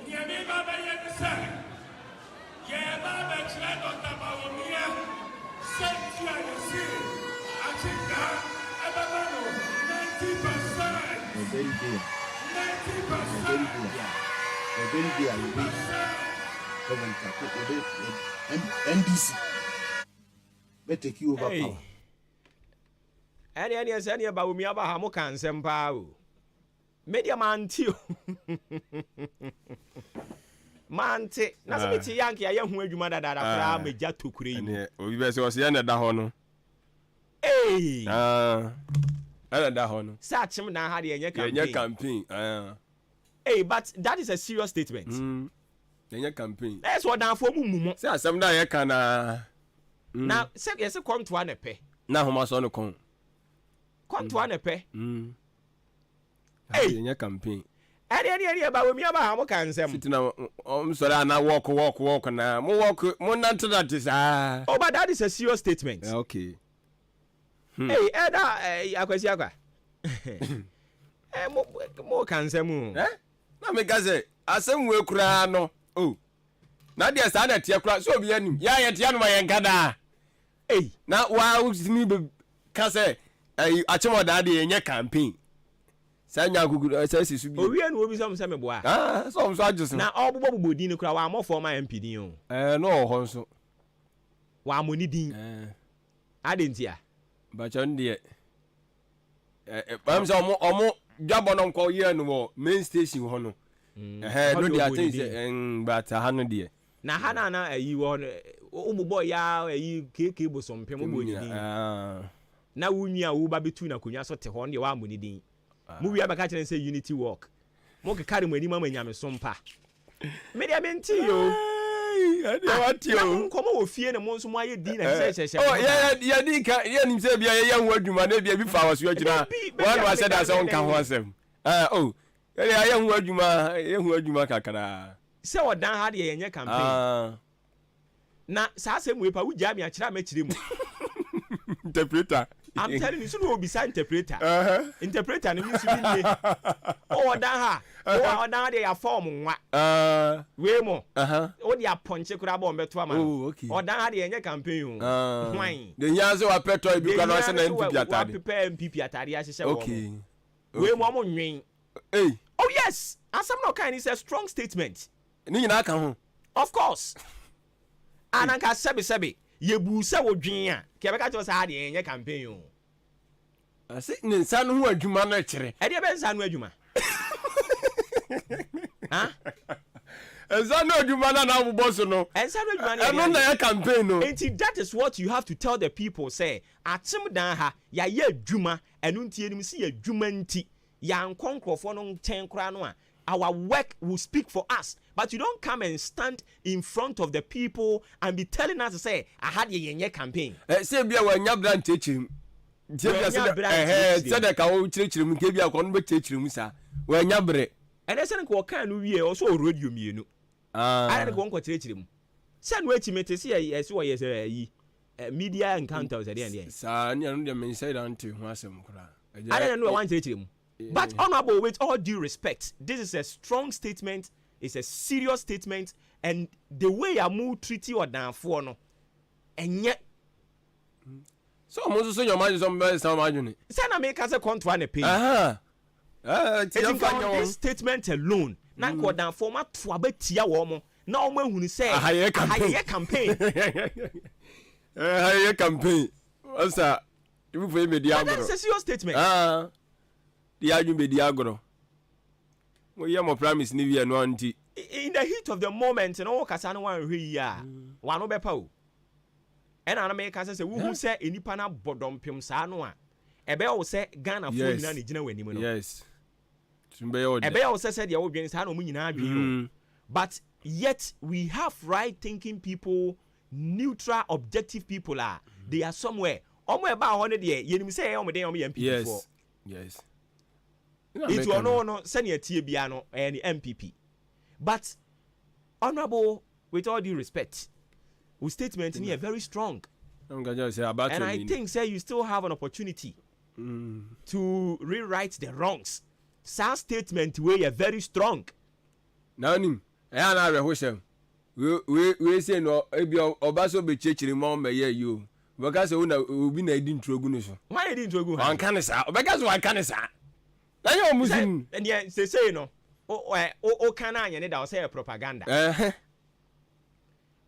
yeye baba yeye say yeye baba chile Dr. Bawumia senti ayesi achimda ebabano 90%. NDC better take you over power. Any say any Bawumia aba ha mo kan sempa o. Media man ti o. Mante na se ti yank ya hu adwuma dada kra meja tokure yi. Ne obi be se o se na da ho no. Ana da ho no. Sa chim na ha de enye campaign. But that is a serious statement. Yenye campaign. That's what down for mumu. Say asem da ye kana. Now, say yes come to an epe. Na homa so no kon. Come to an epe. Yenye campaign. Ade ba we aba ha mo kan sem. Sitina sorry na walk na. Mo walk mo nante that is ah. Oh, but that is a serious statement. Okay. Hey, akwasi akwa. Mo kan sem. Na me ka say asem we kura no. Oh. Na dia sa na tie kura so obi anim. Ya ye tie no ma ye nkada. Hey, na wa usimi be ka say achemo da de yenye campaign. Sanya gugu say sisu bi. Owi anu obi sam me boa. So ajuso. Na obobo din kura wa mo former MP din o. No ho nso. Wa mo ni din. Adentia. Ba chan de. Bam say omo dwabo no nko ye no main station ho no. No dia tin say but ha no de. Na ha na ayi wo umubo ya ayi keke bo sompem bo ni din. Na wunua wo ba betu na konwa so te ho ne wa mo ni din. Mu wi abaka kire say unity work. Mo ke kare mo ani mama nyame so mpa. Me dia menti yo. Ade wati yo. Nkomo wo fie ne mo nso mo aye din na se. Oh ya di ka ya nim say bia ya hu adwuma na bia bi fa waso agina. One was said as on kan ho asem. Ya hu adwuma kakara. Se odan ha de yenye campaign. Na sa asem we pa wo gya me akira ma kire mu. Interpreter. I'm telling you, so no be interpreter. Interpreter no means be. Oh, odan dey form nwa. We mo. O dey ponche kura bo mbeto ama. Oh, okay. Odan ha dey enye campaign o. Hwan. The nyanse wa petrol bi kwa no se na MPP atade. Wa prepare MPP atade a hye wo. Okay. We mo mo nwen. Hey. Oh yes, asam no kind is a strong statement. Ni nyina ka ho. Of course. Ananka sebe. Yebu se wo dwen a ke be ka cho sa de enye campaign o. Ase ne nsa no ho adwuma na kire. E de be nsa no adwuma. Nsa no adwuma na wo boss no. Nsa no adwuma na. E no na ya campaign no. And that is what you have to tell the people say. Atim dan ha ya ye adwuma enu ntie nim si adwuma nti ya nkonkrofo no nten kra no a. Our work will speak for us. But you don't come and stand in front of the people and be telling us to say, I had a campaign. Say, be a one brand teaching. Said I can't teach him, give you a convert teach him, sir. When you break. And I said, can we also radio me? I don't want to teach him. Send wait to me to see as well as a media encounters at the end. Sir, I don't say unto him. I don't know, I want to teach him. But honorable, with all due respect, this is a strong statement. It's a serious statement, and the way I move treaty or down for no, and yet, so most of your mind some imagine. Sana make us a contract and pay. This statement alone, now go down for my twabetia woman. Now when we say a higher campaign, higher campaign. What's that? You for me, that's a serious statement. The argument be the agro. We have more promise ni we no anti. In the heat of the moment, and all kasano wan here, one obepo. And I make us say, who say any pana bodom pim sa no a. Ebe o say Ghana for na ni gina wani mo no. Yes. Ebe o say the obedient sa no mu nyina adwen. But yet we have right thinking people, neutral, objective people are. They are somewhere. Omo eba ho ne de yenim say omo den omo MPP for. Yes. It will no senior Tibiano and MPP. But honorable, with all due respect, with statement in here very strong. And I think, sir, you still have an opportunity to rewrite the wrongs. Sa statement were very strong. Now, we say no, Obaso be church mom may you. Because we didn't trogun. Why didn't you go? One can say, because one can say. And yet, they say no. Oh, can I need our say propaganda?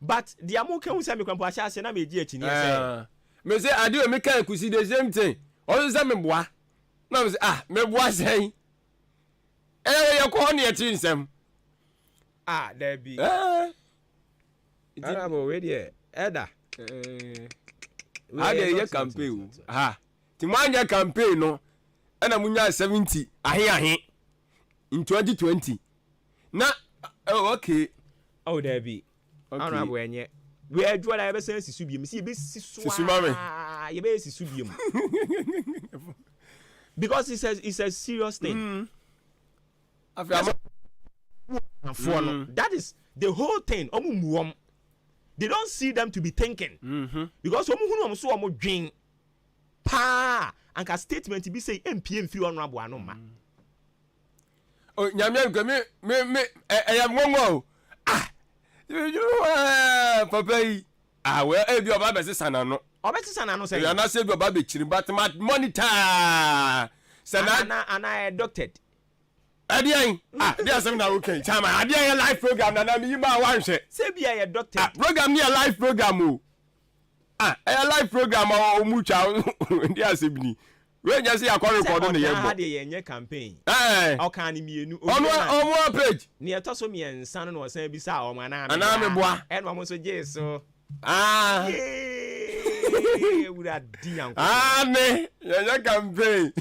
But the Amoka who send me compassion, and I made it in here. Me say, I do a mechanic see the same thing. All the time, boy. No, me boy say, you're calling your teens, them. There be. I'm already Edda. I did your campaign. Timanya campaign, no. And I'm 70 ahe in 2020. Now, okay. Oh, there be. Honorable, and we are doing our best to subium. See, because it's a serious thing. That is the whole thing. They don't see them to be thinking. Because so dream pa and a statement be say MPM free honorable anoma. Oh, nyame me I am one. Papa well e bi oba be sesana no. Obesesana no say. You na say bi oba be chiri but monitor. Sana and I adopted. Adiyan dia some na okay chama adiyan live program na me yiba wan hwe say bia ya doctor program ni live program o live program o mu twa dia sebni we nya say akwa record na yebo ha de yenye campaign o kan ni mienu o page ni eto so me ensan no osan bi sa o ma na me boa e no mo so je so ura diyan me yenye campaign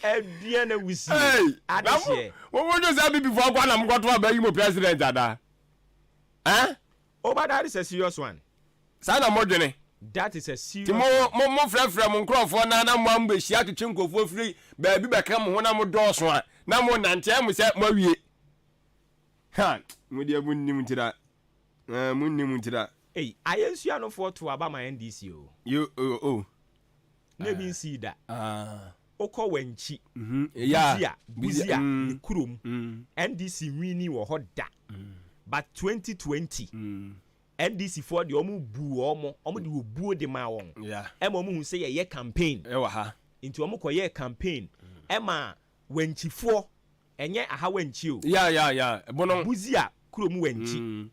Ediana we see. Hey, what would you say before one am got to be my president ada? Oh, but that is a serious one. Sana modene. That is a serious. Mo frefre mo nkrofo na mo ambehia to chinkofo free ba bi beka mo ho na mo doso a na mo nante mo se mo wie. Ha, mo dia munnim tira. Munnim tira. Hey, ayensu no for to aba my NDC o. You Na bi see that. Oko wenchi buzia kurom NDC wini wo hoda but 2020 NDC for the omu bu omo de obuo de ma won omu hu say ye campaign ha into omu ko ye campaign ma wenchi for enye aha wenchi o bono buzia kurom wenchi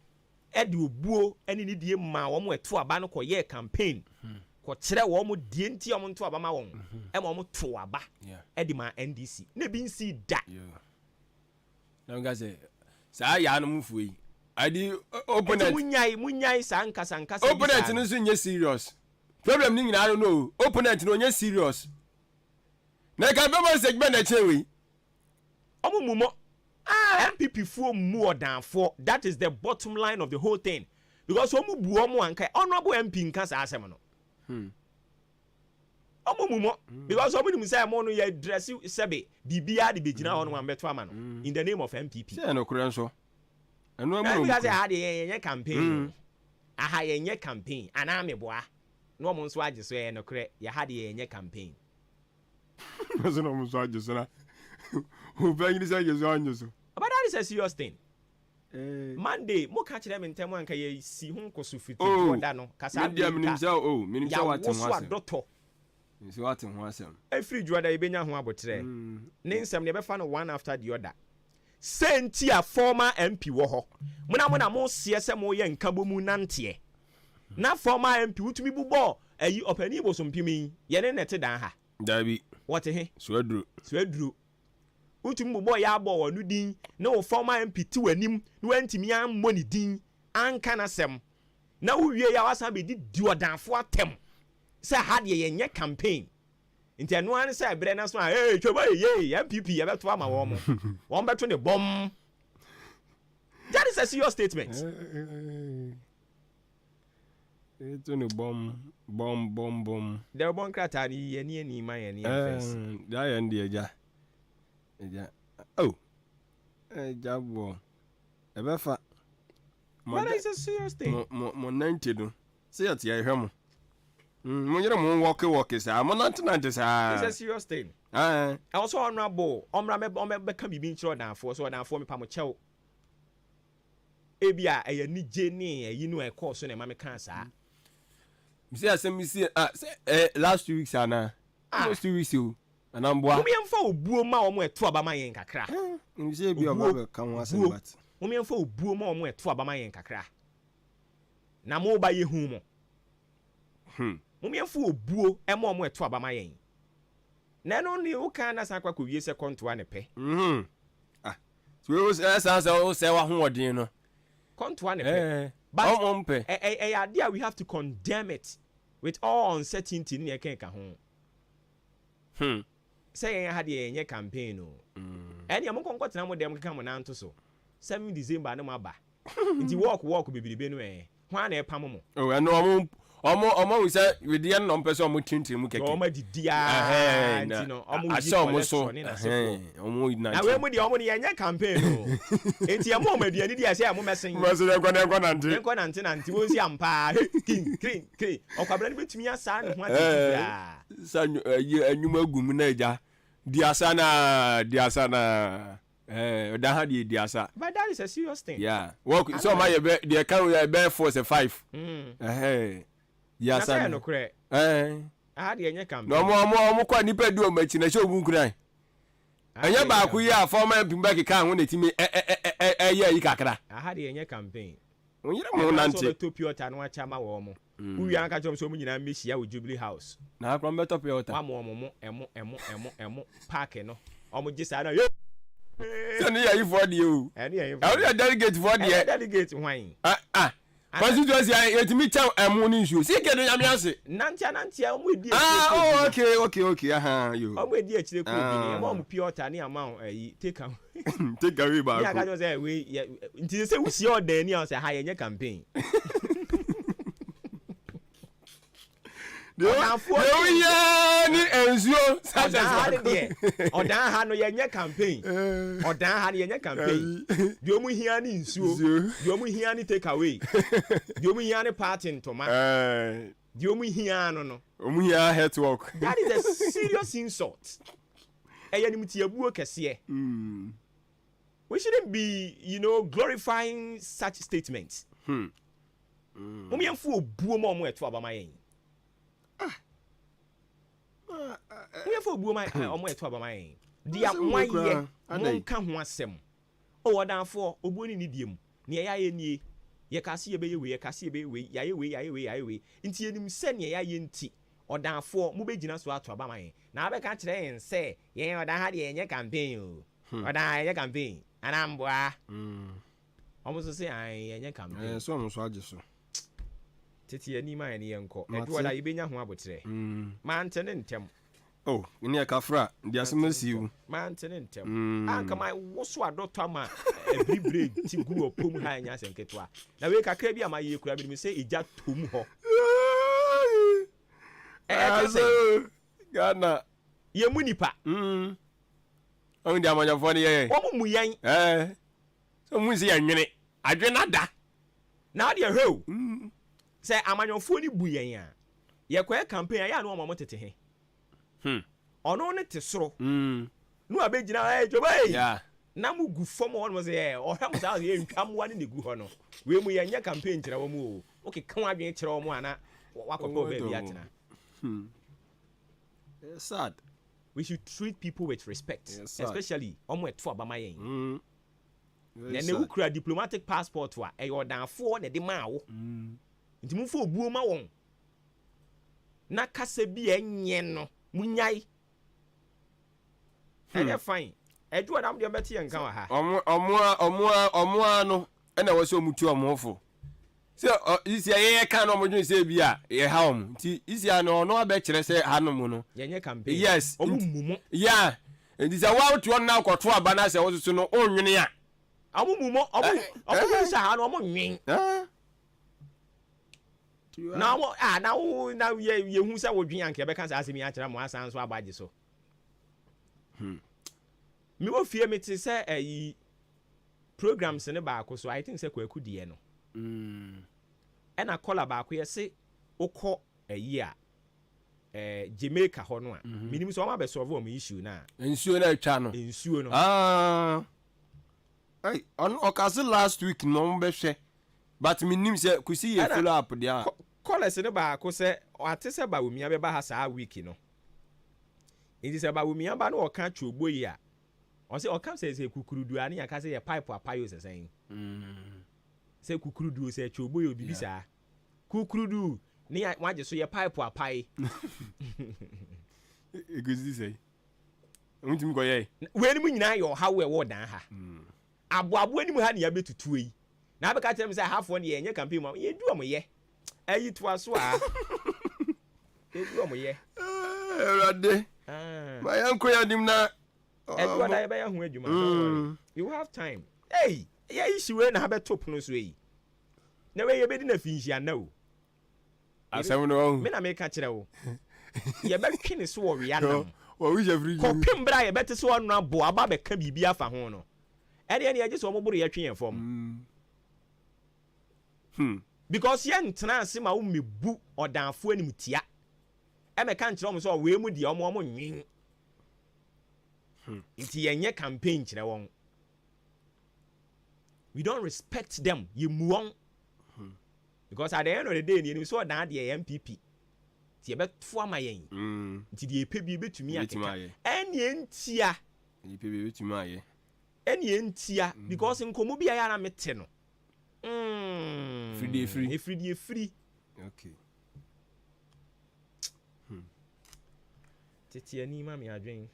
de obuo eni ni die ma omu eto aba no ko ye campaign ko kire wo mo die nti o mo nto aba ma won ma mo to aba di ma NDC na bi nsi da na nga say ya no mfu yi adi opponent munyai sa nkasa opponent no so nye serious problem ni nyina I don't know opponent no nye serious na ka be mo segment na chewe omo mumo MPP for more than for that is the bottom line of the whole thing because omo bu omo anka honorable MP nka sa asem no Omumo because somebody say mo no ye dress sebe bibia de begina ho no ambeto ama no in the name of MPP say no kure nso eno amu because ha de ye campaign aha ye campaign ana ameboa no mo nso age so ye no kure ye ha de ye campaign so no mo nso age so na who bring this age so age so but that is a serious thing Monday mo ka kire me ntem anka ye si ho nkoso fiti oda no kasa media minim say minim say what was nsi wate ho asem every juada ibenya ho abotre ne nsem ne befa no one after the other senti a former MP wo ho mona mo sie se mo ye nka bomu nante na former MP utumi bubo ayi opani bo so mpimi ye ne nete dan ha dabi wote he suaduru utumi bubo ya abo wonu din na wo former MP ti wanim no antimi an moni din anka na sem na wo wie ya wasa be di odanfo atem say had ye campaign into no one say bre na so hey twa ye MPP ye beto ama wo mo won beto ne bom that is a serious statement it's on bomb there bon krata ni ye ni ma ye ni first da ye ndi eja eja bo e be fa that is a serious thing mo 90 do say at ye hwemo Munjira mun walk sa mo not sa it's a serious thing also honorable omra me ka bibi nchiro dan for so dan for me pa mo chew ebia eye ni je ni eyi no e course so na ma me kan sa mi say asem mi see last 2 weeks ana last 2 weeks o anamboa mo yemfa obuo ma omo eto aba ma yen kakra mi say bia ba ka ho asem bat mo yemfa obuo ma omo eto aba ma yen kakra na mo ba ye hu mo Mumienfu obuo ema omo eto abama yen na no ni wo kan na sakwa ko wie se kontoa ne pe so we was say wa ho odin no kontoa ne pe but idea we have to condemn it with all uncertainty ni e kan ho say yen ha de yen campaign no eni am konkotena mo dem kan mo na nto so 7 December na mo aba nti walk bibiribe no ho na e pam mo Omo we say we dey no person omo tintin mu keke. Omo didia ntino omo yi omo so. Omo na. Na we mu de omo de yenya campaign no. Enti amo aduani dia say amo mesen. Maso ekọ nante wo si ampa. Kin. Okwabra ne betumi asa ne ho ade. Sa anyuma gum na eja. Diasa na that had the diasa. But that is a serious thing. Yeah. Work so my the account you bear force a 5. Diasa no correct. I had the campaign. No more kwa nipa do machi na show gun kurai. Anya ba ku ya former pimbaki kan won etimi yeah yi kakra. I had the campaign. Onyira mo nante. To Piota no achama wo mo. Uwi anka chom so mo nyina mehia wo Jubilee House. Na akro beto Piota. Wa mo emo park no. Omo gisa na Sani ya for the you. I delegate for the delegate wine. Constituency yetimi chow emu ni nsu. Si kedo yam yase. Nantia omo edi. Okay. You. Omo edi akire ko bi ni. Omo Piota ni amount take am. Take away ba. Ya ka say we nti say we see order ni say ha yenye campaign. Ni ensuo odan ha no yenye campaign di omu hia ni nsuo di omu hia ni take away di omu hia ni party ntoma di omu hia no omu hia health work. That is a serious insult. Eya ni mutiabuo kese. We shouldn't be, glorifying such statements. Omu yemfu obuo ma omu eto abama yen. We for buo my omo eto abama yen. Dia wan ye mon ka ho asem. O wodanfo obuoni ni diem. Ne ya ye nie. Ye kase ye beye we ye kase ye beye we ya ye we. Nti enim se ne ya ye nti. Odanfo mo begina so ato abama yen. Na abeka kire yen se yen odan ha de yenye campaign o. Odan yenye campaign. Anamboa. Omo so se an yenye campaign. So omo so age so. Titi ani ma ene yenko eduoda yebenya ho abotre man tene ntem ni akafra ndi asemasiu man tene ntem anka mai woso adotwa ma ebribre ti gu opom ha anya senketwa na we kakra bi ama ye kura bi mi se eja tom ho Ghana ye munipa on ndi amanyafo ne ye wo mu yan so mu se yanwene adwena da na de hew say amanyofo ni bu yen a ye kwa campaign ya na omo tete he ono ne te soro nu abegina jobai na mu gu fom ono say o hwam sa ye ntwam wa ne gu ho no we mu yenya campaign kire wo mu o ke kan adwen kire wo mu ana wakọpọ baby atena sad. We should treat people with respect, especially omo eto abama yen ne ne kura diplomatic passport wa e yodanfo ne de ma wo nti mu fo obuo ma won na kasa bi enye no munyai ene fine edu adam de beti enka wa ha omo no ena wo se omutu omofo se isi ye kan no modun se bi a ye ha om nti isi ano no abe kire se hanom no yenye campaign yes omumumu yeah nti se wa otu na akoto aba na se wo so no onwene a omumumu omu sa ha no omu nwen na ye hu sa wodwen anke be kan sa asemi a kira mo asan so abaje so mi wo fie mi ti se programs ne ba ko so I think se kwaku die no ena kola ba ko ye se ukọ ayi a Jamaica ho no a minim so ma be solve o issue na ensuo na atwa no ensuo no ai on okase last week no be hwe but minim se kusi ye follow up dia kola ne ba ko se ate se ba wumia be ba ha sa week no enti se ba wumia ba no o kan twogbo yi a o se o kan se kukurudu ani aka se ye pipe apayo se sen se kukurudu se twogbo yi obibi sa kukurudu ni waje so ye pipe apai eguzi say untim ko ye we ni mu nyina yo ha we wo dan ha abo ni mu ha ne ya betutu yi na abeka tell me say half-one ye enye campaign mo ye du omoye ayi to aso a ye du omoye erade ma yanko ya dim na edu da ye be ya hu adwuma don't worry you have time hey ye issue na ha be top no so yi na we ye be di na finhia na o asɛm no me na meka kyerɛ wo yɛbɛtwe ne so wɔ wea nam wɔwisɛ firi kɔpem berɛ a yɛbɛte so ɔno abo aba bɛka biribi afa ho no ɛdeɛ ne yɛgye sɛ ɔmoboro yɛtwe yɛn fam because yɛntena ase ma wo mebu ɔdamfo anim tia ɛmɛka nkyerɛ ɔmo sɛ ɔwee mu deɛ ɔmo nwen nti yɛnyɛ campaign kyerɛ wɔn we don't respect them yɛmu wɔn because at the end of the day yɛnim sɛ ɔdan deɛ yɛ MPP nti yɛbɛto ama yɛn nti deɛ yɛpɛ bi bɛtumi akeka ɛne ɛntia because nkɔmmɔ bi a yɛara mete no free okay tete ani ma me adwen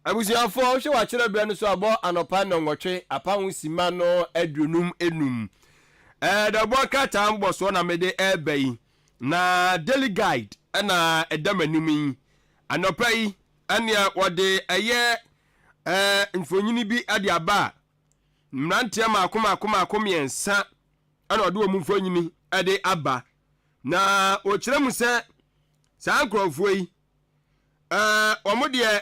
abusuafo hwɛ wakyerɛ bia no so abɔ anɔpa na nwɔtwe apa ho sima no adunum enum dɛbɔ kata mbɔ so na mede ɛba yi na daily guide ɛna ɛdam anim yi anɔpa yi ɛnea wɔde ɛyɛ mfonyini bi ade aba mmeranteɛ maako mmiɛnsa ɛna ɔde wɔ mu mfonyini ɛde aba na wɔkyerɛ mu sɛ saa nkurɔfoɔ yi ɔmo deɛ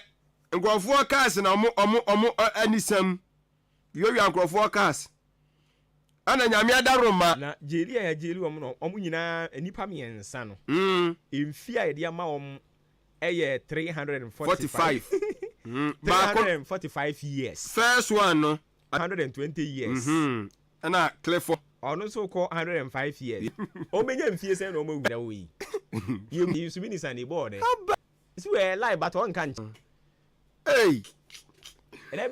nkurɔfoɔ cars na ɔmo anisam wiawia nkurɔfoɔ cars ana nyame adaroma na jeli a jeli wɔm no ɔmo nyinaa nipa mmiɛnsa no mfi a yɛde ama wɔm ɛyɛ 345 345 years first one no 120 years ana Clifford ɔno nso kɔ 105 years ɔmenya mfie sɛ na ɔmo awura wo yi yɛm so mini sane board isi wɛ live but on kan hey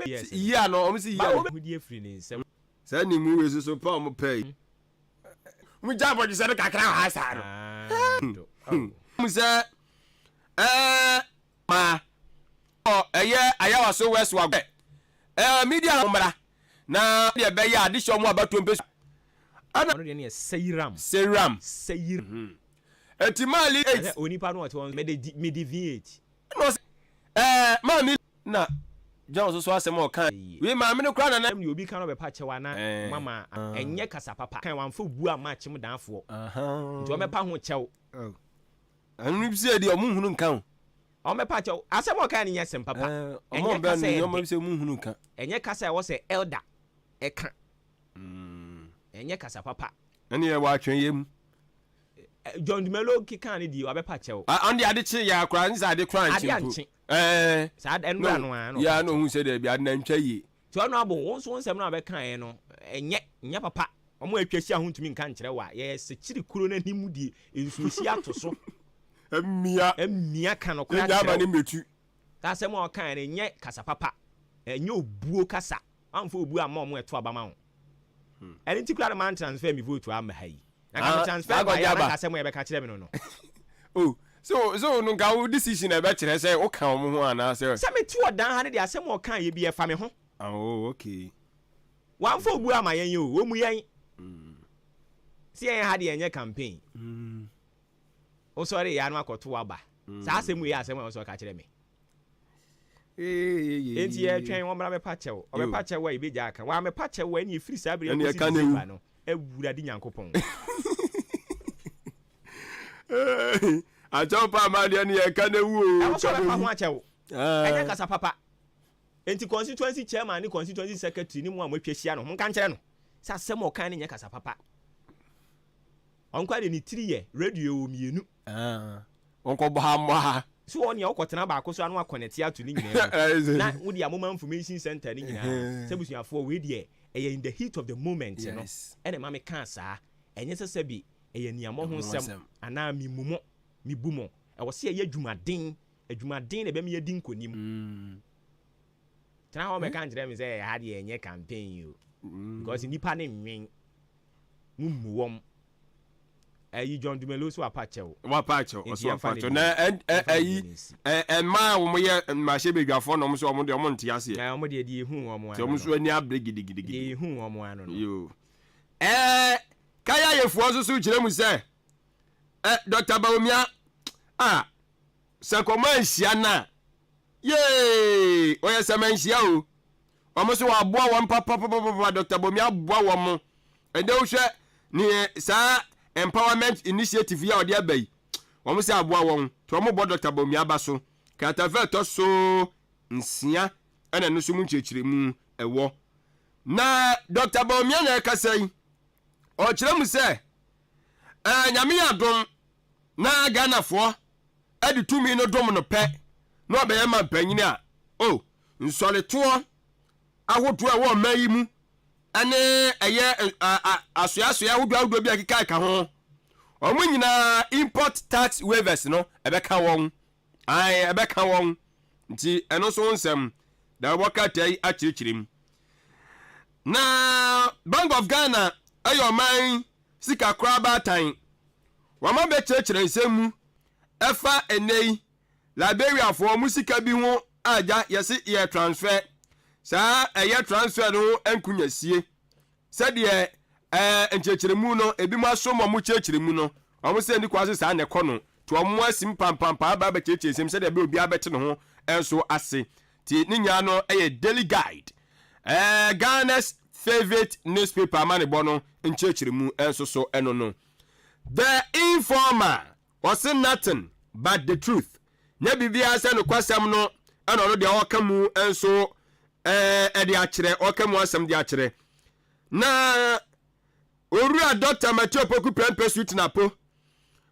yes yeah no ɔmo si yeah ɔmo die free ne nsɛm sɛ ni mu wesu so pa ɔmo pay mu jabo ji sɛ no kakra ha sa no mu sɛ ma ɛyɛ ayawa so west wa media homra na de bɛyɛ addition mu abato mpe ana no de ne seyiram etimali 8 onipa no ɔte me deviate no ma mi na John so asɛm ɔka we ma me no kra na ne obi ka no bɛpa kyɛwa na mama ɛnyɛ kasa papa kan wamfa bu a ma kyem danfo nti ɔmɛpa ho kyɛw anu bi se de ɔmo hunu nka ho ɔmɛpa kyɛw asɛm ɔka ne nyɛ sɛm papa ɛnyɛ kasa ɔmo bi se mu hunu nka ɛnyɛ kasa ɛwɔ sɛ elder ɛka ɛnyɛ kasa papa ɛne yɛ wa atwen yɛ mu John Dumelo kika ne di wabɛpa kyɛw on the ade kye ya kra nsa ade kra nchi saa ɛnura no ano ya no hu sɛ de bia na ntwa yie ti ɔno abo wo nso nsɛm no abɛka ɛ no ɛnyɛ papa ɔmo atwasi ho ntumi nka nkyerɛ wa yɛ sekyiri kuro na nimu di nsuosi ato so emia ka no kra ya ba ne metu ta sɛm ɔka ɛ no nyɛ kasa papa ɛnyɛ obuo kasa amfa obuo ama ɔmo ɛto abama ho ɛne ti kura na man transfer me vote ama ha yi na transfer ba ya ka sɛm yɛbɛka kyerɛ me no oh so no ga wo decision e be kyerɛ sɛ wo ka wo ho ana sɛ me ti odan ha ne de asɛm wo kan ye bi e fa me ho oh okay wan fo bu ama yɛn o wo mu yɛn si yɛn ha de yɛn campaign o sorry ya no akoto aba saa asɛm ye asɛm wo so ka kyerɛ me enti yɛ twɛn wo mra me pa kyɛw o me pa kyɛw wa ibe gya aka wa me pa kyɛw wa ne free saa bere ko si ba no ewura di nyankopɔn achọ pa amadi ni e ka na wu o so be pa ho achewo enye kasa papa enti constituency chairman ni constituency secretary ni mu amahwahia no nka nkyere no sa asem o kan ni nye kasa papa onkwa de ni 3 year radio o mienu onko ba so on ye okotena ba ko so anu connect ato ni nyina na wo di amoma information center ni nyina se busuafo we die in the heat of the moment no ene ma me kan saa enye sese bi niamo ho nsem ana mimumo mibumo ɛwɔ se yɛ adwumaden na be me yɛ din konim tena ho me kan kyerɛ me sɛ ha de enye campaign yo because nipa ne nwen mumuwom John Dumelo so apachew oso apachew na ma wo yɛ ma hye bedwafo no so mo de mo nte ase na mo de ehu wo mo ano so ani abre gidigidi ehu wo mo ano no yo kaya yefuo so kyerɛ mu sɛ Dr. Baumia sakoma nhia na ye oyɛ samanhia o omo so waboa won papa Dr. Baumia aboa wo mo ende wo hwɛ ni saa empowerment initiative ya odi abai wɔn sɛ aboa wɔn to wɔn bɔ Dr. Bawumia aba so kratafa to so nsia ɛna no so mu nkyerɛkyerɛ mu ɛwɔ na Dr. Bawumia na ɛkasa yi ɔkyerɛ mu sɛ nyame adom na Ghanafoɔ ɛde tumi no dom no pɛ na ɔbɛyɛ ma mpanyini a nsɔretoɔ ahodoɔ a ɛwɔ ɔman yi mu ɛne ɛyɛ asoasoa ahodoɔ bi a keka ho ɔmo nyinaa import tax waivers no ɛbɛka wɔn ɛbɛka wɔn nti ɛno so nsɛm da wɔka tai akyerɛkyerɛ mu na Bank of Ghana ɛyɛ ɔman sika koraa baatan wɔma bɛkyerɛkyerɛ nsɛm mu ɛfa enei Liberiafoɔ mu sika bi ho agya yɛse yɛ transfer saa ɛyɛ transfer no enkunyasie sɛdeɛ nkyerɛkyerɛmu no ebi mu aso mo kyerɛkyerɛmu no ɔmo sɛ ni kwase saa ne kɔ no to ɔmo asim pampampa ba bɛkyerɛkyerɛ nsɛm sɛdeɛ be obi abɛte ne ho enso ase ti ne nya no ɛyɛ daily guide Ghana's favorite newspaper amanebɔ no nkyerɛkyerɛmu enso so ɛno no the informer was nothing but the truth nya bibia sɛ no kwasɛm no ɛna ɔno deɛ ɔka mu enso ɛde akyerɛ ɔka mu asɛm de akyerɛ na owura Dr. Matthew Poku Prempe Suit Napo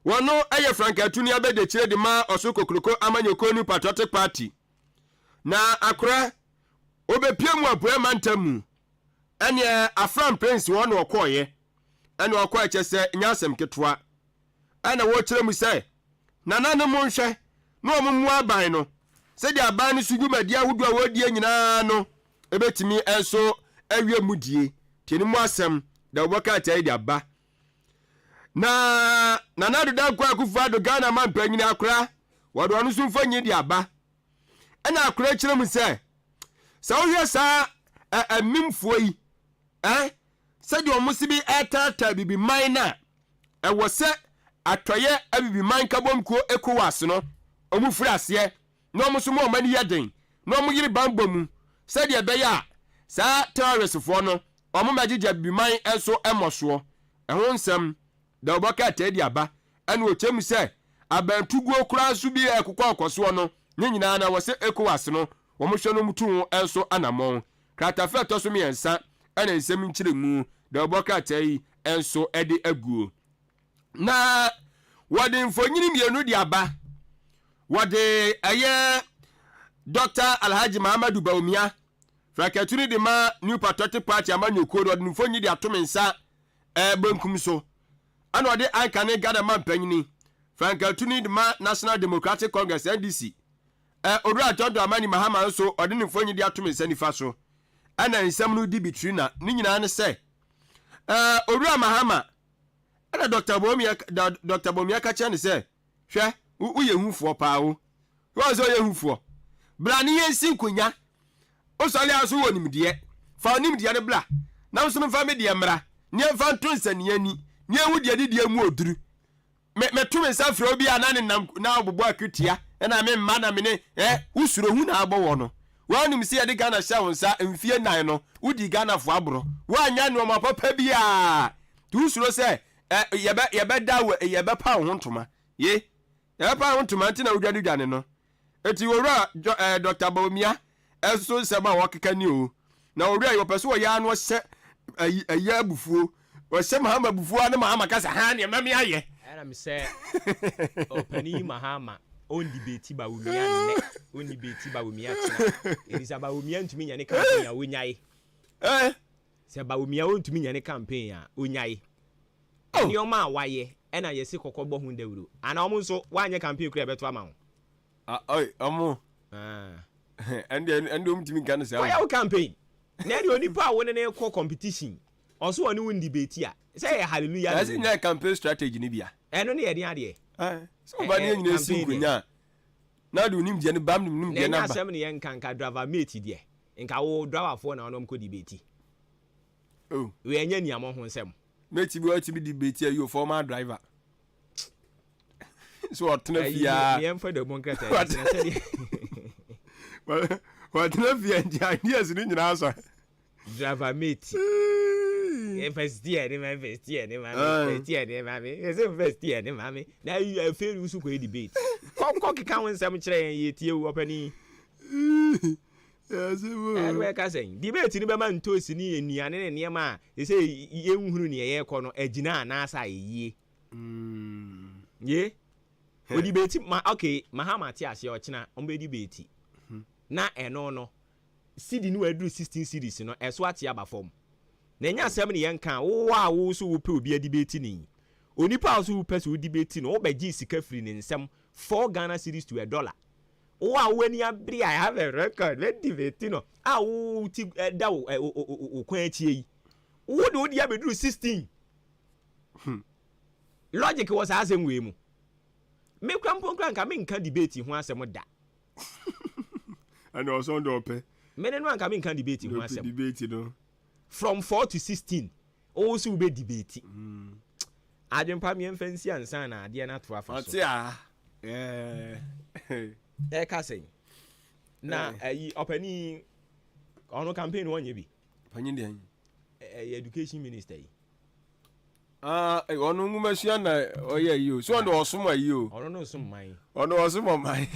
wono ɛyɛ Frankatu ni abɛde kyerɛ de ma ɔso kokroko amanyoko ni Patriotic Party na akora obepie mu apoe mantamu ɛne Afran Prince wono ɔkɔɔyɛ ɛne ɔkɔɔ kyɛ sɛ nyasɛm ketwa ɛna wo kyerɛ mu sɛ nana no mo nhwɛ na ɔmo mu aban no sɛ de aban no sugumadi ahodo a wodie nyinaa no ebetimi ɛnso awie mudie tieni mu asɛm da wobaka tai de aba na nana do dan kwa akufa do Ghana man panyini akora wodo anu so mfa nyi de aba ɛna akora kyerɛ mu sɛ wohwɛ saa amimfo yi sɛ de ɔmo sibi ɛtata bibi man na ɛwɔ sɛ atɔyɛ abibi man kabomko ECOWAS no ɔmo firi aseɛ na ɔmo so mo ɔmani yɛ den na ɔmo yiri bambɔ mu sɛ de ɛbɛyɛ a saa terroristfoɔ no ɔmo magigya bibi man ɛnso ɛmɔsoɔ ɛho nsɛm da ɔbɔka tɛdi aba ɛna ɔkyɛ mu sɛ abantuguo koraa so bi ɛkokɔ ɔkɔsoɔ no ne nyinaa na wɔ sɛ ECOWAS no wɔmo hwɛ no mutu ho ɛnso anamɔn kratafa ɛtɔ so mmiɛnsa ɛna nsɛm nkyerɛ mu da ɔbɔka tɛyi ɛnso ɛde aguo na wɔde mfonyini mmienu de aba wɔde ɛyɛ Dr. Alhaji Muhammadu Bawumia Frankatuni de ma New Patriotic Party amanyoko wɔde mfonyini de atome nsa bankum so ana wɔde ankane Ghana man panyini Frankatuni de ma National Democratic Congress NDC owura Tonto Amani Mahama nso ɔde ne mfonyini de atome nsa nifa so ana nsɛm no di bitri na ne nyinaa ne sɛ owura Mahama ana Dr. Bawumia ka kyerɛ ne sɛ hwɛ woyɛ hufoɔ paa wo wɔn sɛ ɔyɛ hufoɔ bra ne yɛ nsi nkonya osɔle aso wɔ nimdeɛ fa nimdeɛ ne bla na nso mfa me deɛ mmra ne mfa nto nsania ni ne ewu deɛ deɛ mu oduru me to me nsa frɛ obi a na ne nam na obobɔ akutia ɛna me mma na me ne usuro hu na abɔ wɔ no wɔnim sɛ yɛde Ghana hyɛ wo nsa mfie nan no wodi Ghana fo aboro woanya ne ɔma papa bi a tu usuro sɛ yɛbɛda wɔ yɛbɛpa wo ho ntoma ye yɛbɛpa wo ntoma nti na wodwadwane no eti wowura Dr. Bawumia ɛso nsɛm a wɔkeka ni o na owura yɛ pɛ so wɔyɛ ano hyɛ ɛyɛ abufuo wɔhyɛ Mahama bufuo na Mahama kasa ha ne mame ayɛ ɛna me sɛ ɔpani Mahama on debate Bawumia ne on debate Bawumia tena elisa Bawumia ntumi nyane campaign a onyae sɛ Bawumia ontumi nyane campaign a onyae ni ɔma a wayɛ ɛna yɛse kɔkɔbɔ ho dawuro ana ɔmo nso wanyɛ campaign kura bɛto ama ho ɔmo and umtimi kan say why campaign na de onipa a woni ne kɔ competition ɔso woni win debate a say hallelujah as in campaign strategy ni bia ɛno ne yɛ de ade so ba ne nyina si nkunya na de onim je ne bam nim de na ba na asɛm ne yɛ nkanka driver mate de nka wo driver fo na ɔnom kɔ debate we anya ni amo ho nsɛm mate bi o ti bi debate you former driver so otna fia yɛm fa de democrat what na fia ideas ni nyina so driver mate First year, the man, first year, the man, first year, the man, first year, the man. Now you fail you to debate. Cocky count some train, you opening. Yes, we're saying debate in the man to see in Yan and Yama. They say, you who near corner, a Gina, Nasa, ye. Ye? We debate my okay, Mahamatias, your china, on be debate. Na no. CD no do 16 CDs no as what ya ba form. Na nya asem ne yenka wo a wo so wo pe obi debate ni. Onipa so wo pe so debate no wo be gi sika free ne nsem 4 Ghana cedis to $1. Wo a wo ani abri I have a record we debate no. A wo ti da wo kwan achie yi. Wo de wo dia be do 16. Logic was asem we mu. Me kwampon kranka me nka debate ho asem da. And also do pe. Men no anka me can debate who asem. Debate no. From 4 to 16. Also be debate. Adwempa me fancy ansa na ade na to afa so. Ka say. Na opani ono campaign wonye bi. Panyin de an. Education minister yi. Ono ngumashia na oye yi o. So ono osuma yi o. Ono no osum man. Ono osuma man.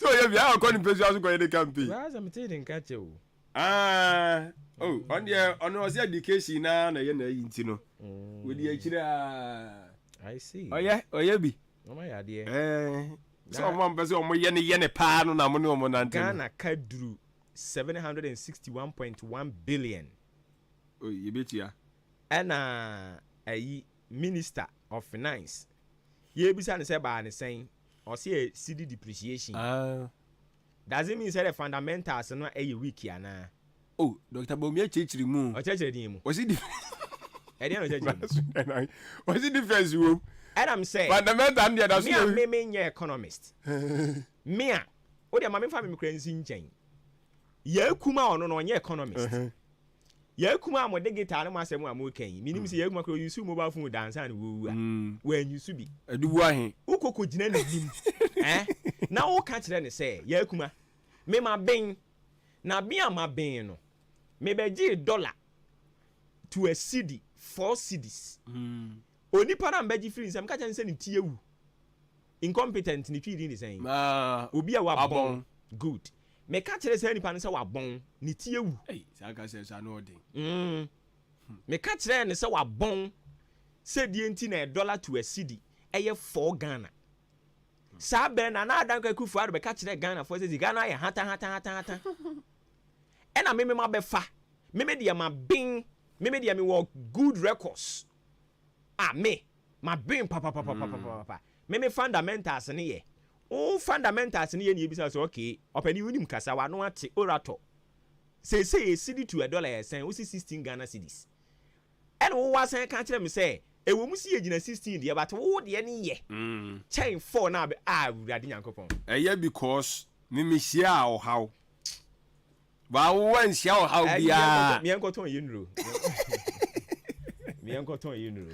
So yeah, we are calling president go the campaign. Why am telling catch you? On was education na ye na yinti no. We dey akira. I see. Oh yeah bi. No my idea. So mom be say omo ye ne pa no na mo ne omo nante. Ghana kadru 761.1 billion. Oh ye betia. And Minister of Finance. Ye bisa ne say ba ne saying or see a CD depreciation. Does it mean say the fundamentals no a weak yana? Oh, Dr. Bomia chechiri mu. O chechiri mu. Was it different? Was it difference you? And I'm saying fundamental and that's me economist. Me a o de mama fa me kransi nchen. Ye kuma ono no nye economist. Ye kuma mo de guitar no asem am kan. Minim say ye kuma ko use mobile phone dance and wo when you be. Adubu ahen. Ukoko gina na nim. Na wo ka kire ne say ye kuma me ma ben na bia ma ben no. Me be gi $1 to a cedi 4 cedis. Onipa na mbeji free nsem ka kire say ne tiewu. Incompetent ni twidi ni say. Obi a wa bon. Good. Me ka kire say nipa ne say wa bon ni tiewu. Sa ka say sa no odin. Me ka kire ne say wa bon say die nti na $1 to a cedi eye 4 Ghana. Sa ben na adan ka kufu ado be ka kire Ghana for say Ghana ye hata. E na me ma be fa. Me dia ma bin, me dia me work good records. Me ma bin pa. Me fundamentals ne ye. O fundamentals ne ye ni ebisa so okay. Opani unim kasa wa no ate orator. Say cedi to $1 ye sen o 16 Ghana cedis. And wo wa sen ka kire me say e wo musi ye gina 16 de but wo de ne ye. Chain 4 na be urade nyankopon. Because me share or how. Ba wan share how bia. Me enko ton yinro. Me enko ton yinro.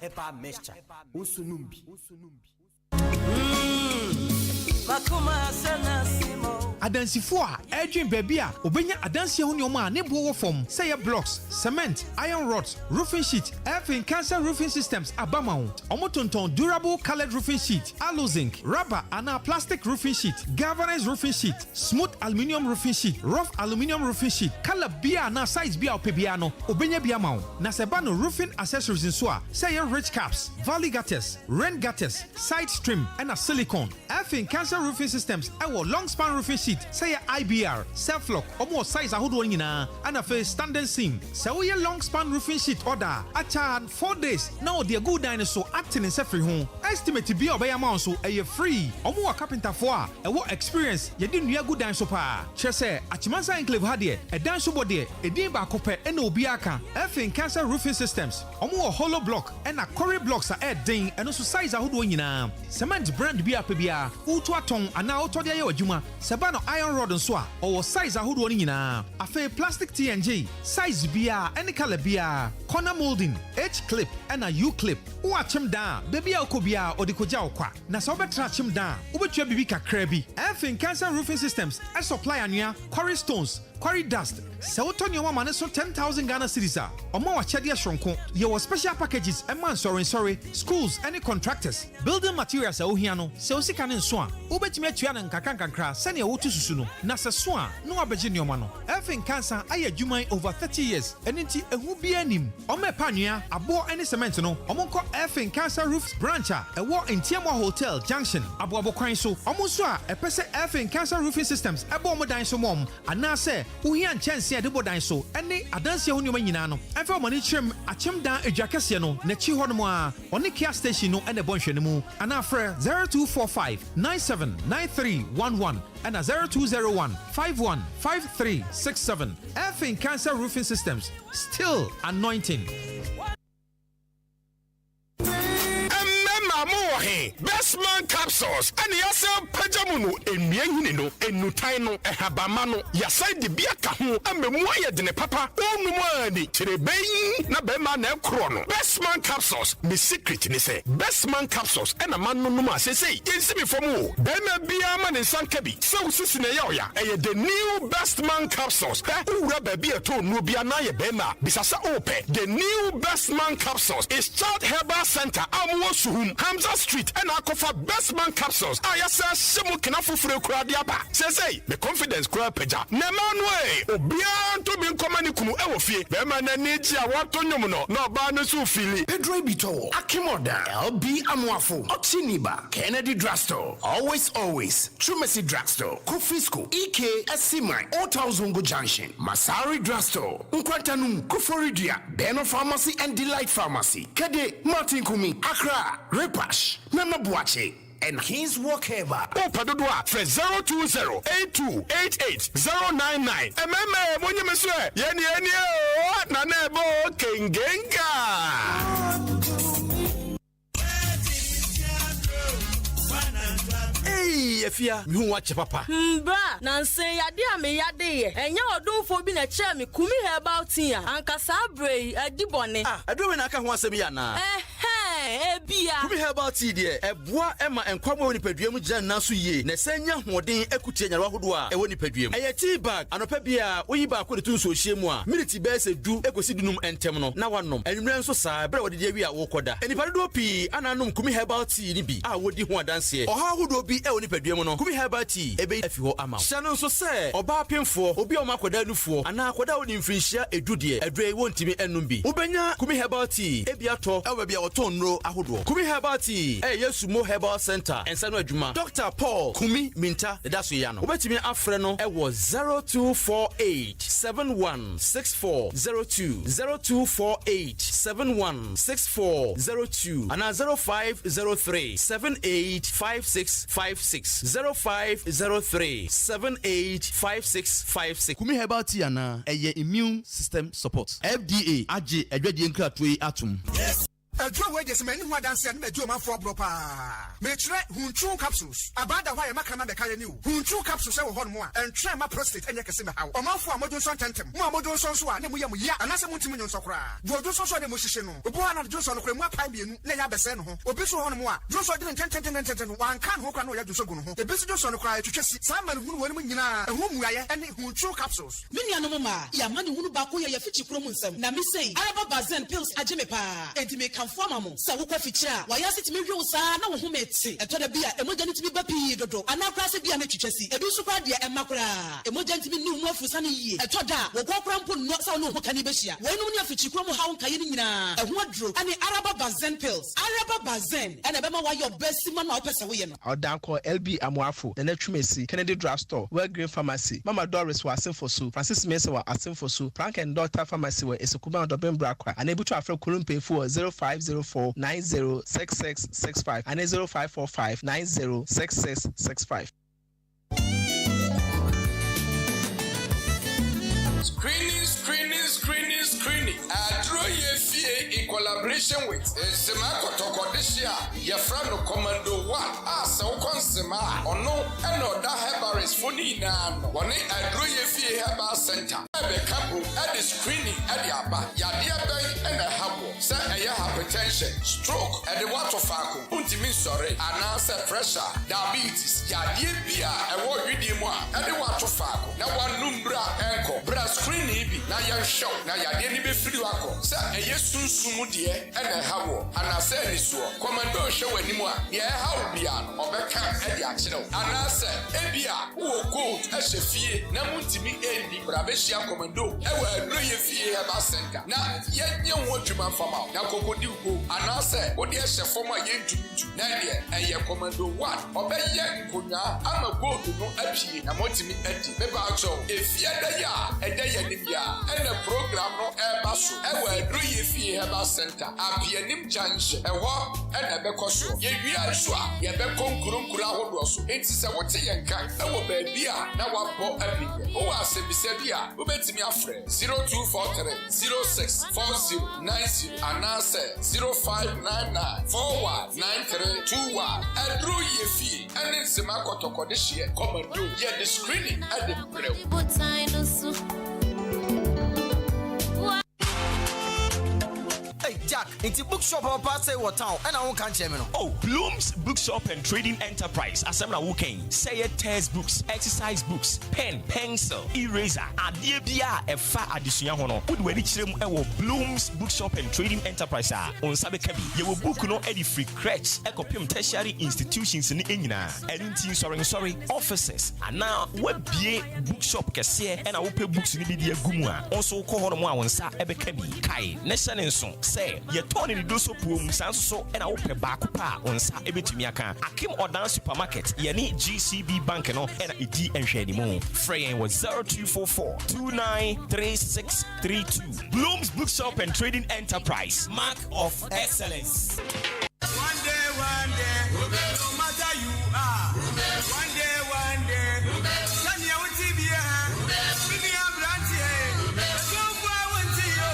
Hepa mixture. Usunumbi. Adansifo a edwin baby a obenya adansia ho nyoma ne bo wo fom say blocks, cement, iron rods, roofing sheet, Elfin Cancer Roofing Systems abama ho. Omotonton durable colored roofing sheet, alu zinc, rubber and plastic roofing sheet, galvanized roofing sheet, smooth aluminium roofing sheet, rough aluminium roofing sheet, color bia na size bia opebia no obenya bia ma ho. Na se ba no roofing accessories nso a say ridge caps, valley gutters, rain gutters, side stream and a silicone. Elfin Cancer Roofing Systems ewo long span roofing sheet say IBR, self lock, omo size ahodo nyina and a face standing seam. So we long span roofing sheet order acha 4 days. Now the good dinosaur acting in free home. Estimate to be obey amount so free. Omo a carpenter for a what experience ye din nua good dinosaur pa. Chese Achimansa enclave hadie e dinosaur body e din ba kope e no obi aka. Elfin Cancer Roofing Systems. Omo a hollow block and a quarry blocks are air din and also size ahodo nyina. Cement brand bia pebia. Utu aton ana auto dia ye adwuma. Sebano iron rod nso a or size ahodo ni nyina. Afa plastic TNG size bia any color bia. Corner molding, H clip and a U clip. Watchem down. Baby okobia or the koja okwa. Na so betra chim down. Ubetwa bibi kakra bi. Elfin Cancer Roofing Systems a supply anua quarry stones, quarry dust. So Tony Mama so 10,000 Ghana cedis a. Omo wa chede shronko. Ye was special packages and man sorry schools any contractors. Building materials a ohia no. Se osika ne nso a. Ubetimi atua na nkakankra sene e wotu susu no. Na se so a no abeje nyoma no. Elfin Cancer aye adwuman over 30 years. Enti ehu bia anim. Omo epa anua abo any cement no. Omo nko Elfin Cancer Roofs branch a ewo Ntiamo Hotel Junction. Abo kwan so. Omo so a epese Elfin Cancer Roofing Systems ebo omo dan so mom. Ana se uhia nkyɛnse de bodan so ɛne adanse ho nyoma nyina no ɛfa ɔmane kyerɛm akyɛm dan adwakɛseɛ no n'akyi hɔ nom a ɔne Kia station no ɛna bɔnhwɛ no mu ana frɛ 0245 979311 ɛna 0201 515367 Elfin Cancer Roofing Systems still anointing. Best man capsules and yasa pajamuno enmienhini no enutai no ehabama no yasa de bia ka ho amemua ye de ne papa onumani tirebeyin na be ma na ekro no best man capsules me secret ni say best man capsules and a man no numa say yensi me from o be ma bia ma ne nsanka bi so sisi na ya oya eye the new best man capsules ura ba bia to no bia na ye be ma bisasa ope the new best man capsules is Child Herbal Center amwo suhum Hamza Street and Akofa Best Man capsules. I say Simu Kinafu Fure Kradiaba. Say the confidence crowd peja. Nemanwe Obian to be command kunu ewofi. Bema na niji a watonyomuno no ba no su fili. Pedro Bito, Akimoda, LB Amwafo, Ochiniba, Kennedy Drugstore, always Trumesi Drugstore, Kufisco, EK Esimai, Otazungu Junction, Masari Drugstore, Nkwantanu, Kuforidia, Beno Pharmacy and Delight Pharmacy, Kede, Martin Kumi, Accra, Repash, Nana Buache, and his workhaver. Oh, Padua, for 020-8288-099. MMA, when you miss it, Yenny, Nanebo, Kingenga. Efia mi hu wache papa bra na nsen yade a me yade ye enya odunfo bi na kire me kumi herbal tea anka sabrei adibone adome na aka ho asem ya na ebia kumi herbal tea de eboa ema enkwamo woni paduam gyan na so yie na senya hoden akutie nyarwa hodo a ewo ni paduam eye tea bag anopa bia oyi ba ko de tun so hye mu a minute be se du ekosi dunum entem no na wanom enwure nso saa bra wode de wi a wo koda enipa do pi ananom kumi herbal tea ni bi a wodi ho adanse oha hodo bi ewo ni paduam no kumi herbal tea ebe afi ho ama hyano nso se oba pemfo obi o makoda nufo ana akoda woni mfrinhia edude adre wontimi enum bi ubenya kumi herbal tea ebi ato ewe bia woton no ahodo kumi herbal tea yesumo herbal center ensano adwuma Dr. Paul Kumi Minta daso ya no obetimi afre no ewo 0248716402 0248716402 ana 0503785656 0503785656 kumi herbal tea ana eye immune system support FDA age adwade nkratoyi atum. Yes. adwo we just many who dance and adwo man for bro pa me try hunchu capsules abada why maka na beka ni hunchu capsules e wo ho no and try my prostate enye kese me hawo omanfo amodun so tentem mu amodun so a ne mu yam ya anase mu ntimi nso kora do so ne mu hihye no obo ana do so no kora mu apai bienu na ya bese no ho obi so ho no mu a do so de tenten wan kan ho kora no ya do so gu no ho ebi so do so no kora twetwesi sama ne hunu woni mu nyina ehu muaye ene hunchu capsules mini anoma ma ya mani hunu ba ko ya fichi kuro mu nsam na me sei araba bazen pills ageme pa enti me kan forma mo sa wo kwa fichi a wa ya sitimi hwe wo sa na wo hu meti eto da bia emoja ni timi ba pi dodo ana kra se bia na twetwesi ebi so kwa de emakora emoja ntimi ni hu afusa na yie eto da wo kwa kra mpo no sa wo no ho kani be hia wo no ni afichi kuro mu ha wo nkaye ni nyina ehu adro ani araba bazen pills araba bazen ena be ma wa your best man na opese wo ye no odan ko LB Amuafo na twumesi Kennedy Drugstore Well Green Pharmacy Mama Doris wa Asenfosu Francis Mesa wa Asenfosu Frank and Doctor Pharmacy wa Esukuma Dobembra kwa anabu to afre Kurumpe for 0504 906665 and 0545 906665. Screening. Draw your fee in collaboration with Semako Tokodisia, your friend of Commando 1. So Consema, or no, and no, that Hebaris Funina. One day I draw your fee Hebar Center. I be couple at the screening at the Abba, Yadia Bay and a Habo. Say a hypertension, stroke, and the water facu. Untimi sorry, and answer pressure, diabetes, Yadia Bia, and what you did more, and the water facu. Now one numbra ankle, bra screening, now you're show, now you're getting be free wako. Say a yes soon sumudie, and a habo, and I say this one. Commando show anymore, yeah, how be on, or back at the action. And I say, Ebia, who go as a fee, Namuntimi, Eddie, Brabesia Commando, I will do your fee about center. Now, yet you want to man from out. Now, Coco Duco, and I say, what yes, a former yen to Nadia, and your Commando 1, or by Yan Kuna, I'm a go to no Epi, and want to meet Eddie, Bebacho, if you're the ya, a day and a program no airbasso, I will do your fee about center. I'll be a nim chance, a walk and a becoso. Ye we are sure, ye become Kurumkura Hodoso. It's a what and can, I will be beer, now I bought a big. Oh, I said, Bisabia, who bet me a friend 0243 064090 and I said 0599 419321. I drew your fee and it's a Makoto this year. Come and do yet the screening at the brew. Hey Jack, it's a bookshop or pass what town and I won't catch him. Oh, Bloom's Bookshop and Trading Enterprise. Asemna Woken. Say it test books, exercise books, pen, pencil, eraser, adibia, a fa addition hono. Would we reach them Bloom's Bookshop and Trading Enterprise? On Sabekabi, you will book no any free crutch, a copium tertiary institutions in Engina, and in sorry, offices. And now what be bookshop cashier and I will pay books in the Gumua. Also call on one sa ebekabi. Kai, Nation and Son. Say, you're turning the doso poom, so and I will pay back on sa ebitumiaka. Akim or down supermarket, yani GCB Bank no and a D and shady moon. Fraying was 0244 293632. Bloom's Bookshop and Trading Enterprise. Mark of excellence. One day, no matter you are. One day, Tanya will be here. Give me a branch here. So far, I want to you.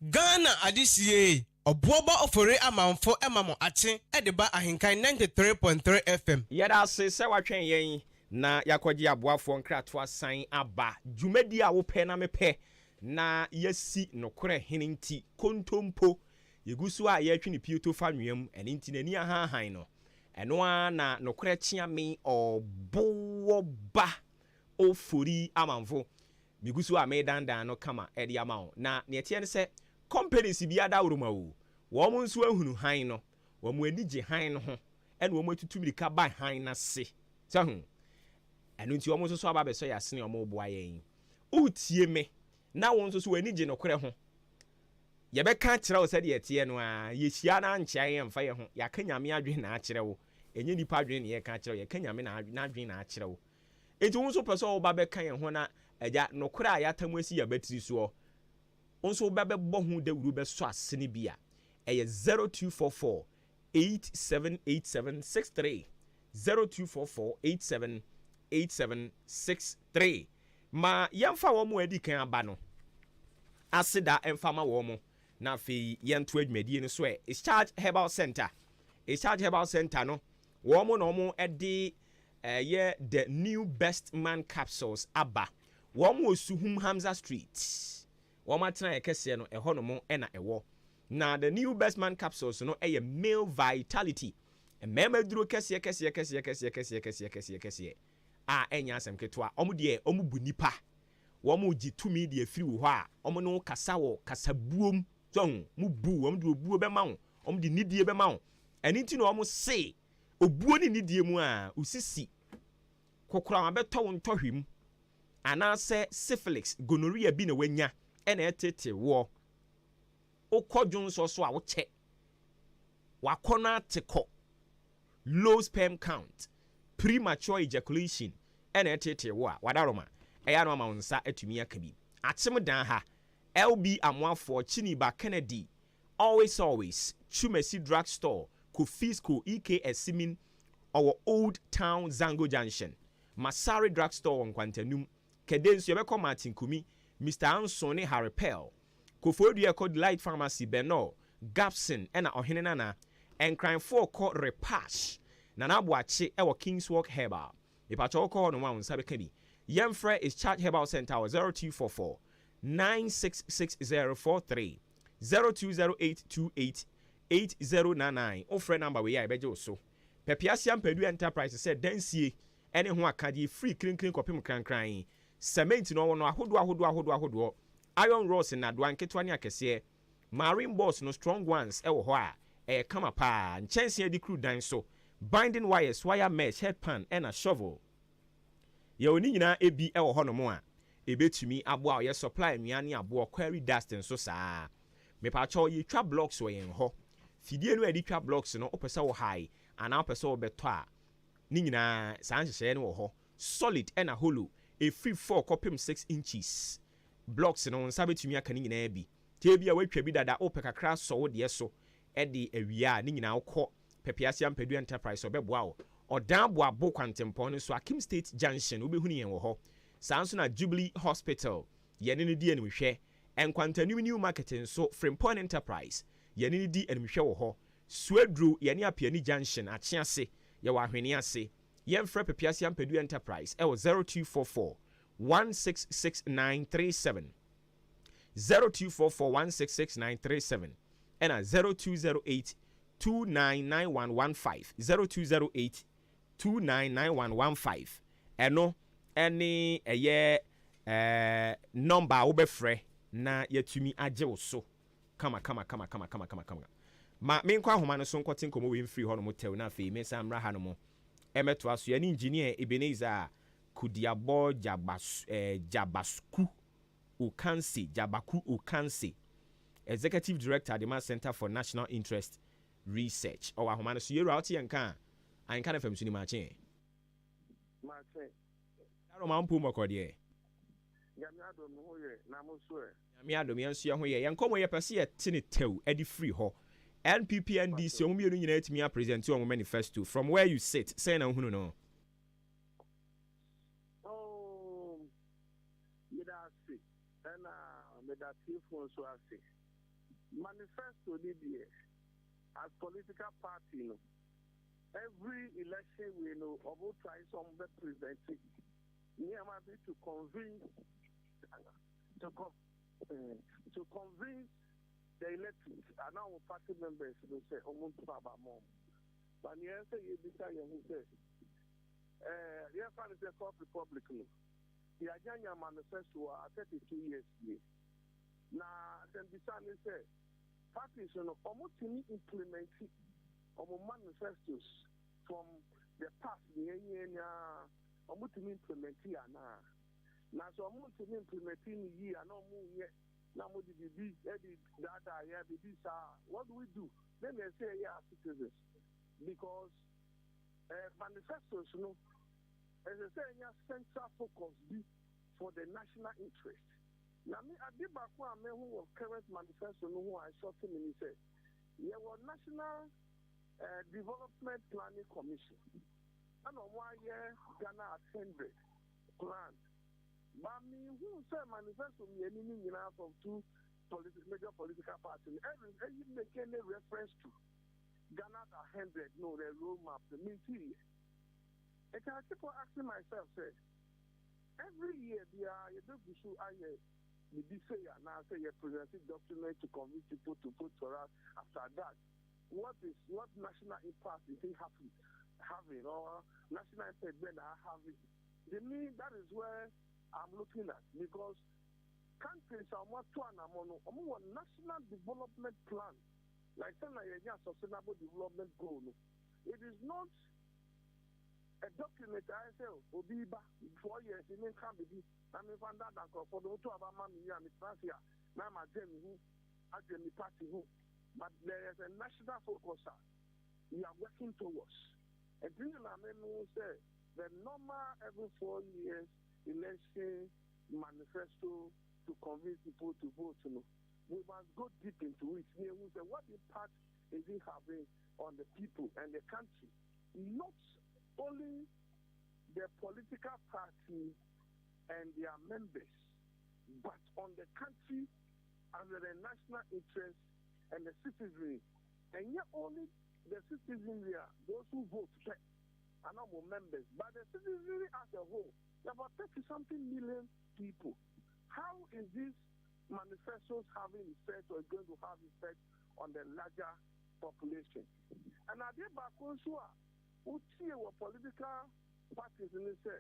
Ghana adisiye obuoba ofore amanfo emamo ache edeba ahenkan 93.3 FM. Yada se watwen yen na yakwaji aboafo nkrato asan aba dwumadi a wo pɛ na mepɛ na yasi nokore heninti kontompo yegusu a yɛtwe ne pieto fa nwam ene nti nani ahanhan no eno a na nokore chiame oboba ofori amanfo bigusu a medandan no kama edi amawo na ne tie ne se companies bi ada woroma wo wo mo nso ahunu han no wo mo anigye han no ho ene wo mo atutumrika ba han na se sahu eno nti wo mo nso so aba beso yasene wo mo boa yen utie me na wo nso so anigye nokore ho yɛbɛka kyerɛ wo sɛ deɛ ɛteɛ no a yɛhyia na ankyea yɛ mfa yɛ ho yɛaka nyame adwene na akyerɛ wo ɛnyɛ nipa adwene ne yɛka kyerɛ wo yɛka nyame na adwene na akyerɛ wo enti wo nso pɛ sɛ woba bɛka yɛn ho na agya nokora a yɛatam asi yɛbɛtiri soɔ wo nso wobɛbɛbɔ ho dawuro bɛsɔ ase no bi a ɛyɛ 0244 878763 0244 878763 ma yɛmfa wɔ mu adi kan aba no aseda ɛmfa ma wɔ mu na afei yɛnto adwumadie no so is charge herbal center no wɔ mu na ɔmo ɛde the new best man capsules aba wɔ mu osuhum Hamza Street wɔ mu atena yɛkɛseɛ no ɛhɔ no mo ɛna ɛwɔ na the new best man capsules no ɛyɛ male vitality mmarima duro kɛseɛ a ɛnyɛ asɛm ketewa ɔmo deɛ ɔmo bu nipa wɔn gye tumi deɛ firi wɔ hɔ a wɔn no kasa wɔ kasabuom so mu bu wɔn de obuo bɛma wɔn wɔn de nidie bɛma wɔn ɛne ti na wɔn se obuo ne nidie mu a osisi kokora wɔn abɛtɔ wɔn ntɔhwɛ mu anaasɛ syphilis gonorrhea bi na wanya ɛna ɛtete wɔ okɔ dwonso so a wɔkyɛ wakɔ na ate kɔ low sperm count premature ejaculation ɛna ɛtete wɔ a wadaroma ɛyɛ no ama wo nsa atumi aka bi akyem dan ha LB Amoafo Chiniba Kennedy always Chumesi Drugstore Kofisco EKS Simin our Old Town Zango Junction Masari Drugstore on Kwantanum Kedensu Yabeko Martin Kumi Mr. Ansone Harrepel Kofodia called Light Pharmacy Beno Gapson Ena Ohenenana and Crime 4 called Repash Nana Boache Ewa Kingswalk Herbal Ipacho call no one Sabekedi Yemfre is Charge Herbal Center 0244 966043 0208288099 o friend number we ya beje so Pepiasiam Pedu Enterprise said densie ene ho akade free clean kopim krankran cement no no ahodo iron rods na do anketo ani akese marine balls no strong ones e wo ho a e kama pa nchense adi crew dan so binding wires wire mesh headpan and a shovel ye oni nyina ebi e wo ho no mo a ebetumi aboa ye supply nnuane aboa quarry dust nso saa me pa cho ye twa blocks wo yen ho fidie no edi twa blocks no opese wo high ana opese wo beto a ni nyina saa nhyehyɛ no wo ho solid and a hollow a free 4 kopim 6 inches blocks no nsa betumi aka ni nyina bi te bia watwa bi dada opekakra so wo de so e de awia ni nyina wokɔ Pepiasiam Pedu Enterprise obeboa wo odan bo abo kwantempɔ no so Akim State Junction obehunu yen wo ho sanso na Jubilee Hospital yene ne di enimhwɛ enkwantanum new marketing so Frimpon Enterprise yene ne di enimhwɛ wo ho Suedru yene apiani junction achiase ye wa hwene ase yemfrɛ Pepiasiam Pedu Enterprise e wo 0244 166937 0244166937 and 0208 299115 0208 299115 eno any eye number wo befrɛ na yatumi agye wo so kama ma menkwa ahoma no so nkote nkomo we mfiri ho no motew na afei me sam ra ha no mo emeto aso ya ni engineer Ebenezer Kudiabo Jabasku Ukansi Executive Director at the Man Center for National Interest Research or ahoma no so yeru out yanka Ahenkan FM suni mache aro ma mpo mokode e Yamiado no hoye na mo so e Yamiado me anso ye ho ye yankomo ye pese ye tene tew edi free ho NPP and DC omo mienu nyina etimi a present your manifesto from where you sit say na hunu no midasi na medati fon so ase manifesto ni as political party no every election we know about try some representing near be to convince the elected and now party members will say almost baba mom but yes you be say who say yes fan is a South Republic no the agenda manifesto are 32 years now then the son say parties no almost implement manifestos from the past almost implement here now so almost implementing year no more yet Now, what did be that yeah, what do we do? Then they say, yeah, citizens. Because manifestos, you know, as I say, yeah, central focus be for the national interest. Now, me, I did back one man who was current manifesto, who I shot him and he said, yeah, well, National Development Planning Commission. And on 1 year, Ghana Assembly plan. But me, who say manifesto me any out of two major political parties? Every make any reference to Ghana 100, no, the roadmap, the meeting. And I keep on asking myself, say, every year, you don't be sure I say now say you presenting document to convince people to vote for us. After that, what national impact is it having or national impact when are having? To me, that is where I'm looking at, because countries are more to a national development plan, like sustainable development goal. It is not a document I say Obiba 4 years in can be. I mean, for the two of my Francia, now my who at the party who, but there is a national focus we are working towards. And this is say the normal every 4 years election manifesto to convince people to vote. You know, we must go deep into it. We say what impact is it having on the people and the country, not only the political party and their members, but on the country under the national interest and the citizenry. And yet only the citizenry are those who vote are not more members, but the citizenry as a whole, there are about 30-something million people. How is this manifestos having effect or going to have effect on the larger population? And I did back also who were political parties in this say,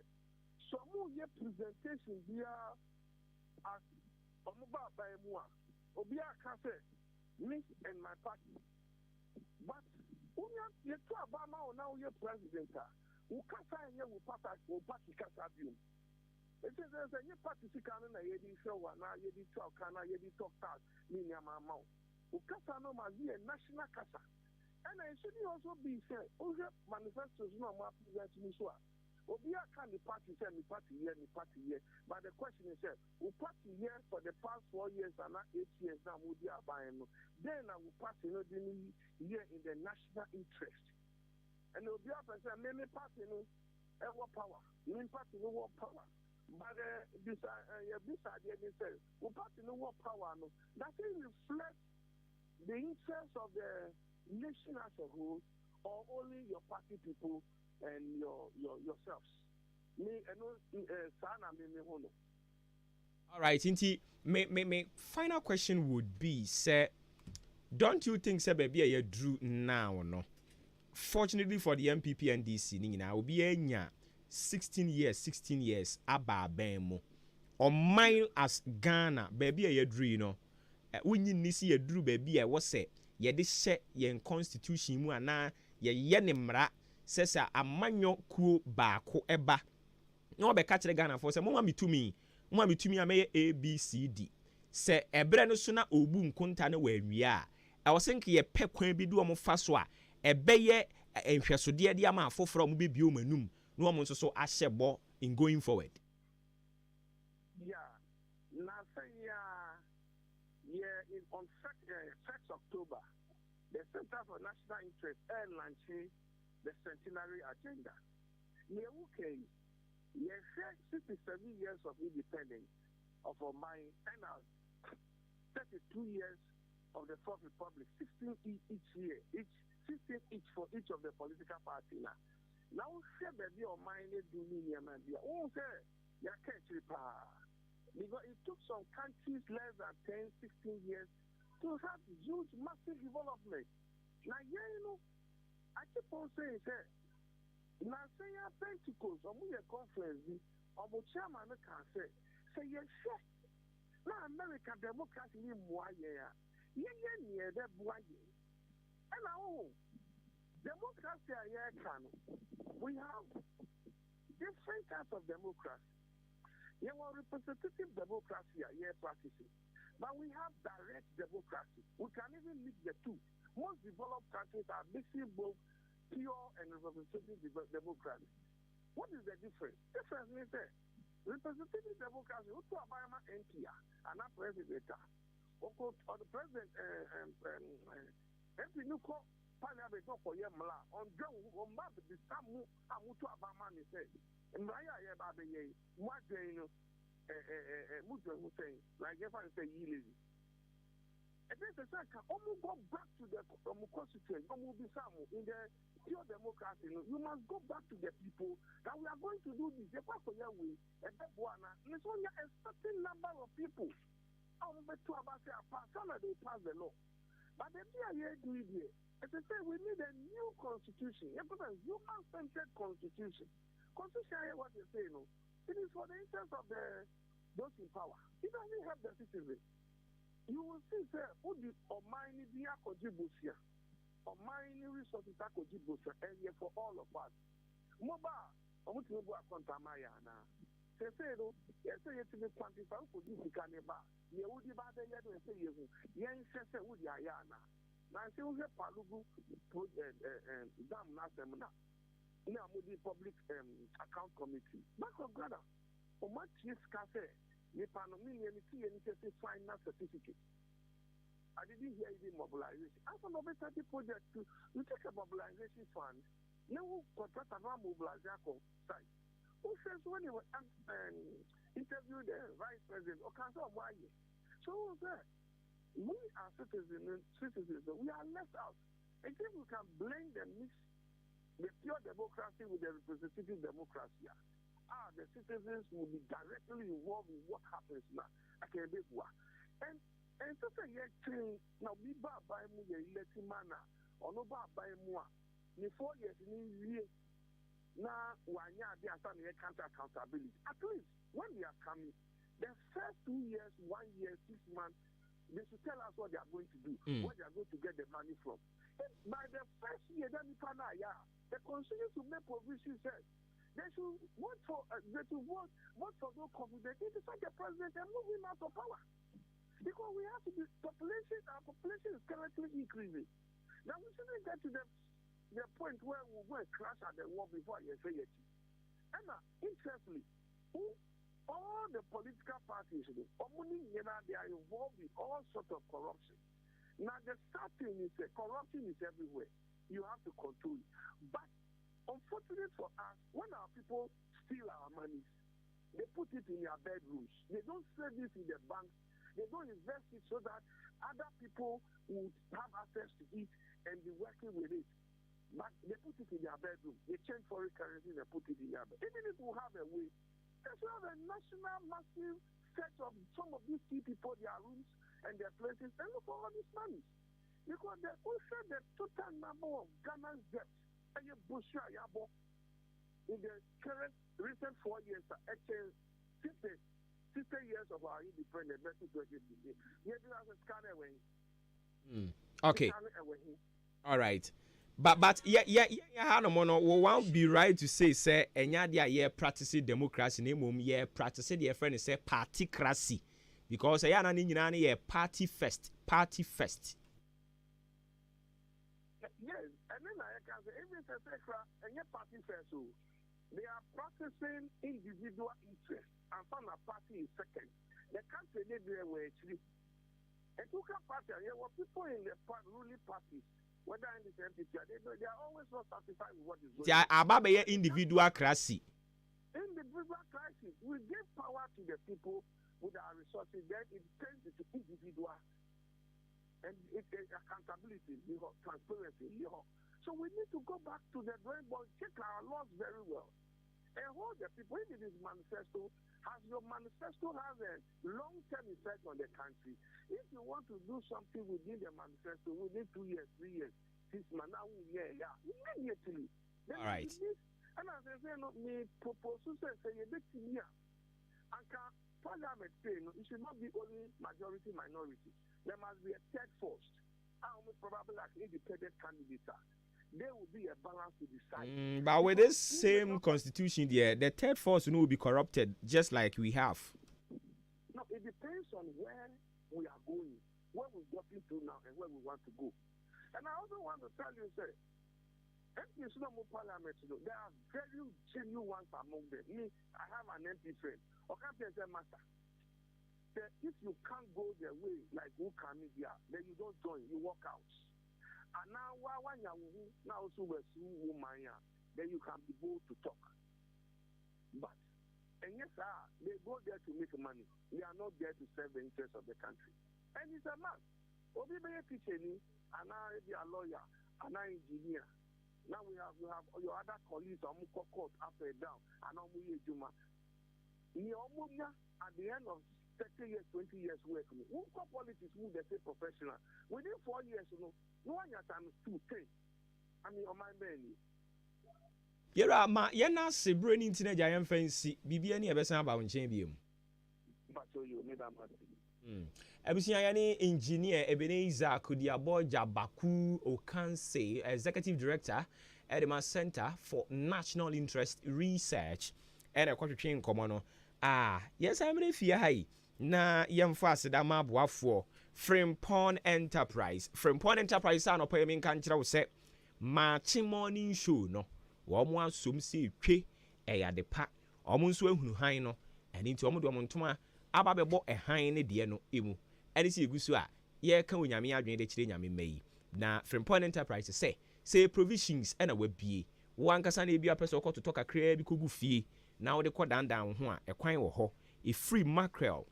some more presentation here as Omuba by Mua, Obia Kase, me and my party. But you two Obama now your president, who Kasa and you party Kasabium. It is a new party Sikana, Yedi show, and now Yedi talk, and now Yedi talk, Minia Mamma. Who Kasa no Mazi and National Kasa. And I should also be said, manifestos no more present Musua. Obia can the party say the party here, but the question is, who party here for the past 4 years and not 8 years now would be buying? Then I will party no here in the national interest. And Obia say many party no what power, many party no what power. But this idea they say, who party no what power no. That thing reflects the interest of the nation as a whole, or only your party people and yourselves. Me all right, Inti, my final question would be, sir, don't you think, sir, baby, you drew now or no? Fortunately for the MPP and DC, Nina, will be a 16 years, Abba Bemo. Or mine as Ghana, baby, you drew, you know. When you see a drew, baby, I was say, ye this set yen constitution, mu ana ye yenemra. Says a manyo kuo baako eba na obeka kire Ghana for say mo ma mitumi a me ABCD se ebre no so na obu nkonta ne wanwia a wo senke ye pe kwan bi do mo fa so a ebeye enhwesode de ama afoforo mo bebi o manum na mo nso so ahyebo in going forward. Yeah, na say in on 1st October the Center for National Interest launching the centenary agenda. Okay, 67 years of independence of our mind and 32 years of the Fourth Republic, 16 each year, 16 each for each of the political parties. Now, share baby or mind do me man. Oh, sir, you can't because it took some countries less than 10, 16 years to have huge, massive development. Now, you know. I keep on saying, sir, now say a Pentecost, or a conference, or a chairman can say, yes, sir. Now, American democracy in Moya, yeah, that boy. And now, democracy, we have different types of democracy. You have representative democracy, practicing. But we have direct democracy. We can even mix the two. Most developed countries are mixing both pure and representative democracy. What is the difference? Difference is that representative democracy, who to Obama NPR and not president, or the president, MP Nuko, Parliament for Yamla, on Joe, on Mab, the Samu, Amutu Obama, he said, and Maya Yababe, what they know, Mutu Hussein, like if I say, Yili. And then the second, almost go back to the constitution, almost be some in the pure democracy. You must go back to the people that we are going to do this. The part of your way, and it's only a certain number of people. I'm going to about some of they pass the law. But the idea do it here. As I say, we need a new constitution, a human-centered constitution. Constitution, what they say, no, it is for the interest of those in power. It doesn't help the citizens. You will see, sir, who did Omani Dia Kojibusia, Omani resources Kojibusia, and yet for all of us. Moba, Omutubu Kontamayana. They say, no, yes, you to be quantified for this Caneba. Yehudi Bada Yadu and say, Yan Sessa Wudiana. Now, I say, we have Palugu Dam Nasemna. Now, the public account committee. Back of Ghana, Omachi Scase. Final certificate. I didn't hear even mobilization. As a mobilization project, you take a mobilization fund, you contract a mobilization site. Who says when you interview the vice president or council of Maakye? So that we are citizens, we are left out. I think we can blend the mix, the pure democracy with the representative democracy. The citizens will be directly involved in what happens now. And so say now we buy mu the elected manner or no buy more. The 4 years in year now one year they are starting accountability. At least when they are coming, the first 2 years, 1 year, 6 months, they should tell us what they are going to do, where they are going to get the money from. And by the first year, then the constitution to make provisions says they should vote for no confidence. It is like the president and move him out of power. Because we have to be our population is currently increasing. Now we shouldn't get to the point where we will crash at the wall before you say it. And interestingly, all the political parties, they are involved in all sorts of corruption. Now the starting is corruption is everywhere. You have to control it. But unfortunately for us, when our people steal our money, they put it in their bedrooms. They don't save it in the banks. They don't invest it so that other people would have access to it and be working with it. But they put it in their bedroom. They change foreign currency and put it in their bedroom. Even if we have a way, they should have a national massive set of some of these key people, their rooms and their places, and look for all this money. Because they also the total number of Ghana's debts in the current recent 4 years, 60 years of our independence, okay. All right. But we won't be right to say enya practicing democracy practicing the friend say partycracy because party first. Yes, and then I can say even party first, so they are practicing individual interest and some party is second. The country they were actually a party, there were people in the ruling parties. Whether in the MPP, they are always not satisfied with what is going on. Individual crisis. Individual crisis. We give power to the people with our resources, then it turns into individual. And it's accountability, transparency. So we need to go back to the drawing board, check our laws very well. And hold the people, if it is manifesto, your manifesto has a long-term effect on the country. If you want to do something within the manifesto, within 2 years, 3 years, 6 months, now, immediately. All right. And as I say, me propose to say, a bit here. And Parliament say, it should not be only majority, minority. There must be a third force. Probably like independent candidates. There will be a balance to decide. But with this same constitution there, the third force will be corrupted, just like we have. No, it depends on where we are going, where we've gotten to now, and where we want to go. And I also want to tell you, sir, MPs no more parliament, there are very genuine ones among them. Me, I have an MP friend. Or can't say master. If you can't go their way like who can media, then you don't join, you walk out. And now when you now also woman, then you can be bold to talk. But and yes, sir, they go there to make money. They are not there to serve the interests of the country. And it's a man. Obi be a teacher, and now be a lawyer, and now engineer. Now we have your other colleagues on court up and down, and now we juma. At the end of 30 years, 20 years work, who call politics who they say professional. Within 4 years, no one has time to 10. I mean, on my belly. Yera ma yena se brain internet giant fancy bibia ni ebesa ba wonchen biem. But so you need that man. Ebusia yani engineer Ebenezer Kudiaboja Baku Okanse, executive director at the Center for National Interest Research. And a kwatwetwe nkomo no. Yes, I'm in fear high. Na yemfa da ma boafo Frimpong Enterprise. Frimpong Enterprise ano pa yemin kan kira wo se Maakye morning show no. Wo mo asom se twe eyade pa. Omo nso ehunu han no. Eni nti omo do omo ntoma aba bebo ehan ne de no emu. Eni si egusu a ye ka onyame adwen de kire nyame mai. Na Frimpong Enterprise say provisions ena wabie. Wo ankasa na ebi apese okoto to kakra bi kogu fie. Na wo de ko dandan ho a ekwan wo ho. A free mackerel.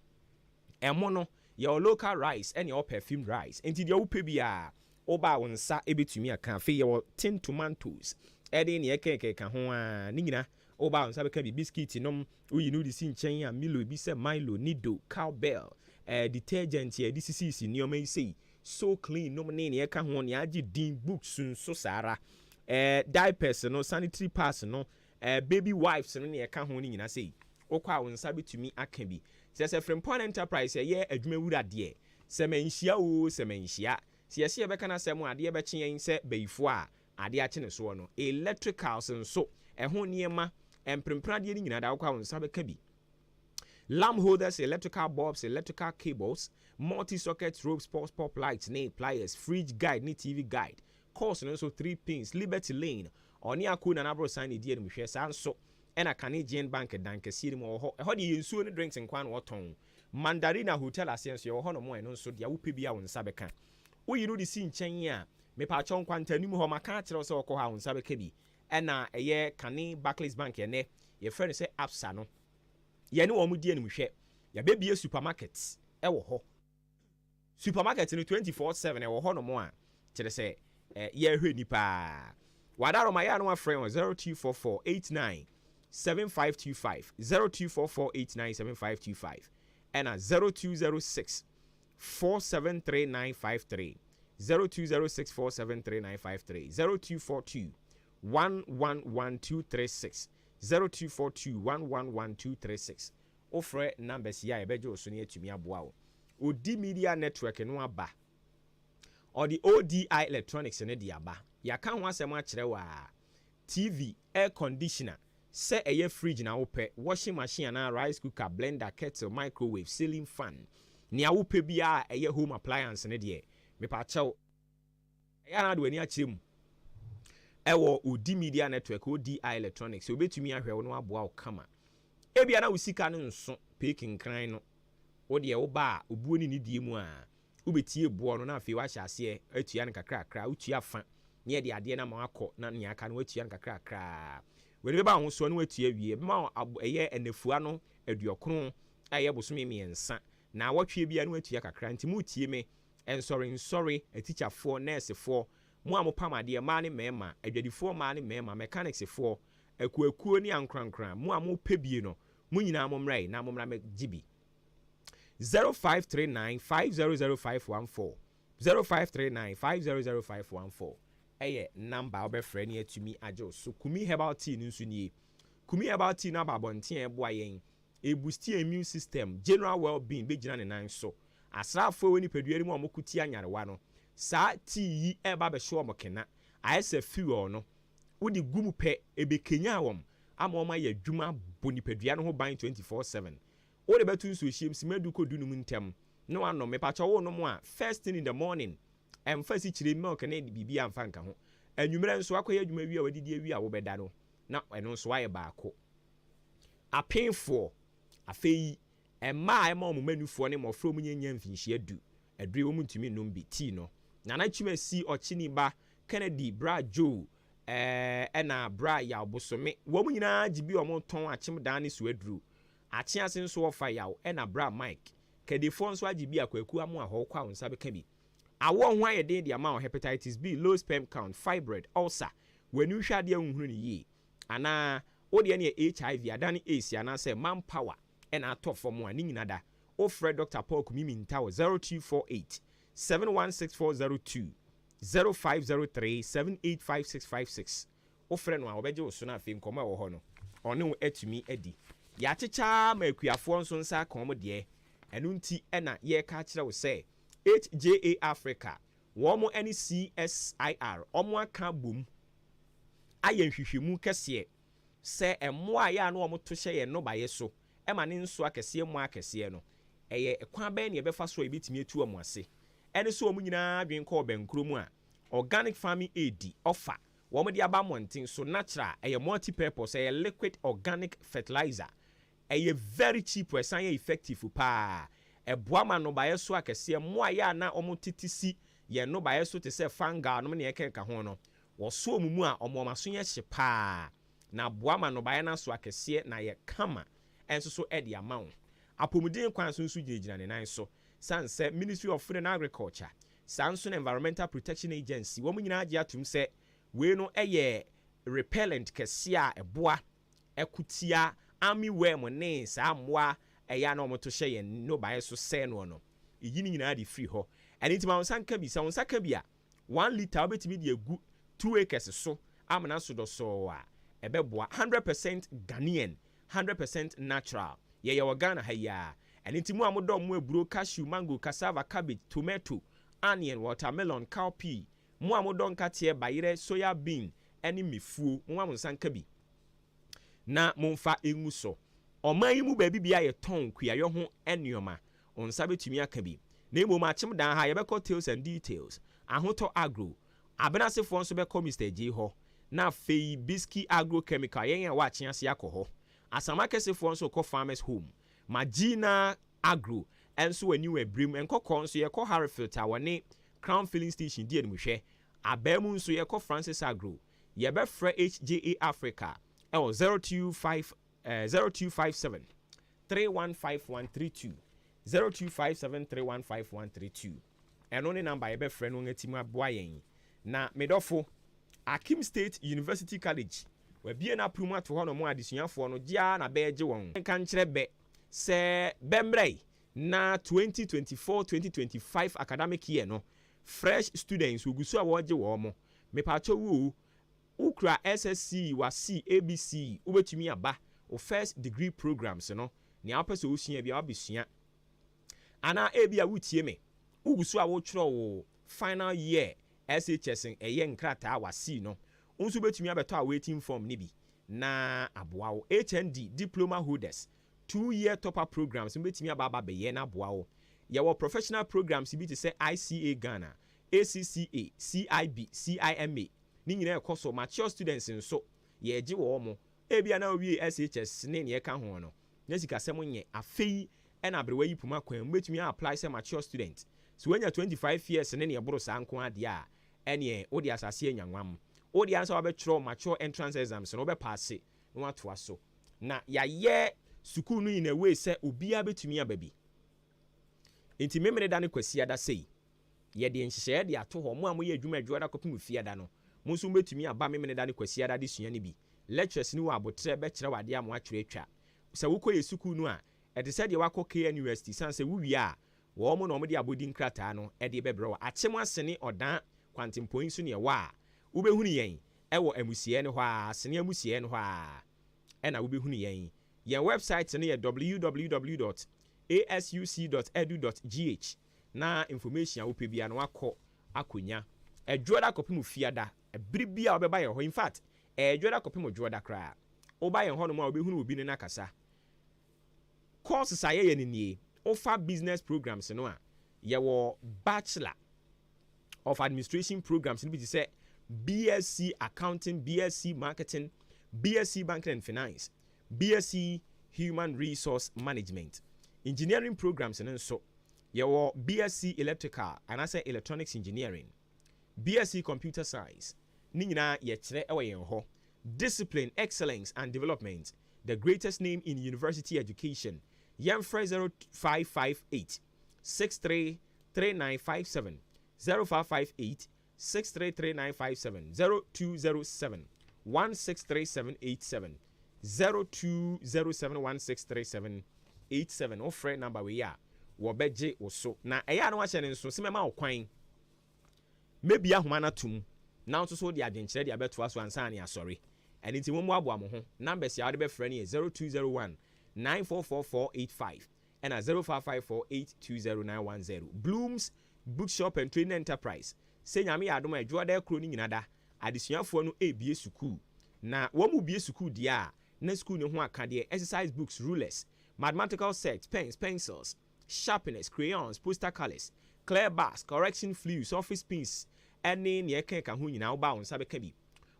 Emono your local rice and your perfumed rice. Enti dia wo pebia oba wonsa ebetumi aka fe your tin tomatoes. Ede ne ekeke ka ho a ni nyina oba wonsa beka bi biscuit nom uyi no di si nchen a Milo bi se Milo Nido cowbell detergent ye DCC ni o mai sei so clean nom ne ne eka ho ne agi din books so sara diapers no sanitary pads no baby wipes no ne eka ho ni nyina sei okwa wonsa betumi aka bi se Frimpong Enterprise ye adwuma wura de se manhia o se manhia se ye se beka na se mu ade be kye yen se beifo a ade a kye ne so no electricals nso ho niema emprempra de ni nyina da okwa wonsa beka bi lamp holders, electrical bulbs, electrical cables, multi-socket ropes, pop lights, nail pliers, fridge guide, ni TV guide, course and also 3 pins, Liberty Lane, oni akuna na bro sign idea mu hwe sanso ena Canadian Bank danke siri mo ho e ho de yensuo ne drinks nkwan woton Mandarina Hotel Ascension yo ho no mo eno nso de wo pebia wo nsa beka wo yi no de si nchen a me pa chon kwanta nim ho maka kire se okọ ha wo nsa beka bi ena eye Canadian Barclays Bank ye ne ye friend say Absa no ye ne wo mu die nim hwe ya bebie supermarket e wo ho supermarket no 24/7 e wo ho no mo a kire se ye hwe nipa wadaro ma ya no afre 024489 7525 0244897525 and 0206 473953 0206 473953 0242 111236 0242 111236 offer numbers ya ebejo so ne atumi aboa wo odi media network no aba or the ODI electronics ne dia aba ya kan ho asem a kire wa TV air conditioner say a fridge na ope washing machine na rice cooker blender kettle microwave ceiling fan ni awope bia a home appliance ne de me pa chew ya na do ani a chirem ewo odi media network ODI electronics obetumi ahwe wo no aboa wo kama e bia na usika no nso peking kran no wo de wo ba obuo ni die mu a ubetie buo no na afi wa hyase atua ne kakra utua fa ne de ade na ma akọ na ne aka no atua ne kakra we ba ho so no atua wie ma eye enefua no aduokron aye bosome miensa na watwe bia no atua kakra nti mu tie me sorry a teacher for nurse for mu amopamade ma ne mema adwadifo ma ne mema mechanics for akuakuo ni ankrankran mu amopebie no mu nyina momrai na momra me gibi 0539 500514 0539 500514 eye number obefre ne atumi ajo so kumi herbal tea nso nie kumi herbal tea na babonten eboa yen e boost immune system general well-being be gina ne nan so asrafo woni paduari mu amokuti anyarewa no sa tea yi eba be show mokena ayese fuel no wodi gumu pe ebekenya wom ama oma ya dwuma boni padua no ho ban 24/7 wodi betu nso hiem simedu ko dunum ntem no one no me pacho wo no mo a first thing in the morning first chire milk na bibi amfa nka ho anwumere nso akoye adwuma wi a wadidi awi a wo beda no na eno nso aye baako apinfo afei emma ema omo manufo ne mofro mu nyanya mfinhie adu adure wo mutumi nom bi tea no na chuma si ochini ba Kennedy bra Joe na bra ya obosome wo mu nyina gibi omo ton achim dan ne so aduru achi ase nso wo fa yawo na bra Mike kedefo nso agibi akwaku amu ahọ kwa wonsa beka bi awo ho ayede de ama hepatitis B, low sperm count, fibroid, ulcer wenu hwa de nhunu ne yi ana odi ne HIV adane AIDS ana say manpower na atofo mo ani nyina da o Fred Dr. Paul Kumimi Ntawo 0248 716402 0503 785656 o Fred no a obeje wo so na afi nkoma wo ho no one wo atumi adi ya chicha ma akuafo nso nsa kan mo de enu nti na ye ka kire wo say HJA Africa womo any CSIR omo aka bom aye nhwehwemu kese se emmoa ya na omo to hye ye no baye so ema ne nso akese mu akese no eye ekwan ba ne ebefa so ebetimi etu omo ase ene so omo nyina dwen ko benkro mu a organic farming aid offer womo de aba monten so natural eye multi purpose eye liquid organic fertilizer eye very cheap esan ye effective pa eboa ma no baye so akese mo ya na omo titisi ye no baye so te se fanga no ne yekenka ho no wo so omumu a omo maso ye hye pa na boa ma no baye na so akese na ye kama enso so e de amawo apomuden kwan so nso ginagina ne nan so sanse Ministry of Food and Agriculture sanso Environmental Protection Agency wo nyina age atum se we no eye repellent kese a eboa ekutia army worm ne sa amoa eya na omoto hye ye no baye so se no no yini nyina de free ho eni ma wonsanka bi sa wonsaka bi a 1 liter obetimi de egu 2 acres so amana so do so a ebeboa 100% Ghanaian 100% natural ye Ghana haya eni mu amodom mu eburo cashew mango cassava cabbage tomato onion watermelon cowpea mu amodom katie bayire soya bean eni mifuo mu wonsanka bi na momfa engu so oman yi mu baabi bia ye ton kuayo ho enuoma onsa betumi aka bi na emo ma chim dan ha ye beko tales and details ahoto agro abenasefo nso beko Mr. J ho na fei Biski agrochemical yen ya wa chiase akoho asama kesefo nso ko farmers home Magina agro enso ani we brim enkoko nso ye ko Harry filter woni Crown filling station die mu hwe abemu nso ye ko Francis agro ye be fra HJA Africa 0257 315132 0257 315132 eno ne number ye be frɛ no ngatimu aboa yen na medofo Akim State University College we bie na prumu ato ho no mo adesuafo no gia na beje won kan kyerɛ be se bemrei na 2024-2025 academic year no fresh students ogusu a woje wo mo me pa chowu ukra SSC wa C ABC ubetumi aba o first degree programs no ni apese osua bia obesua ana ebia wutie me ugusu a wo kyerɛ wo final year SHS eye nkrata wa C no unsu betumi abeto a waiting form ni bi na aboa wo HND diploma holders 2-year top-up programs betumi aba be ye na aboa wo ye wo professional programs bi te say ICA Ghana ACCA CIB CIMA ni nyina ekoso mature students nso ye agi wo mo ebia na owie SHS ne ne ka ho no na sika sem nye afei na abrewa yi puma kwan betumi apply say mature student so when you 25 years ne ne boro sanko ade a ene odi asase anyanwam odi ansa obetro mature entrance exams no be pass no atoa so na ya ye sukuu no in a way say obia betumi ababi enti memere da ne kwasia da sei ye de nhyehyɛ de ato ho mo amoye adwuma adwada kopim fiada no mo so betumi aba memere da ne kwasia da de sua ne bi lectures ni wa abotre be kyerɛ wade amo atwere atwa sɛ wokɔ ye sukuu no a ɛde sɛ de wakɔ KN University sanse wuwie a wo mo na mo de abodi nkrata no ɛde bɛbrɛ wa akyem asene ɔdan kwantempoin so ne ɛwa a wobɛhunu yɛn ɛwɔ amusie ne hɔ a asene amusie ne hɔ a ɛna wobɛhunu yɛn yɛn website no yɛ www.asuc.edu.gh na information a wopɛ bia no akɔ akonya adwoda kopim fiada ebiri bia wobɛba yɛ hɔ in fact adwoda kopim adwoda kra woba yɛn hɔ no ma wobɛhunu obi ne nakasa courses a yɛyɛ ne nie offer business programs no a yɛwɔ bachelor of administration programs no bi te sɛ BSc accounting, BSc marketing, BSc banking and finance, BSc human resource management, engineering programs no nso yɛwɔ BSc electrical and I say electronics engineering, BSc computer science. Ni nyinaa yɛkyerɛ ɛwɔ yɛn hɔ. Discipline, excellence and development, the greatest name in university education. Yɛmfrɛ 0558 633957 0558 633957 0207 163787 0207163787 ofrɛ number we ya wɔbɛgye wo so na ɛyɛ no wahyɛ ne nso sɛ mɛma wo kwan maybe ahoma na tum na nso so de adwenkyerɛ de abɛtoa so ansa ne asɔre ɛne nti mo aboa mo ho numbers ya de bɛfrɛ ne 0201 9444485 and 0554820910. Blooms Bookshop and Training Enterprise. Say nyame ya adoma adwo da kro ni nyinada adesuafo no ebie suku na wo mu bie suku dia na school ne ho aka de exercise books, rulers, mathematical sets, pens, pencils, sharpeners, crayons, poster colors, clear bars, correction flues, office pins any ne ka ho nyina wo ba won sa beka bi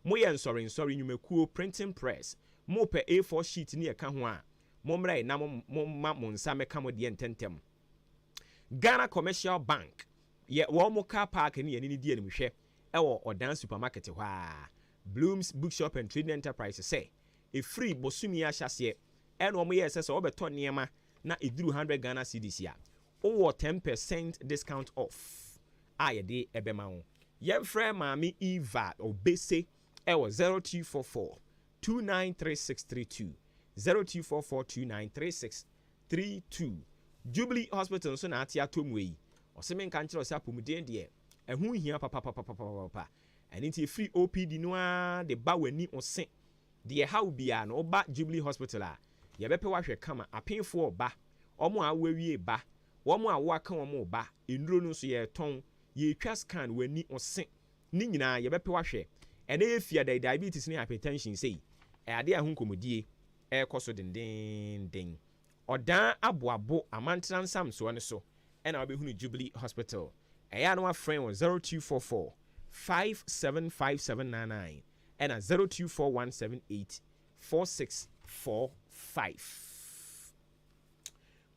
mo ye nsori nyumekuo printing press mo pe A4 sheet ne ka ho a mo mra na mo ma mo nsa meka mo de ententem. Ghana Commercial Bank ye wo mo car park ne ye ni die ni hwɛ ɛwɔ Odan supermarket hɔ a Blooms Bookshop and Trading Enterprise say a free bosumi ahyase ɛna ɔmo yɛ sɛ sɛ ɔbɛtɔ nneɛma na eduru 100 Ghana cedis a ɔwɔ 10% discount off a yɛde ɛbɛma wo. Yɛmfrɛ maame Eva Obese ɛwɔ 0244 293632 0244293632. Jubilee Hospital nso na ate atom yi ɔseme nka nkyerɛ ɔsɛ apomuden deɛ ɛho hia papa ɛne nti free OPD no a de ba wani ɔse deɛ how bia no ɔba Jubilee Hospital a yɛbɛpɛ wahwɛ kama apemfo ɔba ɔmo a wawie ba ɔmo a waka ɔmo ɔba enduro no nso yɛ tɔn yɛtwa scan wani ɔse ne nyinaa yɛbɛpɛ wahwɛ ɛne efia diabetes ne hypertension sei ɛade a ho nkomodie ɛkɔ so dendenden ɔdan aboabo amantran samso ne so ɛna wabɛhunu Jubilee Hospital ɛyɛ no afrɛ wɔ 0244 575799 ɛna 0241784645.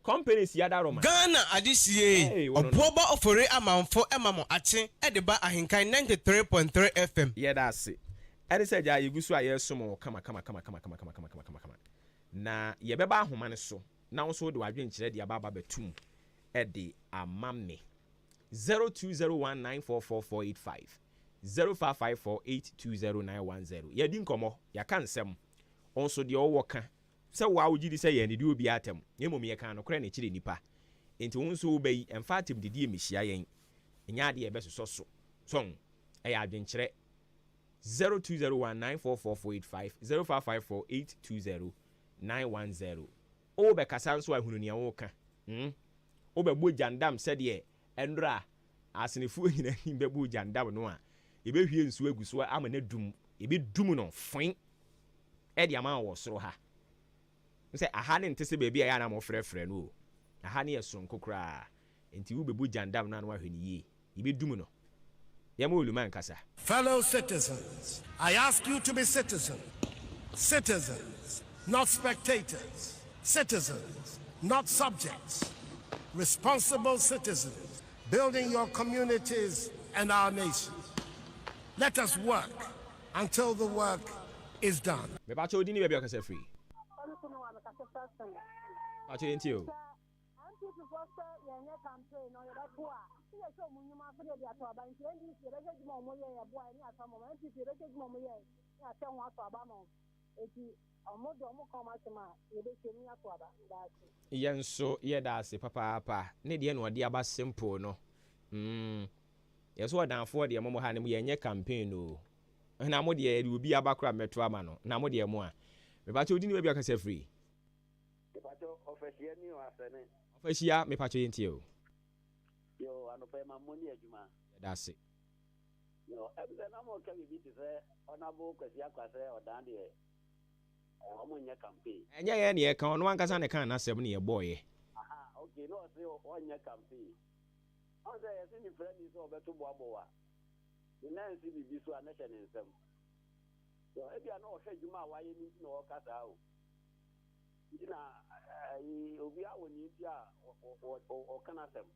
Companies yada Roma Ghana adisiye oboba ofore amanfo emamo ache edeba ahenkan 93.3 FM yada se ɛne sɛ gya yɛgusu a yɛsom kama na yɛbɛba ahoma ne so na wo so de wadwenkyerɛ de ababa betum ɛde amame 0201944485 0554820910 yɛdi nkɔmɔ yɛka nsɛm ɔnso deɛ ɔwɔ ka sɛ wo awogyi di sɛ yɛn de obi atem yɛmom yɛka no korɛ ne kyerɛ nipa enti wo nso wo bɛyi ɛmfa atem didi emihia yɛn ɛnya ade yɛbɛsosɔ so sɔn ɛyɛ adwenkyerɛ 0201944485 0554820910 o be kasa nso ahunu ne wo ka o be bo jandam sɛdeɛ ɛndra asenefu nyina be bo jandam no a ebe hwie nsu aguso ama na dum ebe dum no foin ɛde ama wo soro ha sɛ aha ne ntese baabi a ya na mo frɛfrɛ no aha ne yɛ sonko kra enti wo be bo jandam na no ahwe ne yie ebe dum no yɛma oluman kasa. Fellow citizens, I ask you to be citizens, not spectators, citizens, not subjects, responsible citizens, building your communities and our nation. Let us work until the work is done. Me bacho dini baby okase free. Bacho yentio. Yenso yeda se papa ne de no de aba simple no yeso wadanfo de momo ha ne yenye campaign no na mo de obi abakra meto ama no na mo de mo a me ba che odi ni we bi akasa free me ba che ofesia ni o asene ofesia me pa che yenti o yo anope ma moni adwuma yeda se yo ebze na mo ka bibi ti se onabo kwasi akwase odan de omo nya campaign enye ye ne ye kan no ankasa ne kan na asem ne ye boye aha okay okay, no, say on your campaign. I say, I see the friend is over to Boboa. The Nancy be so a nation in some. So if you are not saying you why you need no cut out. You know, we are when you or can I them.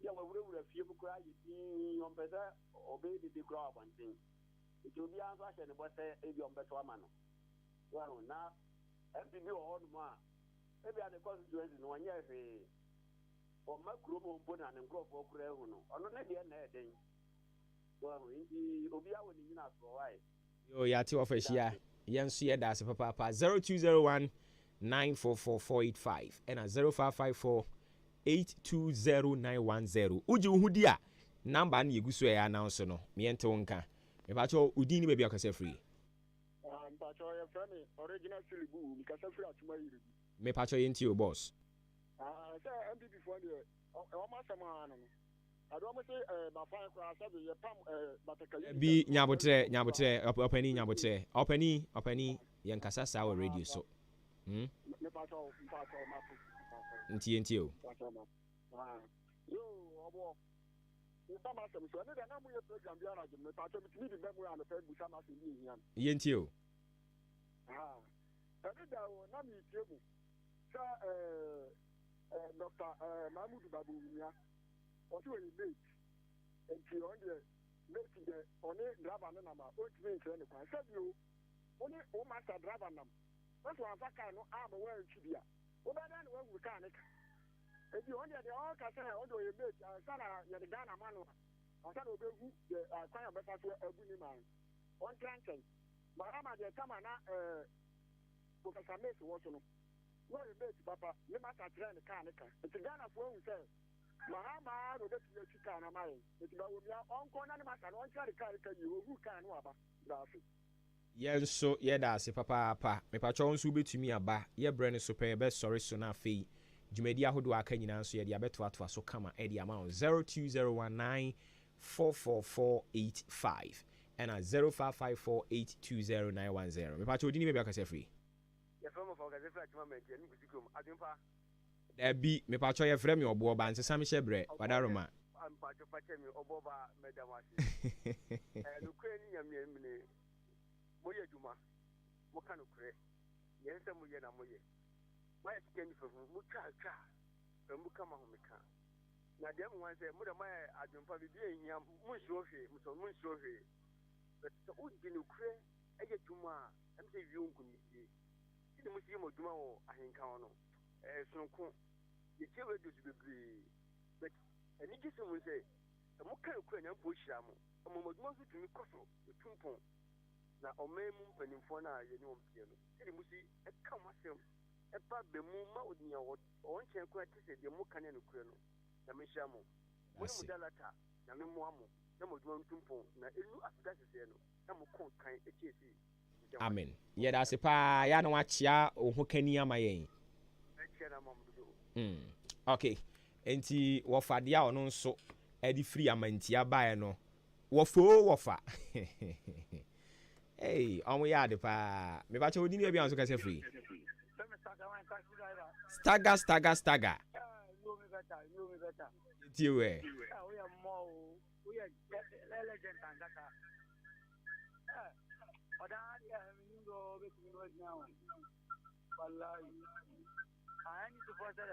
Yeah, we will have few cry on better obey the big crowd and thing. It will be answered about say if you're better man. Well, now, MPB or old man, maybe at the constituency in 1 year. Or my group of Bonan and Grove of Creono, or not the end. Well, in the Obia when you know, why? Yo, ya ti office ya. Yen suye da se papa 0201 944 and 0554 820910. Uji uhudi a number ni eguso e announce no. Me ente wonka. Me pa cho udini be bia kase free. Pa cho ya frame original silibu mi kase free atuma yiri. Me pa cho yenti o boss. Say MPP for the o ma sama no. Ado mo say ba fa kwa sabe ye pam batakayi. Bi nyabotre openi yen kasa sa o radio so. Me pa cho ma. Nti o. Yo obo. Sama sem so ne na mu ye program bia na me pa cho mi di be mu an fe bu sama se ni hian. Yenti o. Ade da wo na mi tiebu. Sa Dr. Mahmoud Babunia, what you late, and she on the late the only driver number, which means any kind. Said you only master driver number. That's why I can't know I'm aware of Chibia. What I done when we can't. If you only the all can say, although you made Sana Yadana Manu, I said, who the kind of better to a bully man. On Clanton, but I'm at the time Professor Mace was on. No, you bet, Papa. You must have trained the car. It's a Ghana for who says, Mahama, or that you can am I. It's about your uncle and master. One carry you who can wabba. Yes, so yeah, that's it, Papa. Me patron subi to me aba. Ye brain is super best sorry so na fee. Jumedia who do I can answer ye diabetes to so come at the amount 02019 44485 and 0554 820910. Me patron didn't maybe I say free. Ebi me pa cho ye frame obo ba nse sami shebre wadaroma am pa cho pache mi obo ba medam wase no kure ni nyame emne mo ye duma mo ka no kure ye nse mo ye na mo ye ma ye tikeni fe mo twa mu kama ho meka na dem wan se mo da ma adwumpa bi ehia mo nshiro hwe mo nshiro hwe but o di no kure eye duma am se wi onku ni the Muslim of Dumao, Ahenkan, Sonko, the children do be but and it is someone say, a Moka Ukrainian Pusham, a moment to me Koso, the Tumpon. Now, O Memu Penifona, you know, the Musi, a come myself, a pub the Muma with me or one chair quite say the Mokan and Ukraine, the Mishamo, Mudalata, Namuamo, Namu Tumpon, na Elu after the Namu kind HAC. Amen. Yeah, that's a pa ya no achia oho kani amayen. Okay. Enti wo fade a ono nso edi free amantia bae no. Wo fa. Hey, omo ya de pa. Me ba che odi ni bia nso ka se free. Stagger. No me better. Ti we. We are more. We are legend and that. Go right now. Wallahi. I need to force it. I'm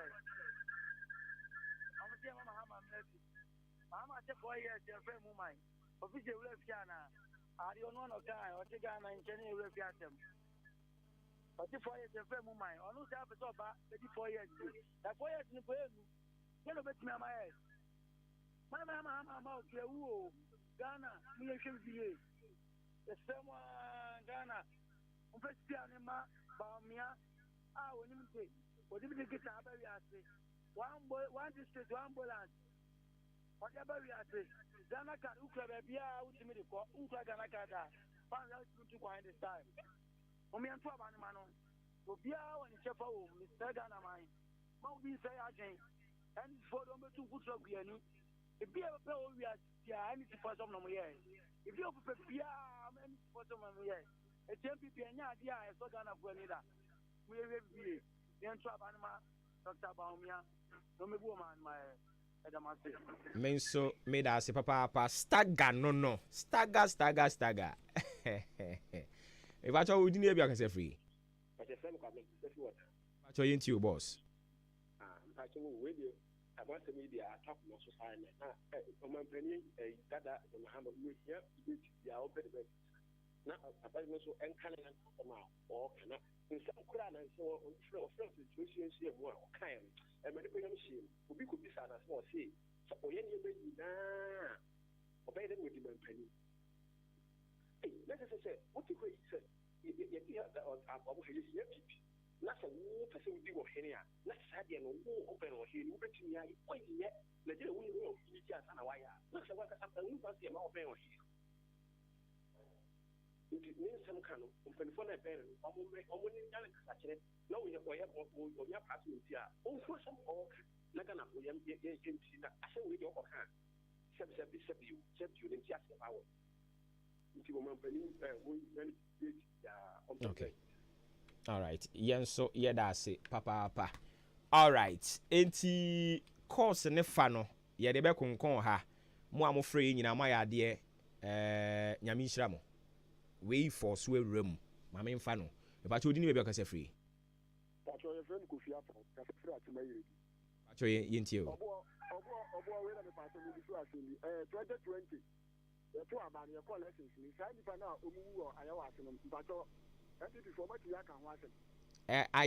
saying Mama said 4 years your friend mine. Official Fiana. I don't know no guy or the guy in Jenny will be at them. But 4 years your friend mine. I know that it's over 4 years. That 4 years in the brain. Get a bit me on my head. My mama, Ghana, me should be the same one Ghana. Pianima, Bamia, when you say, what did you get out of your one boy, one district, one ambulance. Whatever we are saying, Zanaka, Ukrabia, ultimately, Ukaganaka, found out to find this time. Omian Trabanamano, Obia and Chefa, Mr. Ganamine, Mount be say again, and for number 2 good of Guiani. If you have a bill, we are any for some of years. If you have a Pia, any for some of years. A champion, I saw Ghana for Nida. We will be the Trabanama, Dr. Baumia, no me woman, my Edamasi. Menso made us a papa stagger no stagger. If I told you, I can say free. But the same comment, that's what. I told you, boss. I told you, I want the media talk no society. I'm penny a dada in Muhammad here, which they are open. Now, I so encouraging them or cannot. In some crowd and so on, friends, situations here were kind. And medical machine, we could be sad as well. See, so when you obey them with the penny. Let us say, what do you say? You have the on his year. Not a war person will be here. Not sad and open or here. You bet me, I point yet. Let you know, you just on a wire. Not a worker, I'm going to see a more bear here. It means some kind of phone bear, or when you yell at it. No, we have your passing here. Oh, for some or not enough. We have I say with your hand. Except you, in just an hour. Okay. All right. So yeah, that's it. Papa. All right. Enti course ne fa no. Ye de be konkon ha. Mo am free nyina ma ya de nyame nhira mo. We for so awura mu. Ma me mfa no. E ba cho di ni be ka se free. Pa cho ye friend ko fi apo. Ka se free atuma yiri. Pa cho ye ntie o. Obo we na me pa so mi so asemi. 2020 to abani e call lessons ni sai ni pa na omuwu o ayawa asem mpato NPP for much ya kan ho asem aya